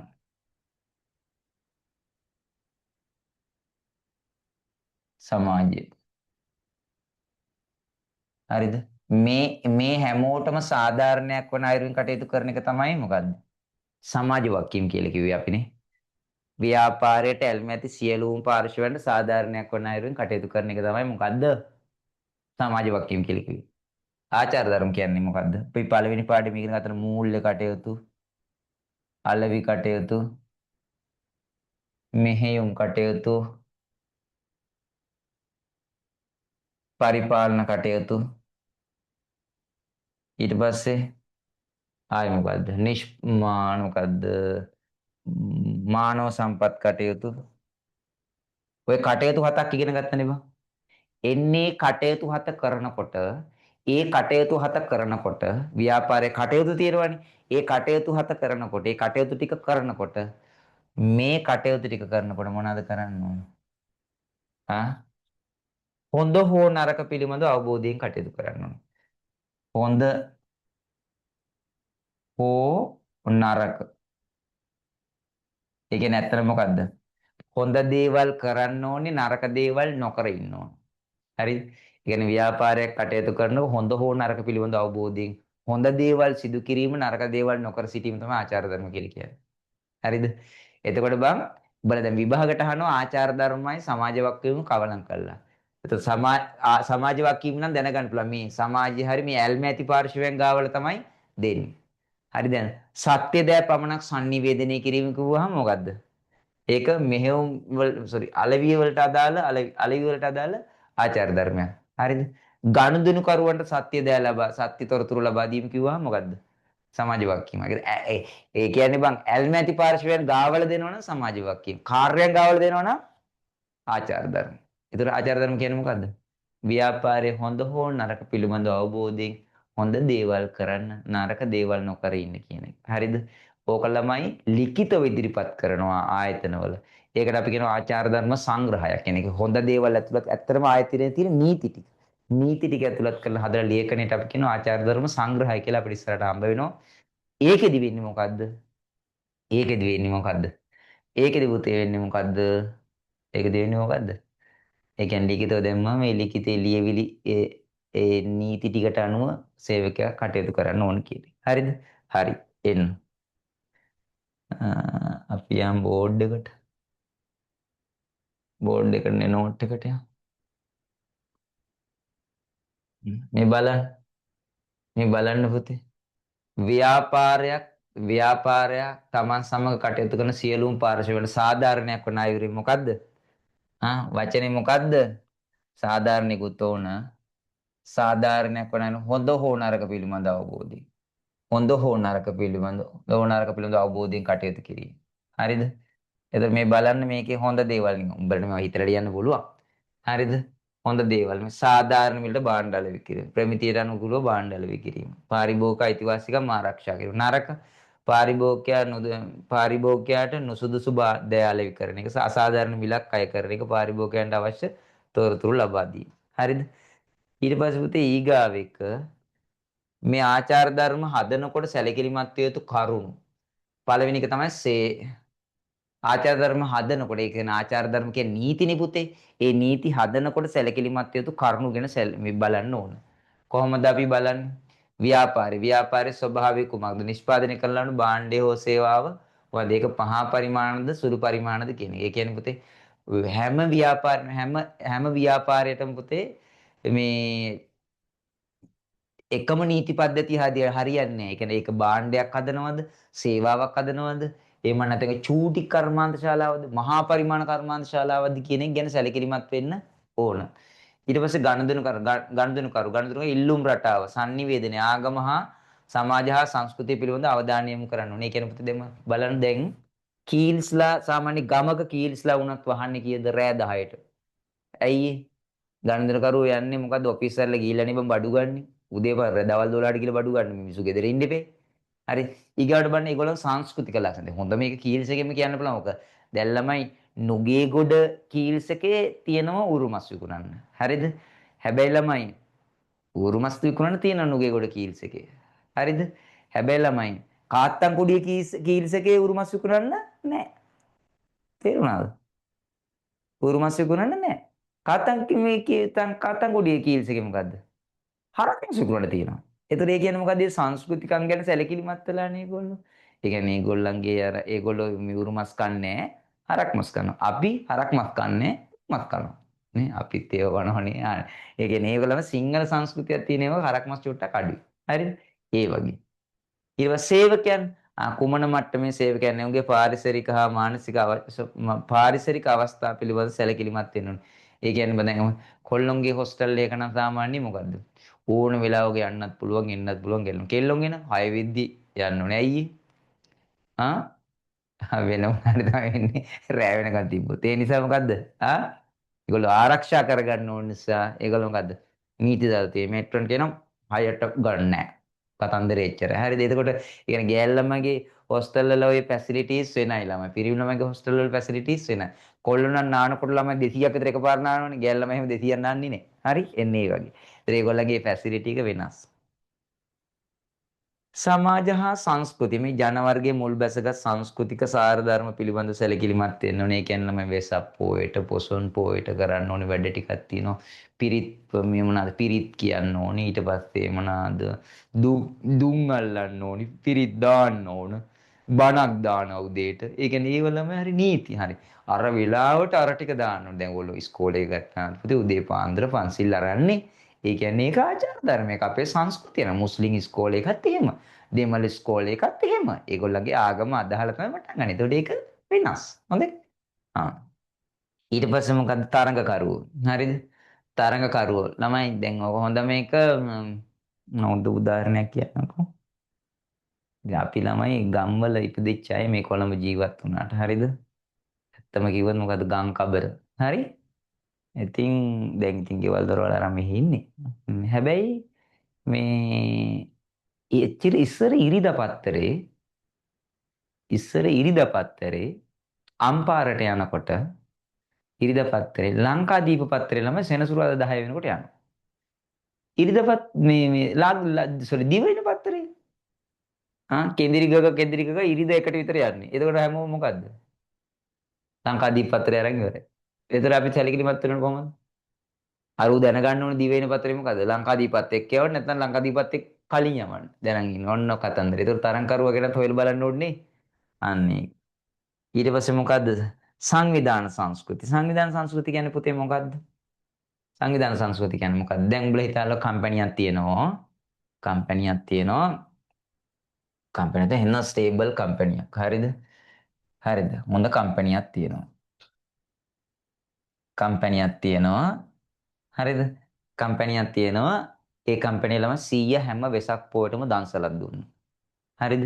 සමාජය. හරිද? මේ හැමෝටම සාධාරණයක් වන අයුරින් කටයුතු කරන එක තමයි මොකද්ද? සමාජ වගකීම් කියලා කිව්වේ අපිනේ. ව්‍යාපාරයට ඇල්මැති සියලුම පාර්ශවයන්ට සාධාරණයක් වන අයුරින් කටයුතු කරන එක තමයි මොකද්ද? සමාජ වගකීම් කියලා කිව්වේ. ආචාර ධර්ම කියන්නේ මොකද්ද? අපි පළවෙනි පාඩමේ ඉගෙන ගන්න මූල්‍ය කටයුතු, අලෙවි කටයුතු, මෙහෙයුම් කටයුතු, පරිපාලන කටයුතු, ඊට පස්සේ ආයි මොකද්ද? මොකද්ද? මානව සම්පත් කටයුතු. ඔය කටයුතු හතක් ඉගෙන ගත්තනේ බං. එන්නේ කටයුතු හත කරනකොට ව්‍යාපාරයේ කටයුතු තියෙනවනේ. ඒ කටයුතු හත කරනකොට ඒ කටයුතු ටික කරනකොට මේ කටයුතු ටික කරනකොට මොනවද කරන්න ඕන? හොඳ හෝ නරක පිළිබඳ අවබෝධයෙන් කටයුතු කරන්න ඕන. හොඳ හෝ නරක. ඒ කියන්නේ ඇත්තට මොකද්ද? හොඳ දේවල් කරන්න ඕනේ, නරක දේවල් නොකර ඉන්න ඕන. හරිද? ඒ කියන්නේ ව්‍යාපාරයක් කටයුතු කරනකොට හොඳ හෝ නරක පිළිබඳ අවබෝධයෙන් හොඳ දේවල් සිදු කිරීම, නරක දේවල් නොකර සිටීම තමයි ආචාර ධර්ම කියලා කියන්නේ. හරිද? එතකොට බං උඹලා දැන් විභාගයට අහනවා ආචාර ධර්මයි සමාජ වක්කීම කවලම් කළා. එතකොට සමාජ වක්කීම නම් දැනගන්න පුළුවන් මේ සමාජයේ හරි මේ ඇල්ම ඇති පාර්ශවයන් ගාවල තමයි දෙන්නේ. හරි දැන් සත්‍ය දෑ පමණක් sannivedanaya කිරීම කිව්වහම මොකද්ද? ඒක මෙහෙයුම් අලවිය වලට අදාළ අලවිය වලට අදාළ ආචාර ධර්මයක්. හරිද? ගනුදෙනු කරුවන්ට සත්‍ය දෑ ලබා සත්‍ය තොරතුරු ලබා දීම කිව්වහම මොකද්ද? සමාජ වක්කීම. ඒ කියන්නේ බං ඇල්මැති පාර්ශවයන් ගාවල දෙනවනම් සමාජ වක්කීම. කාර්යයන් ගාවල දෙනවනම් ආචාර ධර්ම. ඒතර ආචාර ධර්ම කියන්නේ මොකද්ද? ව්‍යාපාරයේ හොඳ හෝ නරක පිළිබඳ අවබෝධයෙන් හොඳ දේවල් කරන්න නරක දේවල් නොකර ඉන්න කියන එක. හරිද? ඕක ළමයි ලිඛිතව ඉදිරිපත් කරනවා ආයතනවල. ඒකට අපි කියනවා ආචාර ධර්ම සංග්‍රහයක්. කියන එක හොඳ දේවල් ඇතුළත් ඇත්තටම ආයතනයේ තියෙන නීති ටික. නීති ටික ඇතුළත් කරලා හදලා ලේඛනයට අපි කියනවා ආචාර ධර්ම සංග්‍රහය කියලා අපිට ඉස්සරහට හම්බ වෙනවා. ඒකෙදි වෙන්නේ මොකද්ද? ඒකෙදි වෙන්නේ මොකද්ද? ඒකෙදි පුතේ වෙන්නේ මොකද්ද? ඒකෙදි වෙන්නේ මොකද්ද? ඒ කියන්නේ ලිඛිතව දැම්මම මේ ලිඛිතේ ලියවිලි ඒ නීති ටිකට අනුව සේවකයා කටයුතු කරන්න ඕන කියන්නේ. හරිද? හරි. එන්න. අපි යම් බෝඩ් එකට. බෝඩ් එකට නෝට් එකට යමු. මේ බලන්න. මේ බලන්න පුතේ. ව්‍යාපාරයක් Taman සමග කටයුතු කරන සියලුම පාර්ශවවල සාධාරණයක් වන අයුරින් මොකද්ද? වචනේ මොකද්ද? සාධාරණිකුත් ඕන. සාධාරණයක් වන හොඳ හෝ නරක පිළිබඳ අවබෝධය. හොඳ හෝ නරක පිළිබඳ අවබෝධයෙන් කටයුතු කිරීම. හරිද? එතකොට මේ බලන්න මේකේ හොඳ දේවල් නේ. උඹට මේවා හිතලා ලියන්න පුළුවන්. හරිද? හොඳ දේවල් මේ සාධාරණ මිලට භාණ්ඩ අලෙවි කිරීම. ප්‍රමිතියට අනුකූලව භාණ්ඩ අලෙවි කිරීම. පාරිභෝගික අයිතිවාසිකම් ආරක්ෂා කිරීම. නරක පාරිභෝගිකයාට නුසුදුසු දෑ අලෙවි කරන එක. අසාධාරණ මිලක් අය කරන එක. පාරිභෝගිකයන්ට අවශ්‍ය තොරතුරු ලබා දීම. හරිද? ඊට පස්සේ පුතේ ඊගාව එක මේ ආචාර ධර්ම හදනකොට සැලකිලිමත් විය යුතු කරුණු. පළවෙනි එක තමයි ආචාර ධර්ම හදනකොට ඒ කියන්නේ ආචාර ධර්ම කියන්නේ නීතිනේ පුතේ. ඒ නීති හදනකොට සැලකිලිමත් විය යුතු කරුණු ගැන මේ බලන්න ඕන. කොහොමද අපි බලන්නේ? ව්‍යාපාරයේ ස්වභාවය කුමක්ද? නිෂ්පාදනය කරන භාණ්ඩය හෝ සේවාව මොකද ඒක පහා පරිමාණද සුළු පරිමාණද කියන එක. ඒ කියන්නේ පුතේ හැම ව්‍යාපාරයකටම පුතේ මේ එකම නීති පද්ධතිය හරියන්නේ නැහැ. ඒ කියන්නේ ඒක භාණ්ඩයක් හදනවද, සේවාවක් හදනවද, එහෙම නැත්නම් චූටි කර්මාන්ත ශාලාවද, මහා පරිමාණ කර්මාන්ත ශාලාවද කියන එක ගැන සැලකිලිමත් වෙන්න ඕන. ඊට පස්සේ ගනුදෙනු ඉල්ලුම් රටාව, sannivedana ආගම හා සමාජ හා සංස්කෘතිය පිළිබඳ අවධානය යොමු කරන්න ඕනේ. ඒ කියන්නේ පුතේ බලන්න දැන් කීල්ස්ලා සාමාන්‍ය ගමක කීල්ස්ලා වුණත් වහන්නේ කීයද රෑ 10ට. ඇයි ඒ? ගණන්දනකරුවෝ යන්නේ මොකද්ද ඔෆිස් වල ගිහිල්ලා නේ බං බඩු ගන්න. උදේ පාර දවල් 12ට ගිහලා බඩු ගන්න මිනිස්සු ගෙදර ඉන්න ඉපේ. හරි. ඊගාට බලන්න ඒගොල්ලෝ සංස්කෘතික ලක්ෂණ. හොඳ මේක කීල්ස් එකෙම කියන්න පුළුවන් ඔක. දැන් ළමයි නුගේගොඩ කීල්ස් එකේ තියෙනවා උරුමස් විකුණන්න. හරිද? හැබැයි ළමයි උරුමස් විකුණන්න තියෙනවා නුගේගොඩ කීල්ස් එකේ. හරිද? හැබැයි ළමයි කාත්තන්කුඩිය කීල්ස් එකේ උරුමස් විකුණන්න නැහැ. තේරුණාද? උරුමස් විකුණන්න නැහැ. කාත්තන්කුඩිය කීල්ස් එකේ මොකද්ද? හරක් විකුණන්න තියෙනවා. ඒතර ඒ කියන්නේ මොකද? සංස්කෘතිකම් ගැන සැලකිලිමත් වෙලානේ ඒගොල්ලෝ. ඒ කියන්නේ ඒගොල්ලන්ගේ අර ඒගොල්ලෝ මියුරු මස් කන්නේ හරක් මස් කනවා. අපි හරක් මස් කන්නේ මස් කනවා. නේ අපිත් ඒව කනවනේ. ඒ කියන්නේ ඒගොල්ලම සිංහල සංස්කෘතියක් තියෙන ඒවා හරක් මස් චුට්ටක් අඩුයි. හරිද? ඒ වගේ. ඊට පස්සේ සේවකයන් කුමන මට්ටමේ සේවකයන් උන්ගේ පාරිසරික හා මානසික පාරිසරික අවස්ථා පිළිබඳ සැලකිලිමත් වෙන්න ඕනේ. ඒ කියන්නේ බඳන් කොල්ලොන්ගේ හොස්ටල් එක නම් සාමාන්‍ය මොකද්ද? ඕන වෙලාවක යන්නත් පුළුවන් එන්නත් පුළුවන් ගෙල්ලොන්. කෙල්ලොන් එන 6 වෙද්දි යන්න ඕනේ. ඇයි? වෙන මොනාරි තමයි වෙන්නේ. රෑ වෙනකන් තිබ්බොත්. ඒ නිසා මොකද්ද? ඒගොල්ලෝ ආරක්ෂා කරගන්න ඕන නිසා ඒගොල්ලෝ මොකද්ද? නීති දාලා තියෙන්නේ. මෙට්‍රොන් කියනවා 6ට ගන්න නැහැ. කතන්දරේ එච්චරයි. හරිද? එතකොට ඒ කියන්නේ ගෑල් ළමගේ හොස්ටල් වල ඔය ෆැසිලිටිස් වෙනයි ළමයි. පිරිමි ළමගේ හොස්ටල් වල ෆැසිලිටිස් වෙනයි. කොල්ලෝ නම් නානකොට ළමයි 200ක් විතර එකපාර නානවනේ. ගෑල් ළමයි එහෙම 200ක් නාන්නේ නේ. හරි? එන්නේ ඒ වගේ. ඒතර ඒගොල්ලන්ගේ ෆැසිලිටි එක වෙනස්. සමාජ හා සංස්කෘතිය මේ ජන වර්ගයේ මුල් බැසගත් සංස්කෘතික සාර ධර්ම පිළිබඳ සැලකිලිමත් වෙන්න ඕනේ. ඒ කියන්නේ මේ වෙසක් පොයට, පොසොන් පොයට කරන්න ඕනේ වැඩ ටිකක් තියෙනවා. පිරිත් මේ මොනවාද? පිරිත් කියන්න ඕනේ. ඊට පස්සේ මොනවාද? දුම් අල්ලන්න ඕනේ. පිරිත් දාන්න ඕන. බණක් දානවා උදේට. ඒ කියන්නේ ඒවලම හරි නීති. හරි. අර වෙලාවට අර ටික දාන්න ඕනේ. දැන් ඔයගොල්ලෝ ඉස්කෝලේ ගත්තාම පුතේ උදේ පාන්දර පන්සිල් අරන්නේ. ඒ කියන්නේ ඒක ආචාර ධර්මයක්. අපේ සංස්කෘතිය න මුස්ලිම් ඉස්කෝලේ එකත් එහෙම. දෙමළ ඉස්කෝලේ එකත් එහෙම. ඒගොල්ලන්ගේ ආගම අදහලා තමයි පටන් ගන්න. ඒතකොට ඒක වෙනස්. හොඳයි. ආ. ඊට පස්සේ මොකද්ද තරඟකරුවෝ. හරිද? තරඟකරුවෝ. ළමයි දැන් ඔක හොඳ මේක හොඳ උදාහරණයක් කියන්නකෝ. ඉතින් අපි ළමයි ගම්වල ඉපදිච්ච අය මේ කොළඹ ජීවත් වුණාට හරිද? ඇත්තම කිව්වොත් මොකද්ද ගම් කබර. හරි? ඉතින් දැන් ඉතින් ගෙවල් දොරවල් අරන් මෙහි ඉන්නේ. හැබැයි මේ එච්චර ඉස්සර ඉරිදා පත්තරේ අම්පාරට යනකොට ඉරිදා පත්තරේ ලංකාදීප පත්තරේ ළම සෙනසුරාදා 10 වෙනකොට යනවා. ඉරිදාපත් මේ දිවයින පත්තරේ කෙන්දිරිගක ඉරිදා එකට විතර යන්නේ. එතකොට හැමෝම මොකද්ද? ලංකාදීප පත්තරේ අරන් ඉවරයි. එතකොට අපි සැලකිලිමත් වෙනව කොහොමද? අර උ දැනගන්න ඕනේ දිවයින පත්තරේ මොකද්ද? ලංකාදීපත් එක්ක යවන්න නැත්නම් ලංකාදීපත් එක්ක කලින් යවන්න. දැනන් ඉන්න ඔන්න කතන්දරේ. එතකොට තරංකරුවා ගැනත් හොයලා බලන්න ඕනේ. අන්නේ. ඊට පස්සේ මොකද්ද? සංවිධාන සංස්කෘති. සංවිධාන සංස්කෘති කියන්නේ පුතේ මොකද්ද? සංවිධාන සංස්කෘති කියන්නේ මොකක්ද? දැන් උඹලා හිතාලා කම්පැනියක් තියෙනවා. කම්පැනියක් තියෙනවා. කම්පැනි එක එන්න ස්ටේබල් කම්පැනියක්. හරිද? හරිද? හොඳ කම්පැනියක් තියෙනවා. කම්පැනියක් තියෙනවා. හරිද? කම්පැනියක් තියෙනවා. ඒ කම්පැනි ළම 100 හැම වෙසක් පොයටම දන්සලක් දුන්නා. හරිද?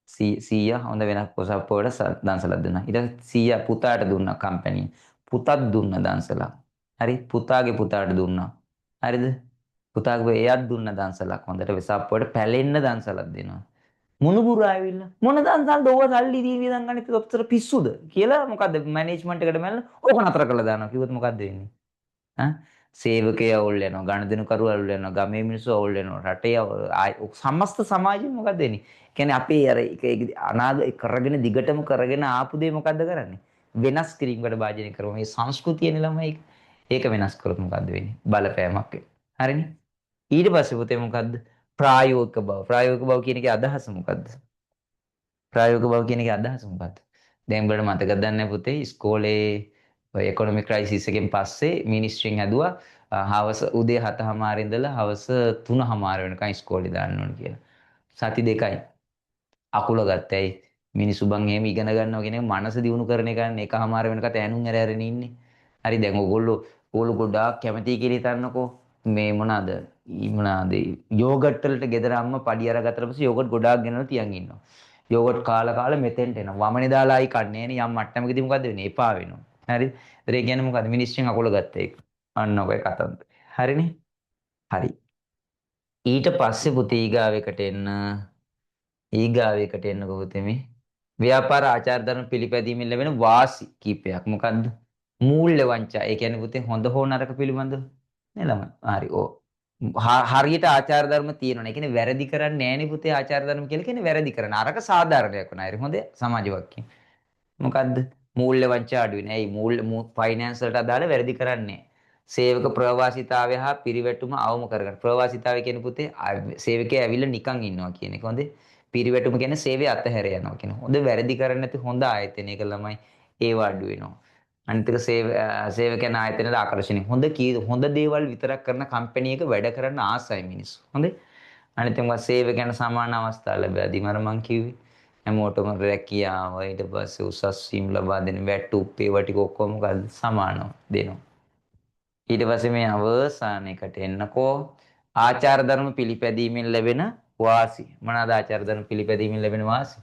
100 හොඳ වෙනස් වෙසක් පොයට දන්සලක් දුන්නා. ඊට 100 පුතාට දුන්නා කම්පැනි. පුතත් දුන්නා දන්සලක්. හරි? පුතාගේ පුතාට දුන්නා. හරිද? පුතාගේ එයාත් දුන්න දන්සලක් හොඳට වෙසක් පොයට පැලෙන්න දන්සලක් දෙනවා. මුණුබුරු ආවිල්ලා මොන දන්සල්ද ඕව සල්ලි දී වියදම් ගන්න ඔච්චර පිස්සුද කියලා මොකද්ද මැනේජ්මන්ට් එකට මැල්ල ඕක නතර කරලා දානවා කිව්වොත් මොකද්ද වෙන්නේ ඈ සේවකයෝ අවුල් වෙනවා ගණදෙනුකරු අවුල් වෙනවා ගමේ මිනිස්සු අවුල් වෙනවා රටේ සමස්ත සමාජෙම මොකද්ද වෙන්නේ කියන්නේ අපේ අර ඒක අනාගත කරගෙන දිගටම කරගෙන ආපු දේ මොකද්ද කරන්නේ වෙනස් කිරීමකට භාජනය කරනවා මේ සංස්කෘතියනේ ළමයි ඒක වෙනස් කරොත් මොකද්ද වෙන්නේ බලපෑමක් වෙන්නේ හරිනේ ඊට පස්සේ පුතේ මොකද්ද ප්‍රායෝගික බව. ප්‍රායෝගික බව කියන එකේ අදහස මොකද්ද? ප්‍රායෝගික බව කියන එකේ අදහස මොකද්ද? දැන් උඹලට මතකද දන්නේ පුතේ ඉස්කෝලේ ඔය ඉකොනොමික් ක්‍රයිසිස් එකෙන් පස්සේ මිනිස්ට්‍රියෙන් හැදුවා හවස උදේ 7:00 ඉඳලා හවස 3:00 වෙනකන් ඉස්කෝලේ දාන්න ඕන කියලා. සති දෙකයි. අකුල ගත්තයි මිනිස්සු බං එහෙම ඉගෙන ගන්නවා කියන එක මනස දියුණු කරන එක නේ එකමාර වෙනකන් ඈනුම් ඇරගෙන ඉන්නේ. හරි දැන් ඕගොල්ලෝ ගොඩාක් කැමති කියලා හිතන්නකෝ මේ මොනවාද යෝගට් වලට ගෙදර අම්මා පඩි අරගත්තට පස්සේ යෝගට් ගොඩාක් ගෙනල්ලා තියන් ඉන්නවා. යෝගට් කාලා කාලා මෙතෙන්ට එනවා. වමනේ දාලායි කන්නේ නේ. යම් මට්ටමකදී මොකද වෙන්නේ? එපා වෙනවා. හරි. ඒ කියන්නේ මොකද? මිනිස්සුන් අකුල ගත්ත එක. අන්න ඔය කතන්දරය. හරිනේ. හරි. ඊට පස්සේ පුතේ ඊගාවයකට එන්නකෝ පුතේ මේ. ව්‍යාපාර ආචාර ධර්ම පිළිපැදීමෙන් ලැබෙන වාසි කීපයක්. මොකද්ද? මූල්‍ය වංචා. ඒ කියන්නේ පුතේ හොඳ හෝ නරක පිළිබඳව නේ ළමයි. හරි. ඕ. හරියට ආචාර ධර්ම තියෙනවනේ. ඒ කියන්නේ වැරදි කරන්නේ නෑනේ පුතේ ආචාර ධර්ම කියලා කියන්නේ වැරදි කරන. අරක සාධාරණයක් වුණා. හරි. හොඳ සමාජ වාක්‍යය. මොකද්ද? මූල්‍ය වංචා අඩු වෙන. ඇයි ෆයිනෑන්ස් වලට අදාළ වැරදි කරන්නේ? සේවක ප්‍රවාසිතාවය හා පිරිවැටුම අවම කරගන්න. ප්‍රවාසිතාවය කියන පුතේ සේවකයා ඇවිල්ලා නිකන් ඉන්නවා කියන එක. හොඳේ. පිරිවැටුම කියන්නේ සේවය අතහැර යනවා කියන. හොඳ වැරදි කරන්නේ නැති හොඳ ආයතනයක ළමයි ඒව අඩු වෙනවා. අනිත් එක සේවකයන් ආයතනවල ආකර්ෂණීය. හොඳ දේවල් විතරක් කරන කම්පැනි එක වැඩ කරන්න ආසයි මිනිස්සු. හොඳේ. අනිත් එක සේවකයන් සමාන අවස්ථා ලැබෙද්දී මම කිව්වේ හැමෝටම රැකියාව ඊට පස්සේ උසස් වීම ලබා දෙන වැටුප් ඒවා ටික ඔක්කොම මොකද සමානව දෙනවා. ඊට පස්සේ මේ අවසානයකට එන්නකෝ ආචාර ධර්ම පිළිපැදීමෙන් ලැබෙන වාසි. මොනවාද ආචාර ධර්ම පිළිපැදීමෙන් ලැබෙන වාසි?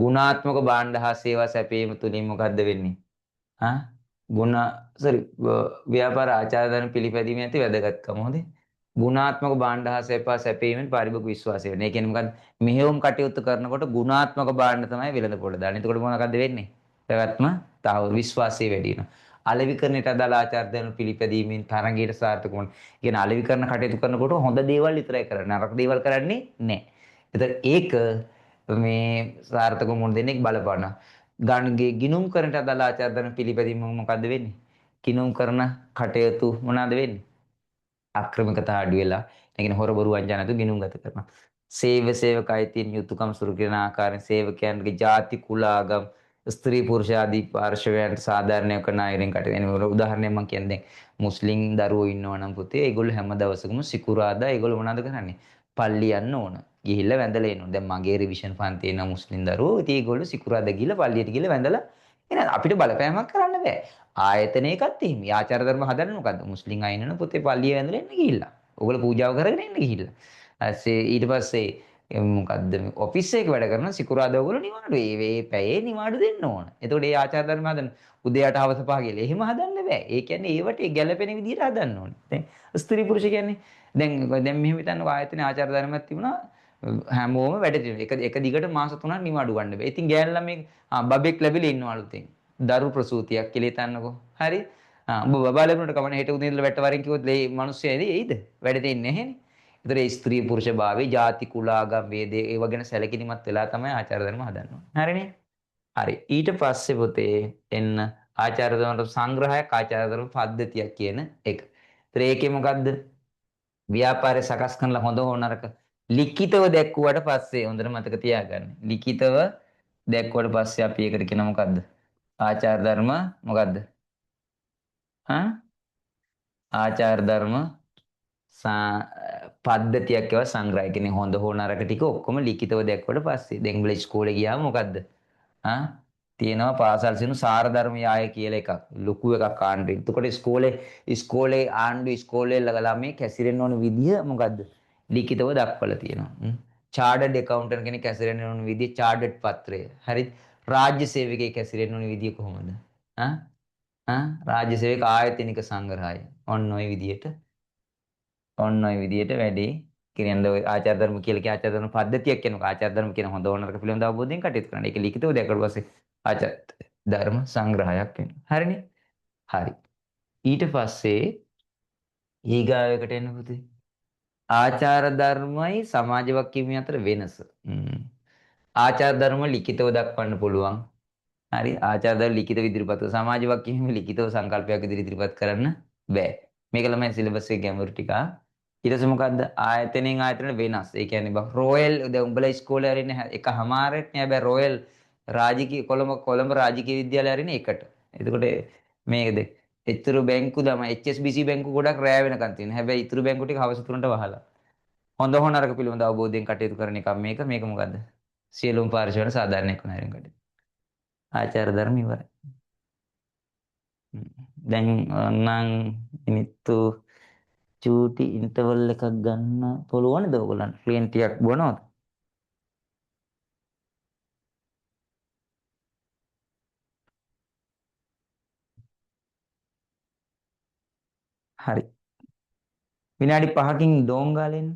ගුණාත්මක භාණ්ඩ හා සේවා සැපයීම තුලින් මොකද්ද වෙන්නේ? ආ ගුණ සෝරි ව්‍යාපාර ආචාර ධර්ම පිළිපැදීමේ ඇති වැදගත්කම හොඳේ. ගුණාත්මක භාණ්ඩ හා සේවා සැපයීමෙන් පාරිභෝගික විශ්වාසය වෙන. ඒ කියන්නේ මොකද්ද? මෙහෙයුම් කටයුතු කරනකොට ගුණාත්මක භාණ්ඩ තමයි වෙළඳ පොළ දාන්නේ. එතකොට මොනවද වෙන්නේ? පැවැත්ම තාව විශ්වාසය වැඩි වෙනවා. අලෙවිකරණයට අදාළ ආචාර ධර්ම පිළිපැදීමෙන් තරංගයට සාර්ථක වුණා. කියන අලෙවිකරණ කටයුතු කරනකොට හොඳ දේවල් විතරයි කරන්නේ. නරක දේවල් කරන්නේ නැහැ. එතකොට ඒක මේ සාර්ථක වුණ දෙනෙක් බලපානවා. ගණගේ ගිනුම් කරන්නට අදාළ ආචාර ධර්ම පිළිපැදීම මොකද්ද වෙන්නේ? ගිනුම් කරන කටයුතු මොනවාද වෙන්නේ? ආක්‍රමිකතා අඩු වෙලා ඒ කියන්නේ හොර බොරු වංචා නැතුව ගිනුම් ගත කරනවා. සේවකයි තියෙන යුතුයකම් සුරු කරන ආකාරයෙන් සේවකයන්ගේ ಜಾති කුල ආගම් ස්ත්‍රී පුරුෂ ආදී පාර්ශවයන්ට සාධාරණය කරන අයුරින් කටයුතු. උදාහරණයක් මම කියන්නේ දැන් මුස්ලිම් දරුවෝ ඉන්නවා නම් පුතේ ඒගොල්ලෝ හැම දවසකම සිකුරාදා ඒගොල්ලෝ මොනවද කරන්නේ? පල්ලි යන්න ඕන. ගිහිල්ලා වැඳලා එනවා. දැන් මගේ රිවිෂන් පන්තියේ ඉන්න මුස්ලිම් දරුවෝ ඉතින් ඒගොල්ලෝ සිකුරාදා ගිහිල්ලා පල්ලියට ගිහිල්ලා වැඳලා එහෙනම් අපිට බලපෑමක් කරන්න බෑ. ආයතනයකත් එහෙම. ආචාර ධර්ම හදන්නේ මොකද්ද? මුස්ලිම් අය ඉන්නන පුතේ පල්ලිය වැඳලා එන්න ගිහිල්ලා. ඕගොල්ලෝ පූජාව කරගෙන එන්න ගිහිල්ලා. ඊට පස්සේ මොකද්ද ඔෆිස් එකේ වැඩ කරන සිකුරාදා ඔයගොල්ලෝ නිවාඩු ඒ පැයේ නිවාඩු දෙන්න ඕන. එතකොට ඒ ආචාර ධර්ම හදන්න උදේට හවස පහ කියලා. එහෙම හදන්න බෑ. ඒ කියන්නේ ඒවට ගැළපෙන විදිහට හදන්න ඕනේ. දැන් ස්ත්‍රී පුරුෂ කියන්නේ දැන් මෙහෙම හිතන්නකෝ ආයතනයේ ආචාර ධර්මයක් තිබුණා හැමෝම වැඩ තියෙනවා. එක දිගට මාස 3ක් නිවාඩු ගන්න බෑ. ඉතින් ගෑන් ළමයි බබෙක් ලැබිලා ඉන්නවා අලුතෙන්. දරු ප්‍රසූතියක් කියලා හිතන්නකෝ. හරි? ඔබ බබා ලැබුණට කමන්නේ හෙට උදේ ඉඳලා වැට වරින් කිව්වොත් මේ මිනිස්සු එයිද? වැඩ දෙන්නේ නැහෙනේ. ඒතර ඒ ස්ත්‍රී පුරුෂ භාවයේ ಜಾති කුල ආගම් වේදේ ඒව ගැන සැලකිලිමත් වෙලා තමයි ආචාර ධර්ම හදන්න ඕනේ. හරිනේ? හරි. ඊට පස්සේ පුතේ එන්න ආචාර ධර්ම සංග්‍රහයක් ආචාර ධර්ම පද්ධතියක් කියන එක. ඒතර ඒකේ මොකද්ද? ව්‍යාපාරය සකස් කරන හොඳ හෝ නරක ලිඛිතව දැක්කුවට පස්සේ හොඳට මතක තියාගන්න. ලිඛිතව දැක්කුවට පස්සේ අපි ඒකට කියන මොකද්ද? ආචාර ධර්ම මොකද්ද? ආචාර ධර්ම පද්ධතියක් ඒවා සංග්‍රහය කියන්නේ හොඳ හෝ නරක ටික ඔක්කොම ලිඛිතව දැක්වට පස්සේ දැන් උඹලා ඉස්කෝලේ ගියාම මොකද්ද? තියෙනවා පාසල් සිනු සාර ධර්ම යාය කියලා එකක්. ලොකු එකක් ආණ්ඩුවෙන්. එතකොට ඉස්කෝලේ ආණ්ඩුව ඉස්කෝලේ ළමයි කැසිරෙන්න ඕන විදිය මොකද්ද? ලිඛිතව දක්වලා තියෙනවා. චාර්ටර්ඩ් ඇකවුන්ටන්ට් කෙනෙක් කැසිරෙන්න ඕන විදිය චාර්ටර්ඩ් පත්‍රය. හරි? රාජ්‍ය සේවකයෙක් කැසිරෙන්න ඕන විදිය කොහොමද? රාජ්‍ය සේවක ආයතනික සංග්‍රහය. ඔන්න ඔය විදියට වැඩි කියන්නේ ඔය ආචාර ධර්ම කියලා කිය ආචාර ධර්ම පද්ධතියක් කියනවා. ආචාර ධර්ම කියන හොඳ ඕනරක පිළිබඳ අවබෝධයෙන් කටයුතු කරන්න. ඒක ලිඛිතව දැක්කට පස්සේ ආචාර ධර්ම සංග්‍රහයක් වෙනවා. හරිනේ? හරි. ඊට පස්සේ ඊගාවකට එන්න පුතේ. ආචාර ධර්මයි සමාජ වක්කීමේ අතර වෙනස. ආචාර ධර්ම ලිඛිතව දක්වන්න පුළුවන්. හරි ආචාර ධර්ම ලිඛිතව ඉදිරිපත් කරන සමාජ වක්කීමේ ලිඛිතව සංකල්පයක් ඉදිරිපත් කරන්න බෑ. මේක ළමයි සිලබස් එකේ ගැඹුරු ටික. ඊට පස්සේ මොකද්ද ආයතනෙන් ආයතනට වෙනස්. ඒ කියන්නේ රොයල් දැන් උඹලා ඉස්කෝලේ හරිනේ එකමාරට නේ හැබැයි රොයල් රාජකීය කොළඹ රාජකීය විද්‍යාලය හරිනේ එකට. එතකොට මේකද ඉතුරු බැංකු තමයි HSBC බැංකු ගොඩක් රැ වෙනකන් තියෙනවා. හැබැයි ඉතුරු බැංකු ටික හවස 3ට වහලා. හොඳ හෝ නරක පිළිබඳ අවබෝධයෙන් කටයුතු කරන එක මේක මොකද්ද? සියලුම පාර්ශවයන් සාධාරණයක් වුණා හරින් කටයුතු. ආචාර ධර්ම ඉවරයි. දැන් නම් මිනිත්තු චූටි ඉන්ටර්වල් එකක් ගන්න පුළුවන්ද ඔයගොල්ලන්ට? ක්ලියන්ට් ටිකක් බොනවද? හරි. විනාඩි 5කින් ඩෝංගාලෙන්න.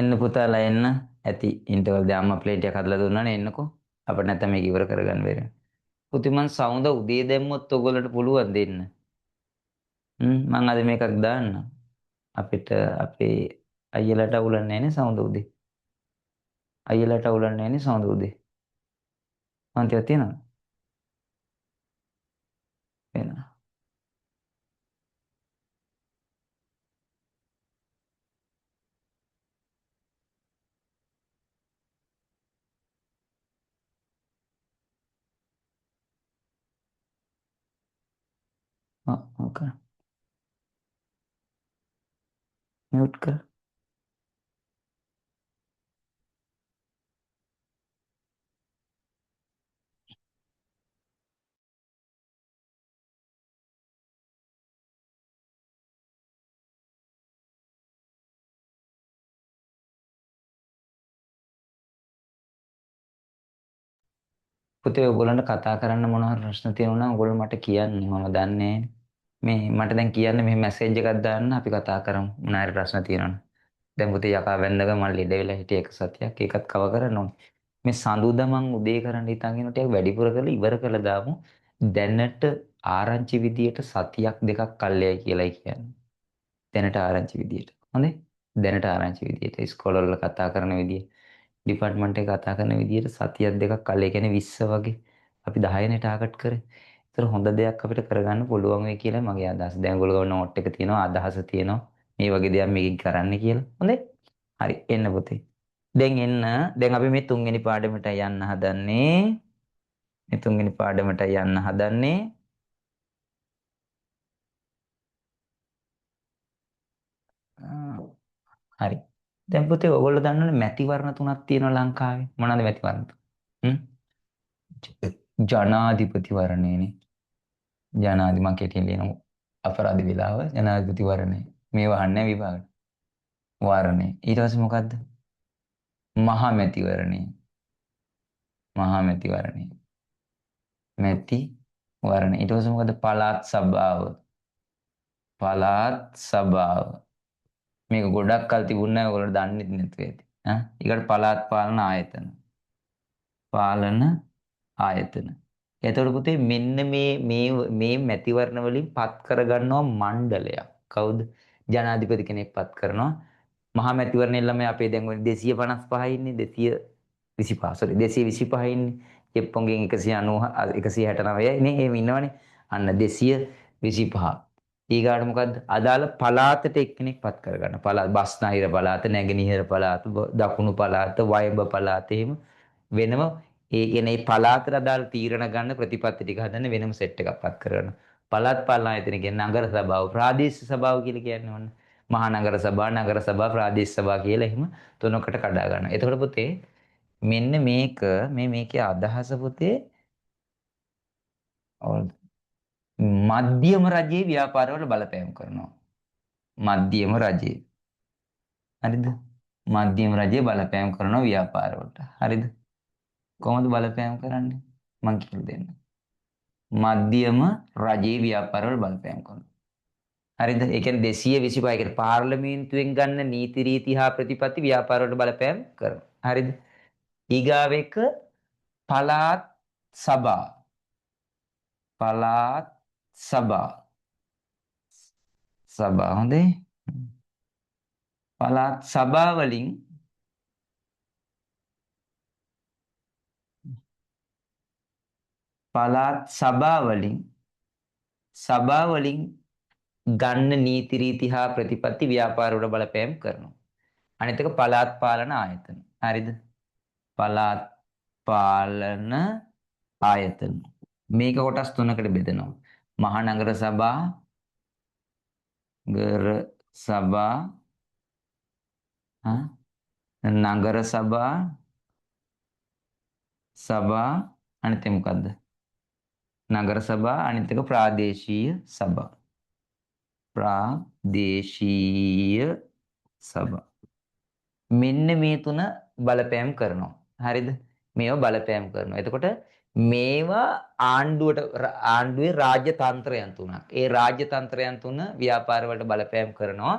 එන්න පුතාලා එන්න. ඇති ඉන්ටර්වල් දැන් අම්මා ප්ලේට් එකක් හදලා දුන්නානේ එන්නකෝ. අපිට නැත්තම් මේක ඉවර කරගන්න බැහැ. පුතේ මං සවුන්ද උදේ දැම්මොත් ඔයගොල්ලන්ට පුළුවන් දෙන්න. මං අද මේකක් දාන්න. අපිට අපේ අයියලාට අවුලක් නැහැ නේ සවුන්ද උදේ. අයියලාට අවුලක් නැහැ නේ සවුන්ද උදේ. අන්තිමට තියනවා. වෙනවා. ඕක මියුට් කර. පුතේ ඔයගොල්ලන්ට කතා කරන්න මොන හරි ප්‍රශ්න තියෙනවා නම් ඔයගොල්ලෝ මට කියන්න. මම දන්නේ මේ මට දැන් කියන්න මේ මැසේජ් එකක් දාන්න අපි කතා කරමු. මොන හරි ප්‍රශ්න තියෙනවා නම්. දැන් පුතේ යකා වැන්නක මම ලෙඩ වෙලා හිටිය එක සතියක් ඒකත් කව කරන්න ඕනේ. මේ සඳුදා මං උදේ කරන්න හිතාගෙන ටිකක් වැඩිපුර කරලා ඉවර කළා දාමු. දැනට ආරංචි විදියට සතියක් දෙකක් කල්යයි කියලායි කියන්නේ. දැනට ආරංචි විදියට. හොඳේ? දැනට ආරංචි විදියට ඉස්කෝල වල කතා කරන විදිය, ඩිපාර්ට්මන්ට් එකේ කතා කරන විදියට සතියක් දෙකක් කල්ය. ඒ කියන්නේ 20 වගේ අපි 10 නේ ටාගට් කරේ. ඒතර හොඳ දෙයක් අපිට කරගන්න පුළුවන් වෙයි කියලා මගේ අදහස. දැන් ඔයගොල්ලෝ නෝට් එක තියෙනවා, අදහස තියෙනවා. මේ වගේ දෙයක් මේකෙන් කරන්න කියලා. හොඳේ? හරි එන්න පුතේ. දැන් එන්න. දැන් අපි මේ තුන්වෙනි පාඩමට යන්න හදන්නේ. මේ තුන්වෙනි පාඩමට යන්න හදන්නේ. හරි. දැන් පුතේ ඔයගොල්ලෝ දන්නවනේ මැතිවරණ තුනක් තියෙනවා ලංකාවේ. මොනවාද මැතිවරණ තුන? හ්ම්? ජනාධිපති වරණයනේ. ජනාධි මං කෙටියෙන් ලියනවා. අපරාධ විලාව ජනාධිපති වරණය. මේ වහන්නේ විභාගට. වරණය. ඊට පස්සේ මොකද්ද? මහා මැතිවරණය. මහා මැතිවරණය. මැති වරණය. ඊට පස්සේ මොකද්ද? පළාත් සභාව. පළාත් සභාව. මේක ගොඩක් කල් තිබුණ නැහැ ඔයගොල්ලෝ දන්නේ නැතුව ඇති. ඊකට පළාත් පාලන ආයතන. පාලන ආයතන. එතකොට පුතේ මෙන්න මේ මැතිවරණ වලින් පත් කරගන්නවා මණ්ඩලයක්. කවුද? ජනාධිපති කෙනෙක් පත් කරනවා. මහා මැතිවරණය ළමයි අපේ දැන් ඔය 255 ඉන්නේ 225 sorry 225 ඉන්නේ. එප්පොන්ගෙන් 190 169 නේ එහෙම ඉන්නවනේ. අන්න 225. ඊගාට මොකද්ද? අදාළ පළාතට එක්කෙනෙක් පත් කරගන්න. පළාත බස්නාහිර පළාත, නැගෙනහිර පළාත, දකුණු පළාත, වයඹ පළාත එහෙම වෙනම ඒ කියන්නේ මේ පළාතට අදාළ තීරණ ගන්න ප්‍රතිපත්ති ටික හදන්න වෙනම සෙට් එකක් පත් කරගන්න. පළාත් පාලන ආයතන කියන්නේ නගර සභාව, ප්‍රාදේශීය සභාව කියලා කියන්නේ මොන? මහා නගර සභාව, නගර සභාව, ප්‍රාදේශීය සභාව කියලා එහෙම තුනකට කඩා ගන්න. එතකොට පුතේ මෙන්න මේක මේකේ අදහස පුතේ මධ්‍යම රජයේ ව්‍යාපාරවල බලපෑම් කරනවා. මධ්‍යම රජයේ. හරිද? මධ්‍යම රජයේ බලපෑම් කරන ව්‍යාපාරවලට. හරිද? කොහොමද බලපෑම් කරන්නේ? මං කියලා දෙන්න. මධ්‍යම රජයේ ව්‍යාපාරවල බලපෑම් කරනවා. හරිද? ඒ කියන්නේ 225 කියන්නේ පාර්ලිමේන්තුවෙන් ගන්න නීති රීති හා ප්‍රතිපත්ති ව්‍යාපාරවලට බලපෑම් කරනවා. හරිද? ඊගාව එක පළාත් සභා. පළාත් සභා. සභා හොඳේ. පළාත් සභා වලින් පළාත් සභා වලින් ගන්න නීති රීති හා ප්‍රතිපත්ති ව්‍යාපාර වල බලපෑම් කරනවා. අනිත් එක පළාත් පාලන ආයතන. හරිද? පළාත් පාලන ආයතන. මේක කොටස් තුනකට බෙදෙනවා. මහනගර සභා, ගර සභා, නගර සභා අනිත් එක මොකද්ද? නගර සභා අනිත් එක ප්‍රාදේශීය සභා. ප්‍රාදේශීය සභා. මෙන්න මේ තුන බලපෑම් කරනවා. හරිද? මේවා බලපෑම් කරනවා. එතකොට මේවා ආණ්ඩුවේ රාජ්‍ය තන්ත්‍රයන් තුනක්. ඒ රාජ්‍ය තන්ත්‍රයන් තුන ව්‍යාපාර වලට බලපෑම් කරනවා.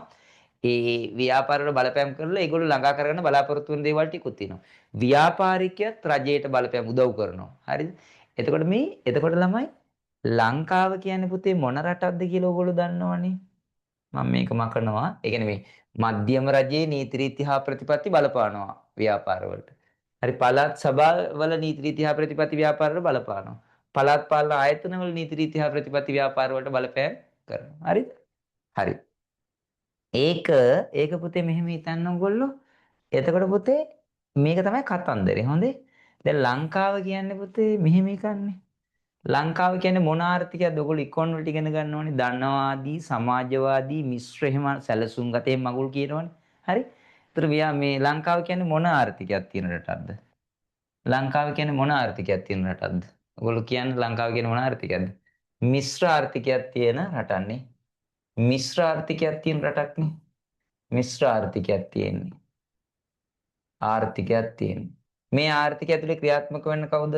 ඒ ව්‍යාපාර වල බලපෑම් කරලා ඒගොල්ලෝ ළඟා කරගෙන බලාපොරොත්තු වෙන දේවල් ටිකුත් තියෙනවා. ව්‍යාපාරිකයත් රජයට බලපෑම් උදව් කරනවා. හරිද? එතකොට ළමයි ලංකාව කියන්නේ පුතේ මොන රටක්ද කියලා ඕගොල්ලෝ දන්නවනේ. මම මේක මකනවා. ඒ කියන්නේ මේ මධ්‍යම රජයේ නීති රීති හා ප්‍රතිපත්ති බලපානවා ව්‍යාපාර වලට. හරි පළාත් සභාවල නීති රීති හා ප්‍රතිපත්ති ව්‍යාපාර වලට බලපානවා. පළාත් පාලන ආයතන වල නීති රීති හා ප්‍රතිපත්ති ව්‍යාපාර වලට බලපෑම් කරනවා. හරිද? හරි. ඒක ඒක පුතේ මෙහෙම හිතන්න ඕගොල්ලෝ. එතකොට පුතේ මේක තමයි කතන්දරේ. හොඳේ. දැන් ලංකාව කියන්නේ පුතේ මෙහෙම එකන්නේ. ලංකාව කියන්නේ මොන ආර්ථිකයක්ද? ඔයගොල්ලෝ ඉකොන් වලට ඉගෙන ගන්න ඕනේ. ධනවාදී, සමාජවාදී, මිශ්‍ර එහෙම සැලසුම් ගතේ මගුල් කියනවනේ. හරි? ඒතර මේ ලංකාව කියන්නේ මොන ආර්ථිකයක් තියෙන රටක්ද? ලංකාව කියන්නේ මොන ආර්ථිකයක් තියෙන රටක්ද? ඔයගොල්ලෝ කියන්නේ ලංකාව කියන්නේ මොන ආර්ථිකයක්ද? මිශ්‍ර ආර්ථිකයක් තියෙන රටක්නේ. මිශ්‍ර ආර්ථිකයක් තියෙන රටක්නේ. මිශ්‍ර ආර්ථිකයක් තියෙන්නේ. ආර්ථිකයක් තියෙන්නේ. මේ ආර්ථිකය ඇතුලේ ක්‍රියාත්මක වෙන්න කවුද?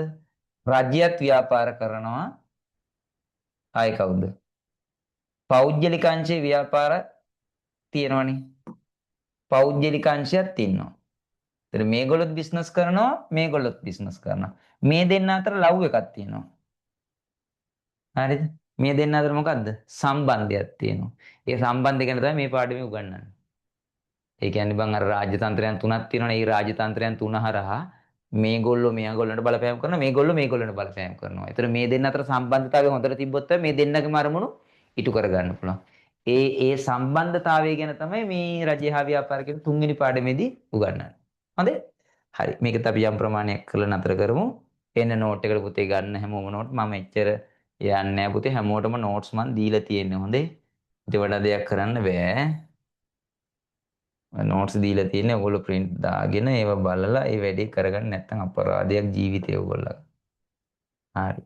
රජ්‍යයත් ව්‍යාපාර කරනවා. ආයි කවුද? පෞද්ගලික අංශේ ව්‍යාපාර තියෙනවනේ. පෞද්ගලික අංශයක් තියෙනවා. ඒතර මේගොල්ලොත් බිස්නස් කරනවා, මේගොල්ලොත් බිස්නස් කරනවා. මේ දෙන්න අතර ලව් එකක් තියෙනවා. හරිද? මේ දෙන්න අතර මොකද්ද? සම්බන්ධයක් තියෙනවා. ඒ සම්බන්ධය ගැන තමයි මේ පාඩමේ උගන්වන්නේ. ඒ කියන්නේ බං අර රාජ්‍යතන්ත්‍රයන් තුනක් තියෙනවනේ. ඒ රාජ්‍යතන්ත්‍රයන් තුන හරහා මේගොල්ලෝ මෙයාගොල්ලන්ට බලපෑම් කරනවා, මේගොල්ලෝ මේගොල්ලන්ට බලපෑම් කරනවා. ඒතර මේ දෙන්න අතර සම්බන්ධතාවය හොඳට තිබ්බොත් තමයි මේ දෙන්නගේම අරමුණු ඉටු කරගන්න පුළුවන්. ඒ සම්බන්ධතාවය ගැන තමයි මේ රජය හා ව්‍යාපාර කියන තුන්වෙනි පාඩමේදී උගන්වන්නේ. හොඳේ? හරි. මේකත් අපි යම් ප්‍රමාණයක් කරලා නතර කරමු. එන්න නෝට් එකට පුතේ ගන්න හැමෝම නෝට්. මම එච්චර යන්නේ නැහැ පුතේ. හැමෝටම නෝට්ස් මන් දීලා තියෙන්නේ. හොඳේ? ඊට වඩා දෙයක් කරන්න බෑ. නෝට්ස් දීලා තියෙන්නේ ඔයගොල්ලෝ print දාගෙන ඒව බලලා ඒ වැඩේ කරගන්න නැත්නම් අපරාධයක් ජීවිතේ ඔයගොල්ලෝ. හරි.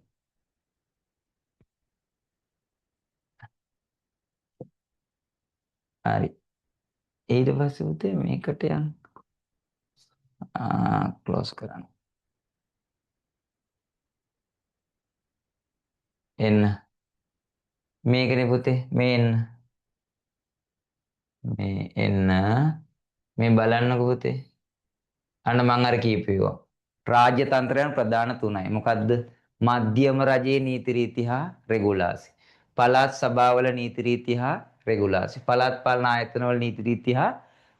හරි. ඊට පස්සේ උතේ මේකට යන්න. ක්ලෝස් කරන්න. එන්න. මේකනේ පුතේ මේ එන්න. මේ එන්න. මේ බලන්නකෝ පුතේ. අන්න මං අර කියපේවා. රාජ්‍ය තන්ත්‍රයන් ප්‍රධාන තුනයි. මොකද්ද? මධ්‍යම රජයේ නීති රීති හා රෙගුලාසි. පළාත් සභාවල නීති රීති හා රෙගුලාසි. පළාත් පාලන ආයතනවල නීති රීති හා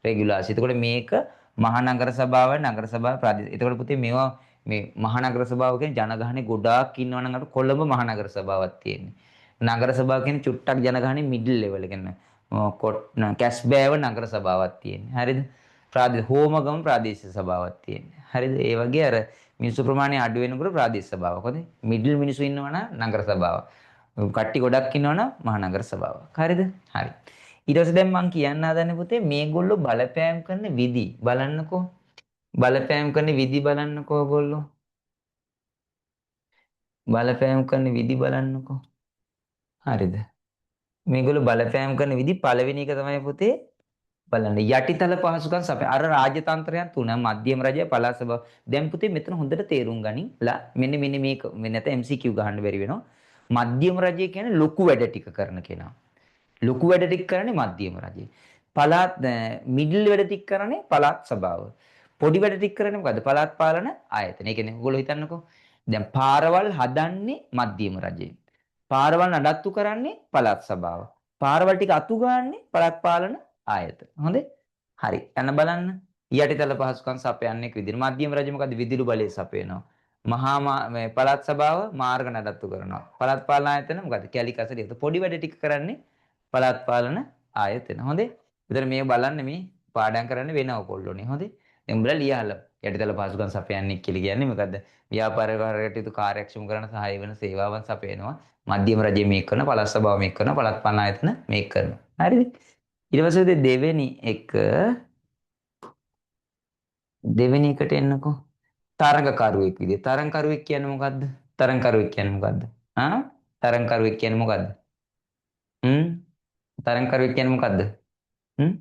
රෙගුලාසි. එතකොට මේක මහනගර සභාව නගර සභාව ප්‍රාදේශ. එතකොට පුතේ මේවා මේ මහනගර සභාව කියන්නේ ජනගහනේ ගොඩාක් ඉන්නවනම් අර කොළඹ මහනගර සභාවක් තියෙන්නේ. නගර සභාව කියන්නේ චුට්ටක් ජනගහනේ මිඩල් ලෙවල් කියන්නේ කැස්බෑව නගර සභාවක් තියෙන්නේ. හරිද? හෝමගම ප්‍රාදේශීය සභාවක් තියෙන්නේ. හරිද? ඒ වගේ අර මිනිස්සු ප්‍රමාණය අඩු වෙනකොට ප්‍රාදේශීය සභාවක්. හොඳේ. මිඩල් මිනිස්සු ඉන්නවනම් නගර සභාවක්. කට්ටි ගොඩක් ඉන්නවනම් මහනගර සභාවක්. හරිද? හරි. ඊට පස්සේ දැන් මම කියන්න හදන්නේ පුතේ මේගොල්ලෝ බලපෑම් කරන විදි බලන්නකෝ. බලපෑම් කරන විදි බලන්නකෝ ඔයගොල්ලෝ. බලපෑම් කරන විදි බලන්නකෝ. හරිද? මේගොල්ලෝ බලපෑම් කරන විදි පළවෙනි එක තමයි පුතේ බලන්න යටිතල පහසුකම් සපය අර රාජ්‍යතන්ත්‍රයන් තුන මධ්‍යම රජය පළාත් සභාව දැන් පුතේ මෙතන හොඳට තේරුම් ගනිලා මෙන්න මේක නැත්නම් MCQ ගහන්න බැරි වෙනවා මධ්‍යම රජය කියන්නේ ලොකු වැඩ ටික කරන කෙනා ලොකු වැඩ ටික කරන්නේ මධ්‍යම රජය පළාත් මිඩල් වැඩ ටික කරන්නේ පළාත් සභාව පොඩි වැඩ ටික කරන්නේ මොකද්ද පළාත් පාලන ආයතන ඒ කියන්නේ ඔයගොල්ලෝ හිතන්නකෝ දැන් පාරවල් හදන්නේ මධ්‍යම රජය පාරවල් නඩත්තු කරන්නේ පළාත් සභාව පාරවල් ටික අතු ගන්නන්නේ පළාත් පාලන ආයතන. හොඳේ? හරි. යන්න බලන්න. යටිතල පහසුකම් සපයන්නේ විදිහට. මධ්‍යම රජය මොකද විදුලි බලය සපයනවා. මේ පළාත් සභාව මාර්ග නඩත්තු කරනවා. පළාත් පාලන ආයතන මොකද? කැලි කසඩ. පොඩි වැඩ ටික කරන්නේ පළාත් පාලන ආයතන. හොඳේ? විතර මේ බලන්න මේ පාඩම් කරන්න වෙනව කොල්ලෝනේ. හොඳේ? දැන් උඹලා ලියහලා යටිතල පහසුකම් සපයන්නේ කියලා කියන්නේ මොකද්ද? ව්‍යාපාරකරට කාර්යක්ෂම කරන සහාය වෙන සේවාවන් සපයනවා. මධ්‍යම රජය මේක කරන පළාත් සභාව මේක කරන පළාත් පාලන ආයතන මේක කරනවා. හරිද? ඊට පස්සේ දෙවෙනි එකට එන්නකෝ. තරඟකරුවෙක් විදිහට. තරඟකරුවෙක් කියන්නේ මොකද්ද? තරඟකරුවෙක් කියන්නේ මොකද්ද? තරඟකරුවෙක් කියන්නේ මොකද්ද? හ්ම්? තරඟකරුවෙක් කියන්නේ මොකද්ද? හ්ම්?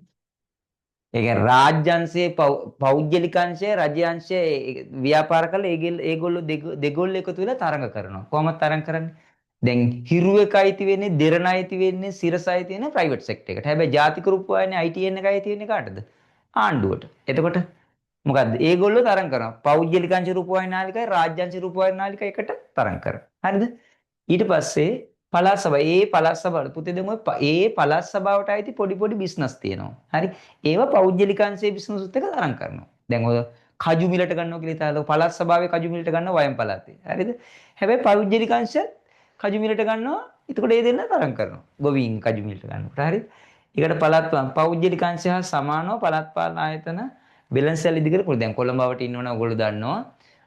ඒ කියන්නේ රාජ්‍යංශයේ පෞද්ගලික අංශයේ රජ්‍ය අංශයේ ව්‍යාපාර කරලා ඒගොල්ලෝ දෙගොල්ලෝ එකතු වෙලා තරඟ කරනවා. කොහොමද තරඟ කරන්නේ? දැන් හිරුවක අයිති වෙන්නේ, දෙරණ අයිති වෙන්නේ, සිරස අයිති වෙන්නේ ප්‍රයිවට් සෙක්ටර් එකට. හැබැයි ජාතික රූපවාහිනිය ITN එක අයිති වෙන්නේ කාටද? ආණ්ඩුවට. එතකොට මොකද්ද? ඒගොල්ලෝ තරඟ කරනවා. පෞද්ගලිකංශ රූපවාහිනී නාලිකයි රාජ්‍යාංශ රූපවාහිනී නාලිකයි එකට තරඟ කරනවා. හරිද? ඊට පස්සේ පළාත් සභාව, ඒ පළාත් සභාවල පුතේ දැන් ඔය ඒ පළාත් සභාවට අයිති පොඩි පොඩි බිස්නස් තියෙනවා. හරි? ඒවා පෞද්ගලිකංශයේ බිස්නස් උත් එක තරඟ කරනවා. දැන් ඔය කජු මිලට ගන්නවා කියලා හිතාලෝ පළාත් සභාවේ කජු මිලට ගන්නවා වයම් පළාතේ. හරිද? හැබැයි පෞද්ගලිකංශ කජු මිලට ගන්නවා. එතකොට ඒ දෙන්න තරඟ කරනවා. ගොවීන් කජු මිලට ගන්නකොට. හරි? ඒකට පළාත් පෞද්ගලිකංශය හා සමානව පළාත් පාලන ආයතන බෙලන්සල් ඉදිකර පොළ දැන් කොළඹවට ඉන්නවනේ ඔයගොල්ලෝ දන්නවා.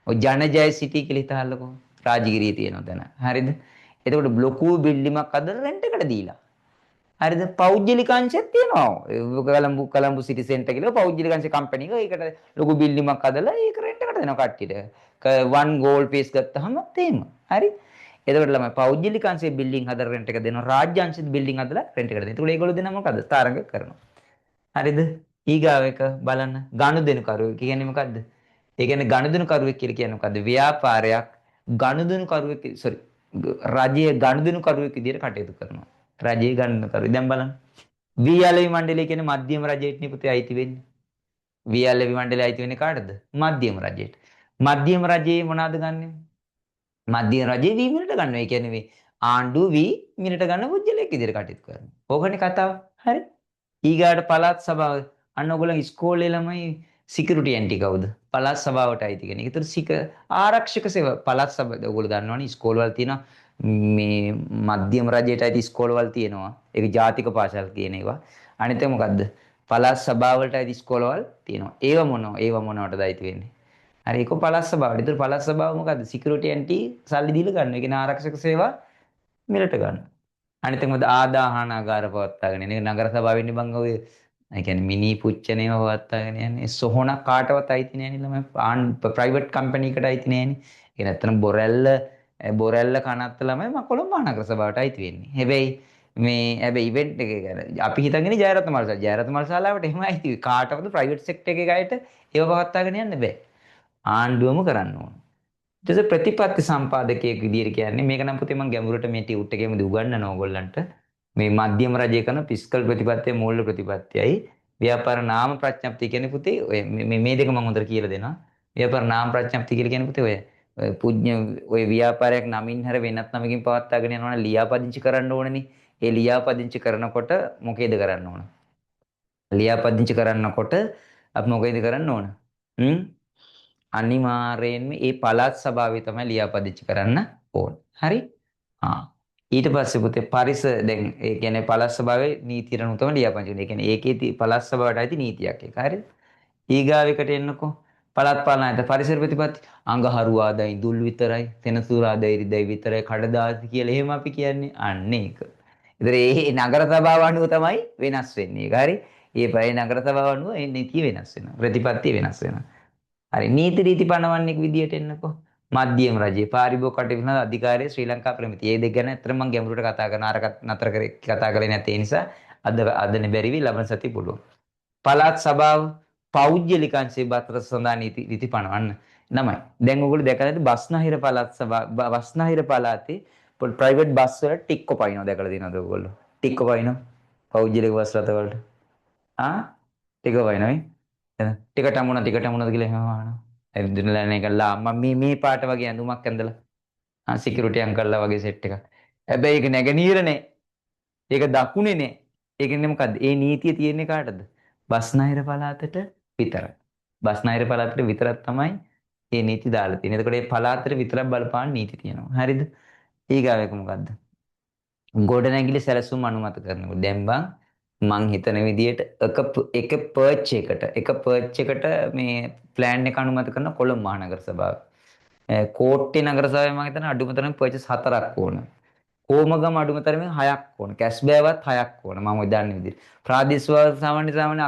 ඔය ජනජය සිටි කියලා හිතාලකෝ. රාජගිරියේ තියෙනවා දැන්. හරිද? එතකොට ලොකු බිල්ඩිමක් අදලා රෙන්ට් එකට දීලා. හරිද? පෞද්ගලික අංශයක් තියෙනවා. කොළඹ සිටි සෙන්ටර් කියලා පෞද්ගලික අංශ කම්පැනි එක ඒකට ලොකු බිල්ඩිමක් අදලා ඒක රෙන්ට් එකට දෙනවා කට්ටියට. වන් ගෝල් පීස් ගත්තාම තේම. හරි? එතකොට ළමයි පෞද්ගලික අංශයේ බිල්ඩින් හදලා රෙන්ට් එක දෙනවා. රාජ්‍ය අංශයේ බිල්ඩින් හදලා රෙන්ට් එකට දෙනවා. එතකොට ඒගොල්ලෝ දෙනා මොකද? තරඟ කරනවා. හරිද? ඊගාව එක බලන්න ගනුදෙනු කරුවෙක් කියන්නේ මොකද්ද? ඒ කියන්නේ ගනුදෙනු කරුවෙක් කියලා කියන්නේ මොකද්ද? ව්‍යාපාරයක් ගනුදෙනු කරුවෙක් රජයේ ගනුදෙනු කරුවෙක් විදිහට කටයුතු කරනවා. රජයේ ගනුදෙනු කරුවෙක්. දැන් බලන්න. වී.එල්.එවි මණ්ඩලය කියන්නේ මධ්‍යම රජයට නේ පුතේ අයිති වෙන්නේ. වී.එල්.එවි මණ්ඩලය අයිති වෙන්නේ කාටද? මධ්‍යම රජයට. මධ්‍යම රජයේ මොනවාද ගන්නෙ? මධ්‍යම රජයේ වී මිලට ගන්නවා. ඒ කියන්නේ මේ ආණ්ඩුව වී මිලට ගන්න පුජ්‍යලයක් විදිහට කටයුතු කරනවා. ඕකනේ කතාව. හරි? ඊගාට පළාත් සභාව අන්න ඔයගොල්ලෝ ඉස්කෝලේ ළමයි සිකියුරිටි ඇන්ටි කවුද? පළාත් සභාවට අයිති කෙනෙක්. ඒතර ආරක්ෂක සේව පළාත් සභාව ඔයගොල්ලෝ දන්නවනේ ඉස්කෝලවල තියෙනවා මේ මධ්‍යම රජයට අයිති ඉස්කෝලවල තියෙනවා. ඒක ජාතික පාසල් කියන ඒවා. අනිත් එක මොකද්ද? පළාත් සභාවලට අයිති ඉස්කෝලවල තියෙනවා. ඒව මොනවටද අයිති වෙන්නේ? හරි ඒක පළාත් සභාවට. ඒතර පළාත් සභාව මොකද්ද? සිකියුරිටි ඇන්ටි සල්ලි දීලා ගන්න. ඒ කියන්නේ ආරක්ෂක සේවා මිලට ගන්න. අනිත් එක මොකද ආදාහනාගාර පවත්වාගෙන යන්නේ නගර සභාවෙ ඉන්නේ බං ඔය ඒ කියන්නේ මිනි පුච්චනේව පවත්වාගෙන යන්නේ සොහොනක් කාටවත් අයිති නෑනේ ළමයි ප්‍රයිවට් කම්පැනි එකට අයිති නෑනේ ඒ නැත්තම් බොරැල්ල කනත්ත ළමයි කොළඹ මහනගර සභාවට අයිති වෙන්නේ හැබැයි ඉවෙන්ට් එක ගැන අපි හිතන්නේ ජයරත්න මල්ශාලාවට එහෙම අයිති කාටවත් ප්‍රයිවට් සෙක්ටර් එකේ ගායට ඒව පවත්වාගෙන යන්න බෑ ආණ්ඩුවම කරන්න ඕන ඊට ප්‍රතිපත්ති සම්පාදකයෙක් විදියට කියන්නේ මේක නම් පුතේ මම ගැඹුරට මේ ටියුට් එකේම උගන්වනවා ඕගොල්ලන්ට මේ මධ්‍යම රජය කරන ෆිස්කල් ප්‍රතිපත්තිය මූල්‍ය ප්‍රතිපත්තියයි ව්‍යාපාර නාම ප්‍රඥප්තිය කියන්නේ පුතේ ඔය මේ දෙක මම හොඳට කියලා දෙනවා ව්‍යාපාර නාම ප්‍රඥප්තිය කියලා කියන්නේ පුතේ ඔය පුඤ්ඤ ඔය ව්‍යාපාරයක් නමින් හැර වෙනත් නමකින් පවත්වාගෙන යනවා නම් ලියාපදිංචි කරන්න ඕනනේ ඒ ලියාපදිංචි කරනකොට මොකේද කරන්න ඕන ලියාපදිංචි කරනකොට අපි මොකේද කරන්න ඕන අනිවාර්යයෙන්ම ඒ පළාත් සභාවේ තමයි ලියාපදිංචි කරන්න ඕන. හරි? ඊට පස්සේ පුතේ දැන් ඒ කියන්නේ පළාත් සභාවේ නීතියට අනුව තමයි ලියාපදිංචි කරන්නේ. ඒ කියන්නේ ඒකේ පළාත් සභාවට අයිති නීතියක් ඒක. හරිද? ඊගාවෙකට එන්නකෝ. පළාත් පාලන ආයතන පරිසර ප්‍රතිපත්ති අඟහරුවාදා ඉඳුල් විතරයි, සෙනසුරාදා ඉරිදා විතරයි කඩදාසි කියලා එහෙම අපි කියන්නේ. අන්න ඒක. ඒතර ඒ නගර සභාව අනුව තමයි වෙනස් වෙන්නේ. ඒක හරි? ඒ නගර සභාව අනුව ඒ නීතිය වෙනස් වෙනවා. ප්‍රතිපත්තිය වෙනස් වෙනවා. හරි නීති රීති පනවන්නෙක් විදියට එන්නකෝ මධ්‍යම රජයේ පාරිභෝගික කටයුතු කරන අධිකාරිය ශ්‍රී ලංකා ප්‍රමිතිය. මේ දෙක ගැන අතර මම ගැඹුරට කතා කරන අර නතර කරේ කතා කරේ නැති නිසා අදනේ බැරි වි ලබන සතිය පුළුවන්. පළාත් සභාව පෞද්ගලික අංශයේ බතර සඳහා නීති රීති පනවන්න. නමයි. දැන් ඔයගොල්ලෝ දැකලා ඇති බස්නාහිර පළාත් සභාව බස්නාහිර පළාතේ ප්‍රයිවට් බස් වල ටික්කො පයින්නවා දැකලා තියෙනවද ඔයගොල්ලෝ? ටික්කො පයින්නවා. පෞද්ගලික බස් රථ වලට. ටික්කො පයින්නවා. ටිකට අමුණද කියලා එහෙම අහනවා. ඇවිදිනලා නේ කළා මම මේ පාට වගේ ඇඳුමක් ඇඳලා සිකියුරිටි අංකල්ලා වගේ සෙට් එකක්. හැබැයි ඒක නැගනීරනේ. ඒක දකුණේනේ. ඒකනේ මොකද්ද? ඒ නීතිය තියෙන්නේ කාටද? බස්නාහිර පළාතට විතරයි. බස්නාහිර පළාතට විතරක් තමයි මේ නීති දාලා තියෙන්නේ. එතකොට මේ පළාතට විතරක් බලපාන නීති තියෙනවා. හරිද? ඊගාව එක මොකද්ද? ගොඩනැගිලි සැලසුම් අනුමත කරනකොට දැන් බං මං හිතන විදිහට එක පර්ච් එකට මේ ප්ලෑන් එක අනුමත කරන කොළඹ මහනගර සභාව. කෝට්ටේ නගර සභාවේ මම හිතන අඩුම තරමේ පර්චස් 4ක් ඕන. කොමගම අඩුම තරමේ 6ක් ඕන. කැස්බෑවත් 6ක් ඕන. මම ඔය දන්න විදිහට. ප්‍රාදේශීය සාමාන්‍ය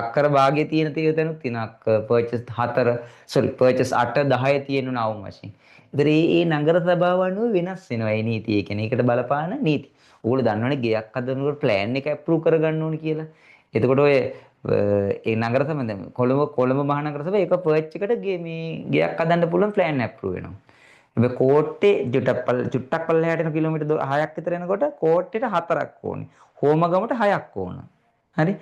අක්කර භාගයේ තියෙන තැනුත් තියෙනවා. පර්චස් 8 10 තියෙන නාවු මැෂින්. ඒතර මේ නගර සභාව අනුව වෙනස් වෙනවා මේ නීතිය. ඒ කියන්නේ ඒකට බලපාන නීති. ඕගොල්ලෝ දන්නවනේ ගෙයක් හදනකොට ප්ලෑන් එක ඇප්‍රූව් කරගන්න ඕනේ කියලා. එතකොට ඔය ඒ නගර සභාව දැන් කොළඹ මහනගර සභාව එක පර්ච් එකට මේ ගෙයක් හදන්න පුළුවන් ප්ලෑන් ඇප්‍රූව් වෙනවා. හැබැයි කෝට්ටේ චුට්ටක් පල්ලෙහාට යන කිලෝමීටර් 6ක් විතර යනකොට කෝට්ටේට 4ක් ඕනේ. හෝමගමට 6ක් ඕන. හරි?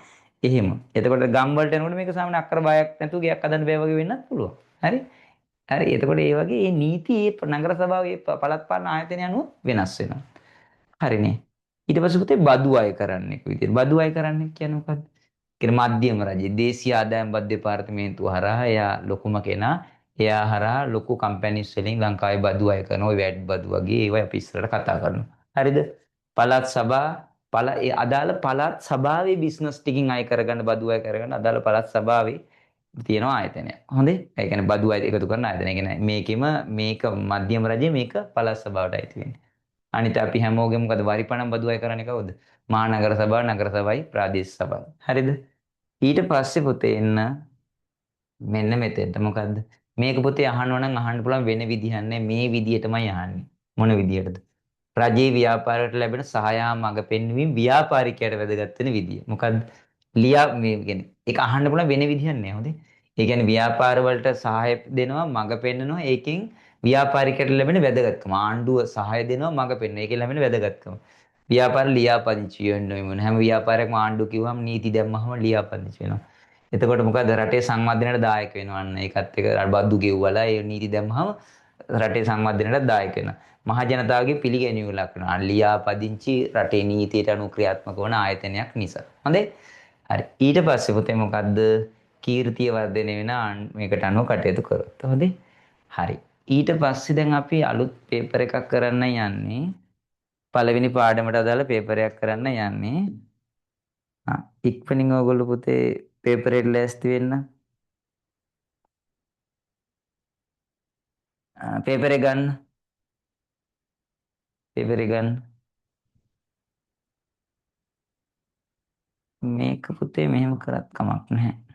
එහෙම. එතකොට ගම් වලට යනකොට මේක සාමාන්‍ය අක්කර බයක් නැතුව ගයක් හදන්න බෑ වගේ වෙන්නත් පුළුවන්. හරි? හරි. එතකොට ඒ වගේ මේ නීති මේ නගර සභාවේ පළාත් පාලන ආයතන අනුව වෙනස් වෙනවා. හරිනේ. ඊට පස්සේ පුතේ බදු අය කරන්නේ විදියට. බදු අය කරන්නේ කියන්නේ මොකද්ද? කියන්නේ මධ්‍යම රජය දේශීය ආදායම් බදු දෙපාර්තමේන්තුව හරහා එයා ලොකුම කෙනා එයා හරහා ලොකු කම්පැනිස් වලින් ලංකාවේ බදු අය කරන ඔය වැට් බදු වගේ ඒවා අපි ඉස්සරහට කතා කරනවා. හරිද? පළාත් සභා ඒ අදාළ පළාත් සභාවේ බිස්නස් ටිකින් අය කරගන්න බදු අය කරගන්න අදාළ පළාත් සභාවේ තියෙනවා ආයතනය. හොඳේ? ඒ කියන්නේ බදු අය එකතු කරන ආයතනය. ඒ කියන්නේ මේකෙම මේක මධ්‍යම රජය මේක පළාත් සභාවට අයිති වෙන්නේ. අනිත අපි හැමෝගෙම මොකද වරිපණම් බදු අය කරන්නේ කවුද? මහානගර සභාව, නගර සභාවයි, ප්‍රාදේශීය සභාව. හරිද? ඊට පස්සේ පුතේ එන්න මෙන්න මෙතෙන්ට මොකද්ද? මේක පුතේ අහනවා නම් අහන්න පුළුවන් වෙන විදිහක් නෑ. මේ විදිහටමයි අහන්නේ. මොන විදිහටද? රජයේ ව්‍යාපාරයට ලැබෙන සහාය මඟ පෙන්වීම ව්‍යාපාරිකයට වැදගත් වෙන විදිය. මොකද්ද? ලියා මේ කියන්නේ ඒක අහන්න පුළුවන් වෙන විදිහක් නෑ. හොඳේ. ඒ කියන්නේ ව්‍යාපාර වලට සහාය දෙනවා, මඟ පෙන්නනවා. ඒකෙන් ව්‍යාපාරිකයට ලැබෙන වැදගත්කම. ආණ්ඩුව සහාය දෙනවා, මඟ පෙන්නනවා. ඒකෙන් ලැබෙන වැදගත්කම. ව්‍යාපාර ලියාපදිංචි වෙන්න ඕනේ. හැම ව්‍යාපාරයක්ම ආණ්ඩුව කිව්වම නීති දැම්මහම ලියාපදිංචි වෙනවා. එතකොට මොකද රටේ සංවර්ධනයට දායක වෙනවා. අන්න ඒකත් එක බද්දු ගෙව්වලා ඒ නීති දැම්මහම රටේ සංවර්ධනයට දායක වෙනවා. මහ ජනතාවගේ පිළිගැනීම ලක්වනවා. ලියාපදිංචි රටේ නීතියට අනුව ක්‍රියාත්මක වන ආයතනයක් නිසා. හොඳේ? හරි. ඊට පස්සේ පුතේ මොකද්ද? කීර්තිය වර්ධනය වෙන මේකට අනුව කටයුතු කරොත්. හොඳේ? හරි. ඊට පස්සේ දැන් අපි අලුත් පේපර් එකක් කරන්න යන්නේ. පළවෙනි පාඩමට අදාළ පේපර් එකක් කරන්න යන්නේ. ඉක්මනින් ඕගොල්ලෝ පුතේ පේපර් එකට ලෑස්ති වෙන්න. පේපර් එක ගන්න. පේපර් එක ගන්න. මේක පුතේ මෙහෙම කරත් කමක් නැහැ.